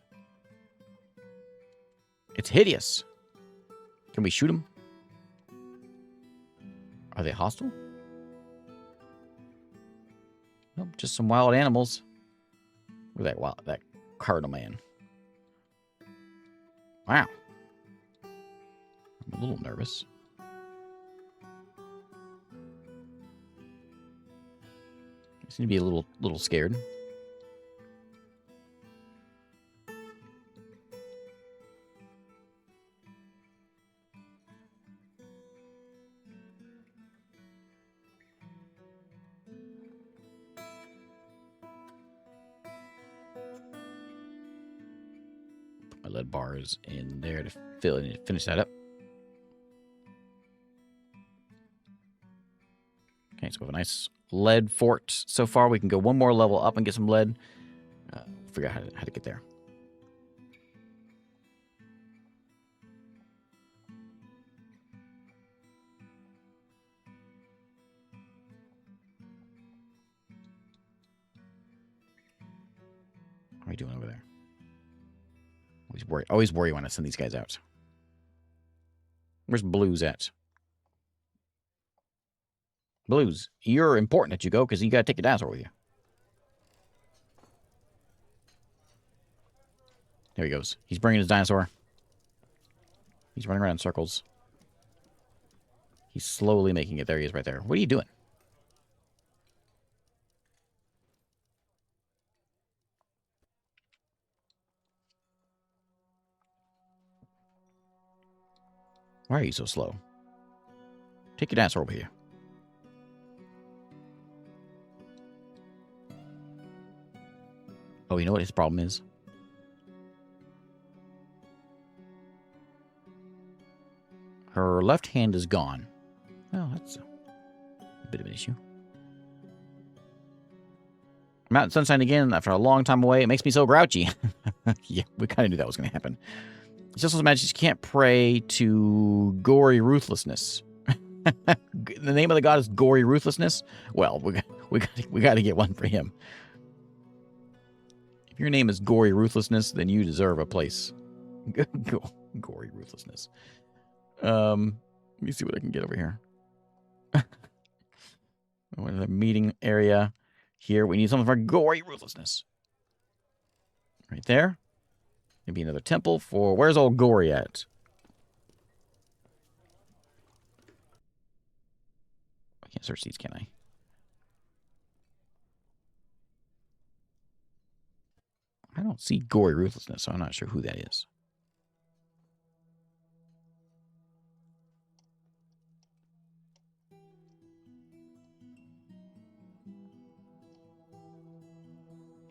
It's hideous. Can we shoot them? Are they hostile? Nope, just some wild animals. Look at that cardinal man. Wow. I'm a little nervous. I seem to be a little scared. Put my lead bars in there to finish that up. Okay, so we have a nice lead fort so far. We can go one more level up and get some lead. Figure out how to get there. What are we doing over there? Always worry when I send these guys out. Where's Blues at? Blues, you're important that you go because you got to take your dinosaur with you. There he goes. He's bringing his dinosaur. He's running around in circles. He's slowly making it. There he is right there. What are you doing? Why are you so slow? Take your dinosaur over here. Oh, you know what his problem is? Her left hand is gone. Well, that's a bit of an issue. I'm out in sunshine again after a long time away. It makes me so grouchy. Yeah, we kind of knew that was going to happen. She also imagines she can't pray to gory ruthlessness. The name of the god is gory ruthlessness? Well, we got to get one for him. If your name is Gory Ruthlessness, then you deserve a place. Gory Ruthlessness. Let me see what I can get over here. The meeting area here. We need something for Gory Ruthlessness. Right there. Maybe another temple for... Where's old Gory at? I can't search these, can I? I don't see Gory Ruthlessness, so I'm not sure who that is.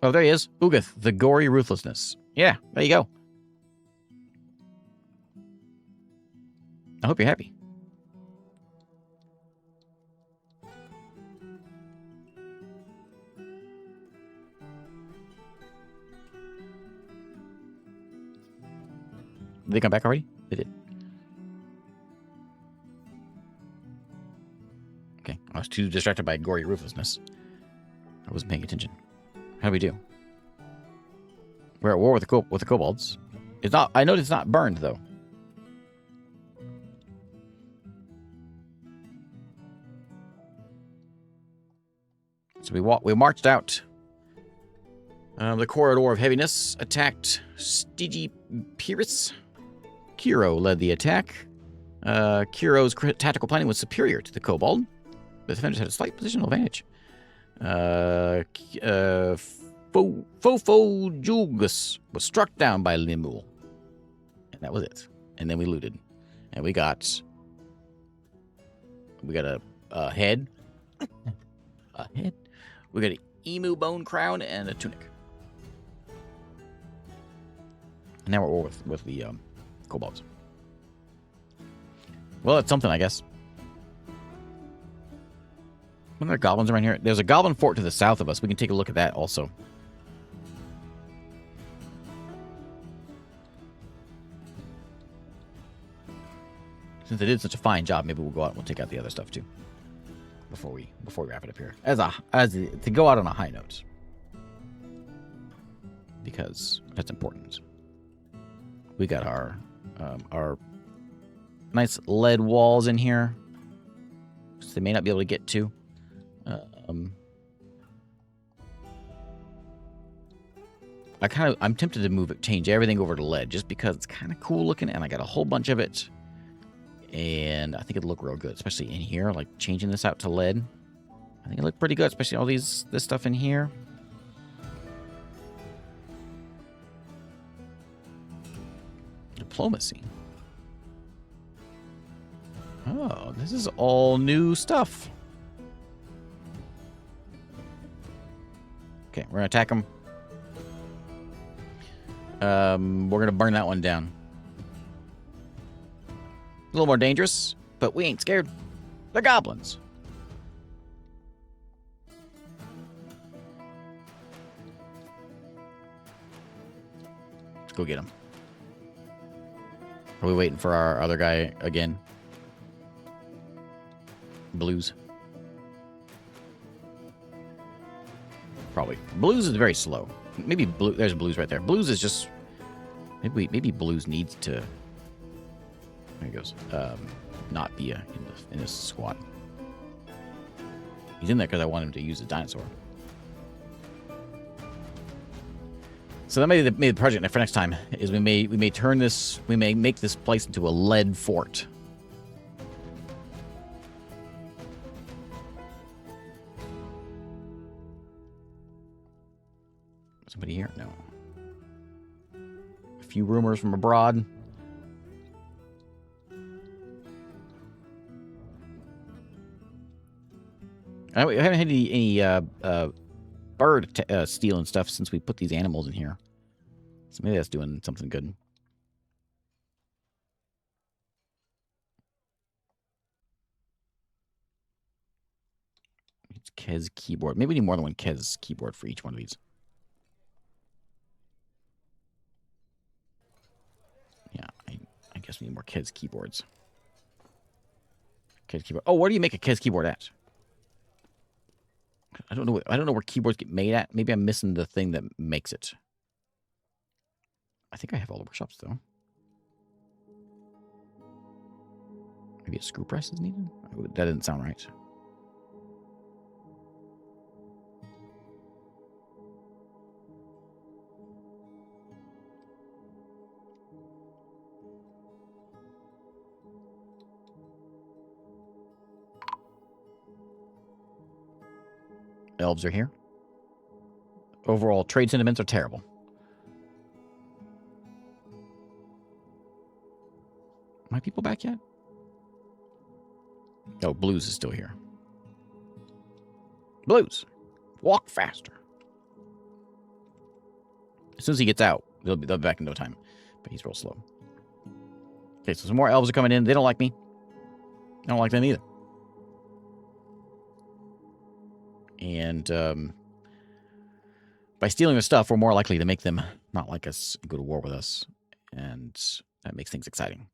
Oh, there he is. Ugath, the Gory Ruthlessness. Yeah, there you go. I hope you're happy. Did they come back already? They did. Okay. I was too distracted by Gory Ruthlessness. I wasn't paying attention. How do we do? We're at war with the kobolds. It's not. I noticed it's not burned though. So we marched out. The corridor of heaviness attacked Stygipiris. Kiro led the attack. Kiro's tactical planning was superior to the kobold. The defenders had a slight positional advantage. Fofo Julgus was struck down by Limul. And that was it. And then we looted. And we got a head. A head. We got an emu bone crown and a tunic. And now we're over with the kobolds. Well, it's something, I guess. Are there goblins around here? There's a goblin fort to the south of us. We can take a look at that also. Since they did such a fine job, maybe we'll go out and we'll take out the other stuff too. Before we wrap it up here. To go out on a high note. because that's important. We got our nice lead walls in here, so they may not be able to get to. I'm tempted to change everything over to lead just because it's kind of cool looking, and I got a whole bunch of it, and I think it'll look real good, especially in here. Like changing this out to lead, I think it looked pretty good, especially all this stuff in here. Diplomacy. Oh, this is all new stuff. Okay, we're gonna attack them. We're gonna burn that one down. A little more dangerous, but we ain't scared. The goblins. Let's go get them. Are we waiting for our other guy again? Blues. Probably. Blues is very slow. Maybe blue. There's blues right there. Blues is just. Maybe blues needs to. There he goes. Not be in this squad. He's in there because I want him to use the dinosaur. So that may be the project for next time. Is we may turn this. We may make this place into a lead fort. Somebody here? No. A few rumors from abroad. We haven't had any bird stealing stuff since we put these animals in here. So maybe that's doing something good. It's Keas keyboard. Maybe we need more than one Keas keyboard for each one of these. Yeah, I guess we need more Keas keyboards. Keas keyboard. Oh, where do you make a Keas keyboard at? I don't know where keyboards get made at. Maybe I'm missing the thing that makes it. I think I have all the workshops though. Maybe a screw press is needed? That didn't sound right. Elves are here. Overall, trade sentiments are terrible. My people back yet? Oh, Blues is still here. Blues, walk faster. As soon as he gets out, they'll be back in no time. But he's real slow. Okay, so some more elves are coming in. They don't like me. I don't like them either. And by stealing their stuff, we're more likely to make them not like us and go to war with us. And that makes things exciting.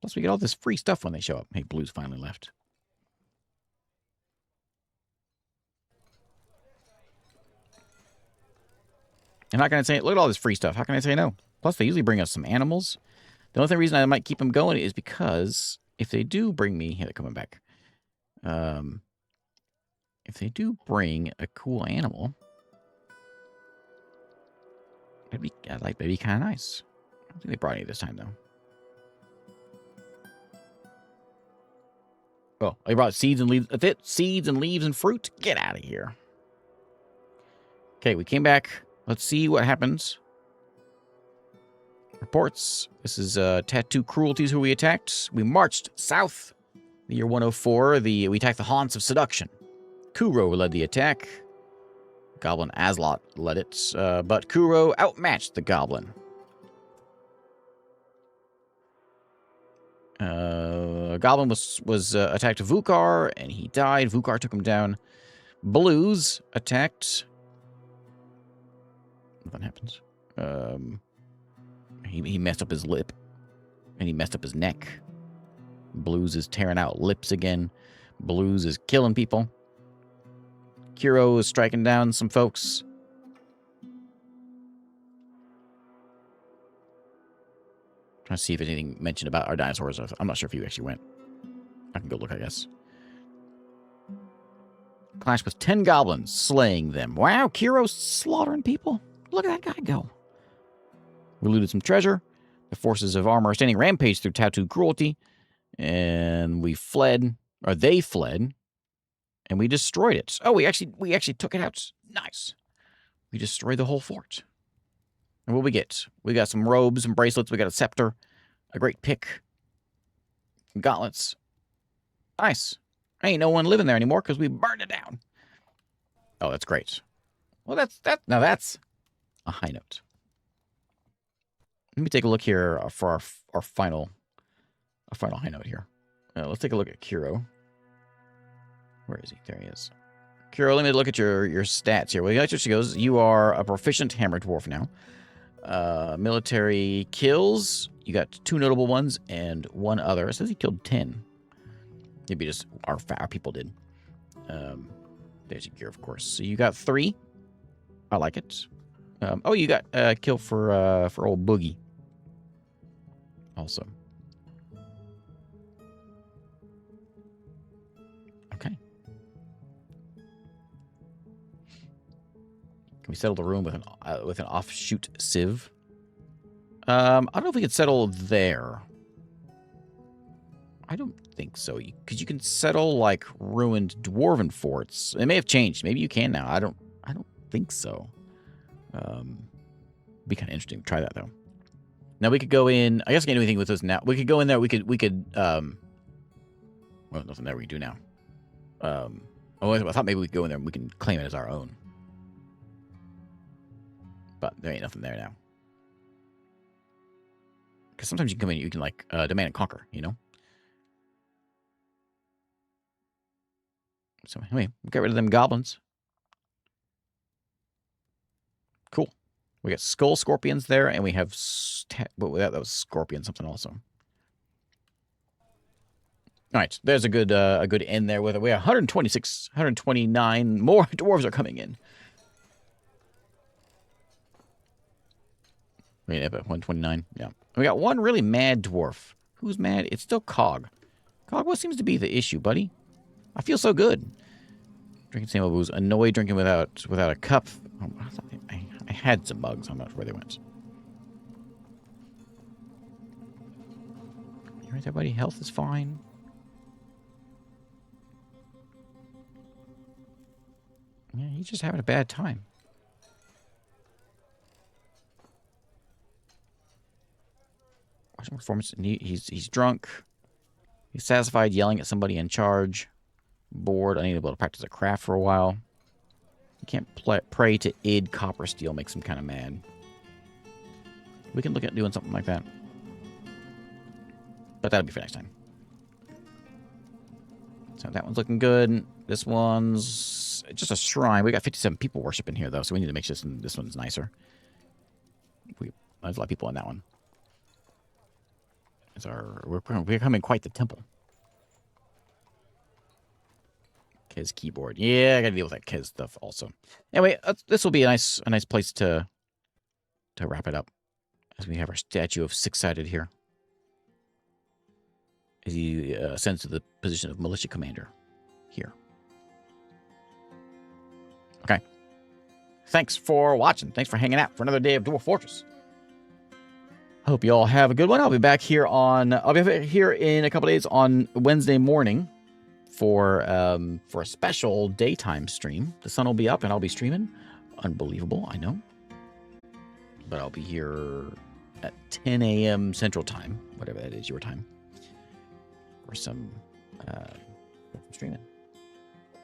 Plus, we get all this free stuff when they show up. Hey, Blues finally left. And how can I say, look at all this free stuff. How can I say no? Plus, they usually bring us some animals. The only reason I might keep them going is because if they do bring me... Here, they're coming back. If they do bring a cool animal, that'd be kind of nice. I don't think they brought any this time, though. Oh, they brought seeds and leaves. That's it? Seeds and leaves and fruit? Get out of here. Okay, we came back. Let's see what happens. Reports. This is Tattoo Cruelties who we attacked. We marched south. The year 104. We attacked the haunts of seduction. Kuro led the attack. Goblin Aslot led it. But Kuro outmatched the Goblin. Goblin was attacked Vukar, and he died. Vukar took him down. Blues attacked. Nothing happens. He messed up his lip, and he messed up his neck. Blues is tearing out lips again. Blues is killing people. Kuro is striking down some folks. Trying to see if anything mentioned about our dinosaurs. I'm not sure if you actually went. I can go look, I guess. Clash with 10 goblins, slaying them. Wow, Kiro's slaughtering people. Look at that guy go. We looted some treasure. The forces of armor are standing rampage through tattoo cruelty. And we fled, or they fled, and we destroyed it. Oh, we actually took it out. Nice. We destroyed the whole fort. And what we get? We got some robes and bracelets. We got a scepter, a great pick, some gauntlets. Nice. Ain't no one living there anymore because we burned it down. Oh, that's great. Well, now that's a high note. Let me take a look here for our final high note here. Let's take a look at Kiro. Where is he? There he is. Kiro, let me look at your stats here. Well, you actually goes. You are a proficient hammer dwarf now. Military kills. You got 2 notable ones and 1 other. It says he killed 10. Maybe just our people did. There's your gear, of course. So you got 3. I like it. Oh, you got a kill for old Boogie. Also. Okay. Can we settle the room with an offshoot sieve? I don't know if we could settle there. I don't think so. Because you can settle like ruined dwarven forts. It may have changed. Maybe you can now. I don't think so. Be kind of interesting to try that though. Now we could go in. I guess I can't do anything with this now. We could go in there. We could. Well, nothing there we can do now. Oh, I thought maybe we could go in there and we can claim it as our own. But there ain't nothing there now. Because sometimes you can come in, you can like demand and conquer, you know. So anyway, we'll get rid of them goblins. Cool. We got skull scorpions there, and we have that was scorpion something also. All right, there's a good end there with it. We have 126, 129 more dwarves are coming in. Wait, 129. Yeah, we got 1 really mad dwarf. Who's mad? It's still Cog. Cog, what seems to be the issue, buddy? I feel so good. Drinking same old booze. Annoyed drinking without a cup. Oh, I had some bugs. I'm not sure where they went. You right there, buddy? Health is fine. Yeah, he's just having a bad time. Watching performance. He's drunk. He's satisfied, yelling at somebody in charge. Bored, unable to practice a craft for a while. You can't pray to id copper steel, makes him kind of mad. We can look at doing something like that. But that'll be for next time. So that one's looking good. This one's just a shrine. We got 57 people worshiping here, though, so we need to make sure this one's nicer. There's a lot of people in that one. We're becoming quite the temple. Keas keyboard. Yeah, I gotta deal with that Keas stuff also. Anyway, this will be a nice place to wrap it up. As we have our statue of Six-Sided here. As he ascends to the position of Militia Commander here. Okay. Thanks for watching. Thanks for hanging out for another day of Dwarf Fortress. Hope you all have a good one. I'll be back here in a couple days on Wednesday morning for a special daytime stream. The sun will be up and I'll be streaming. Unbelievable, I know. But I'll be here at 10 a.m. Central Time, whatever that is, your time, for some streaming.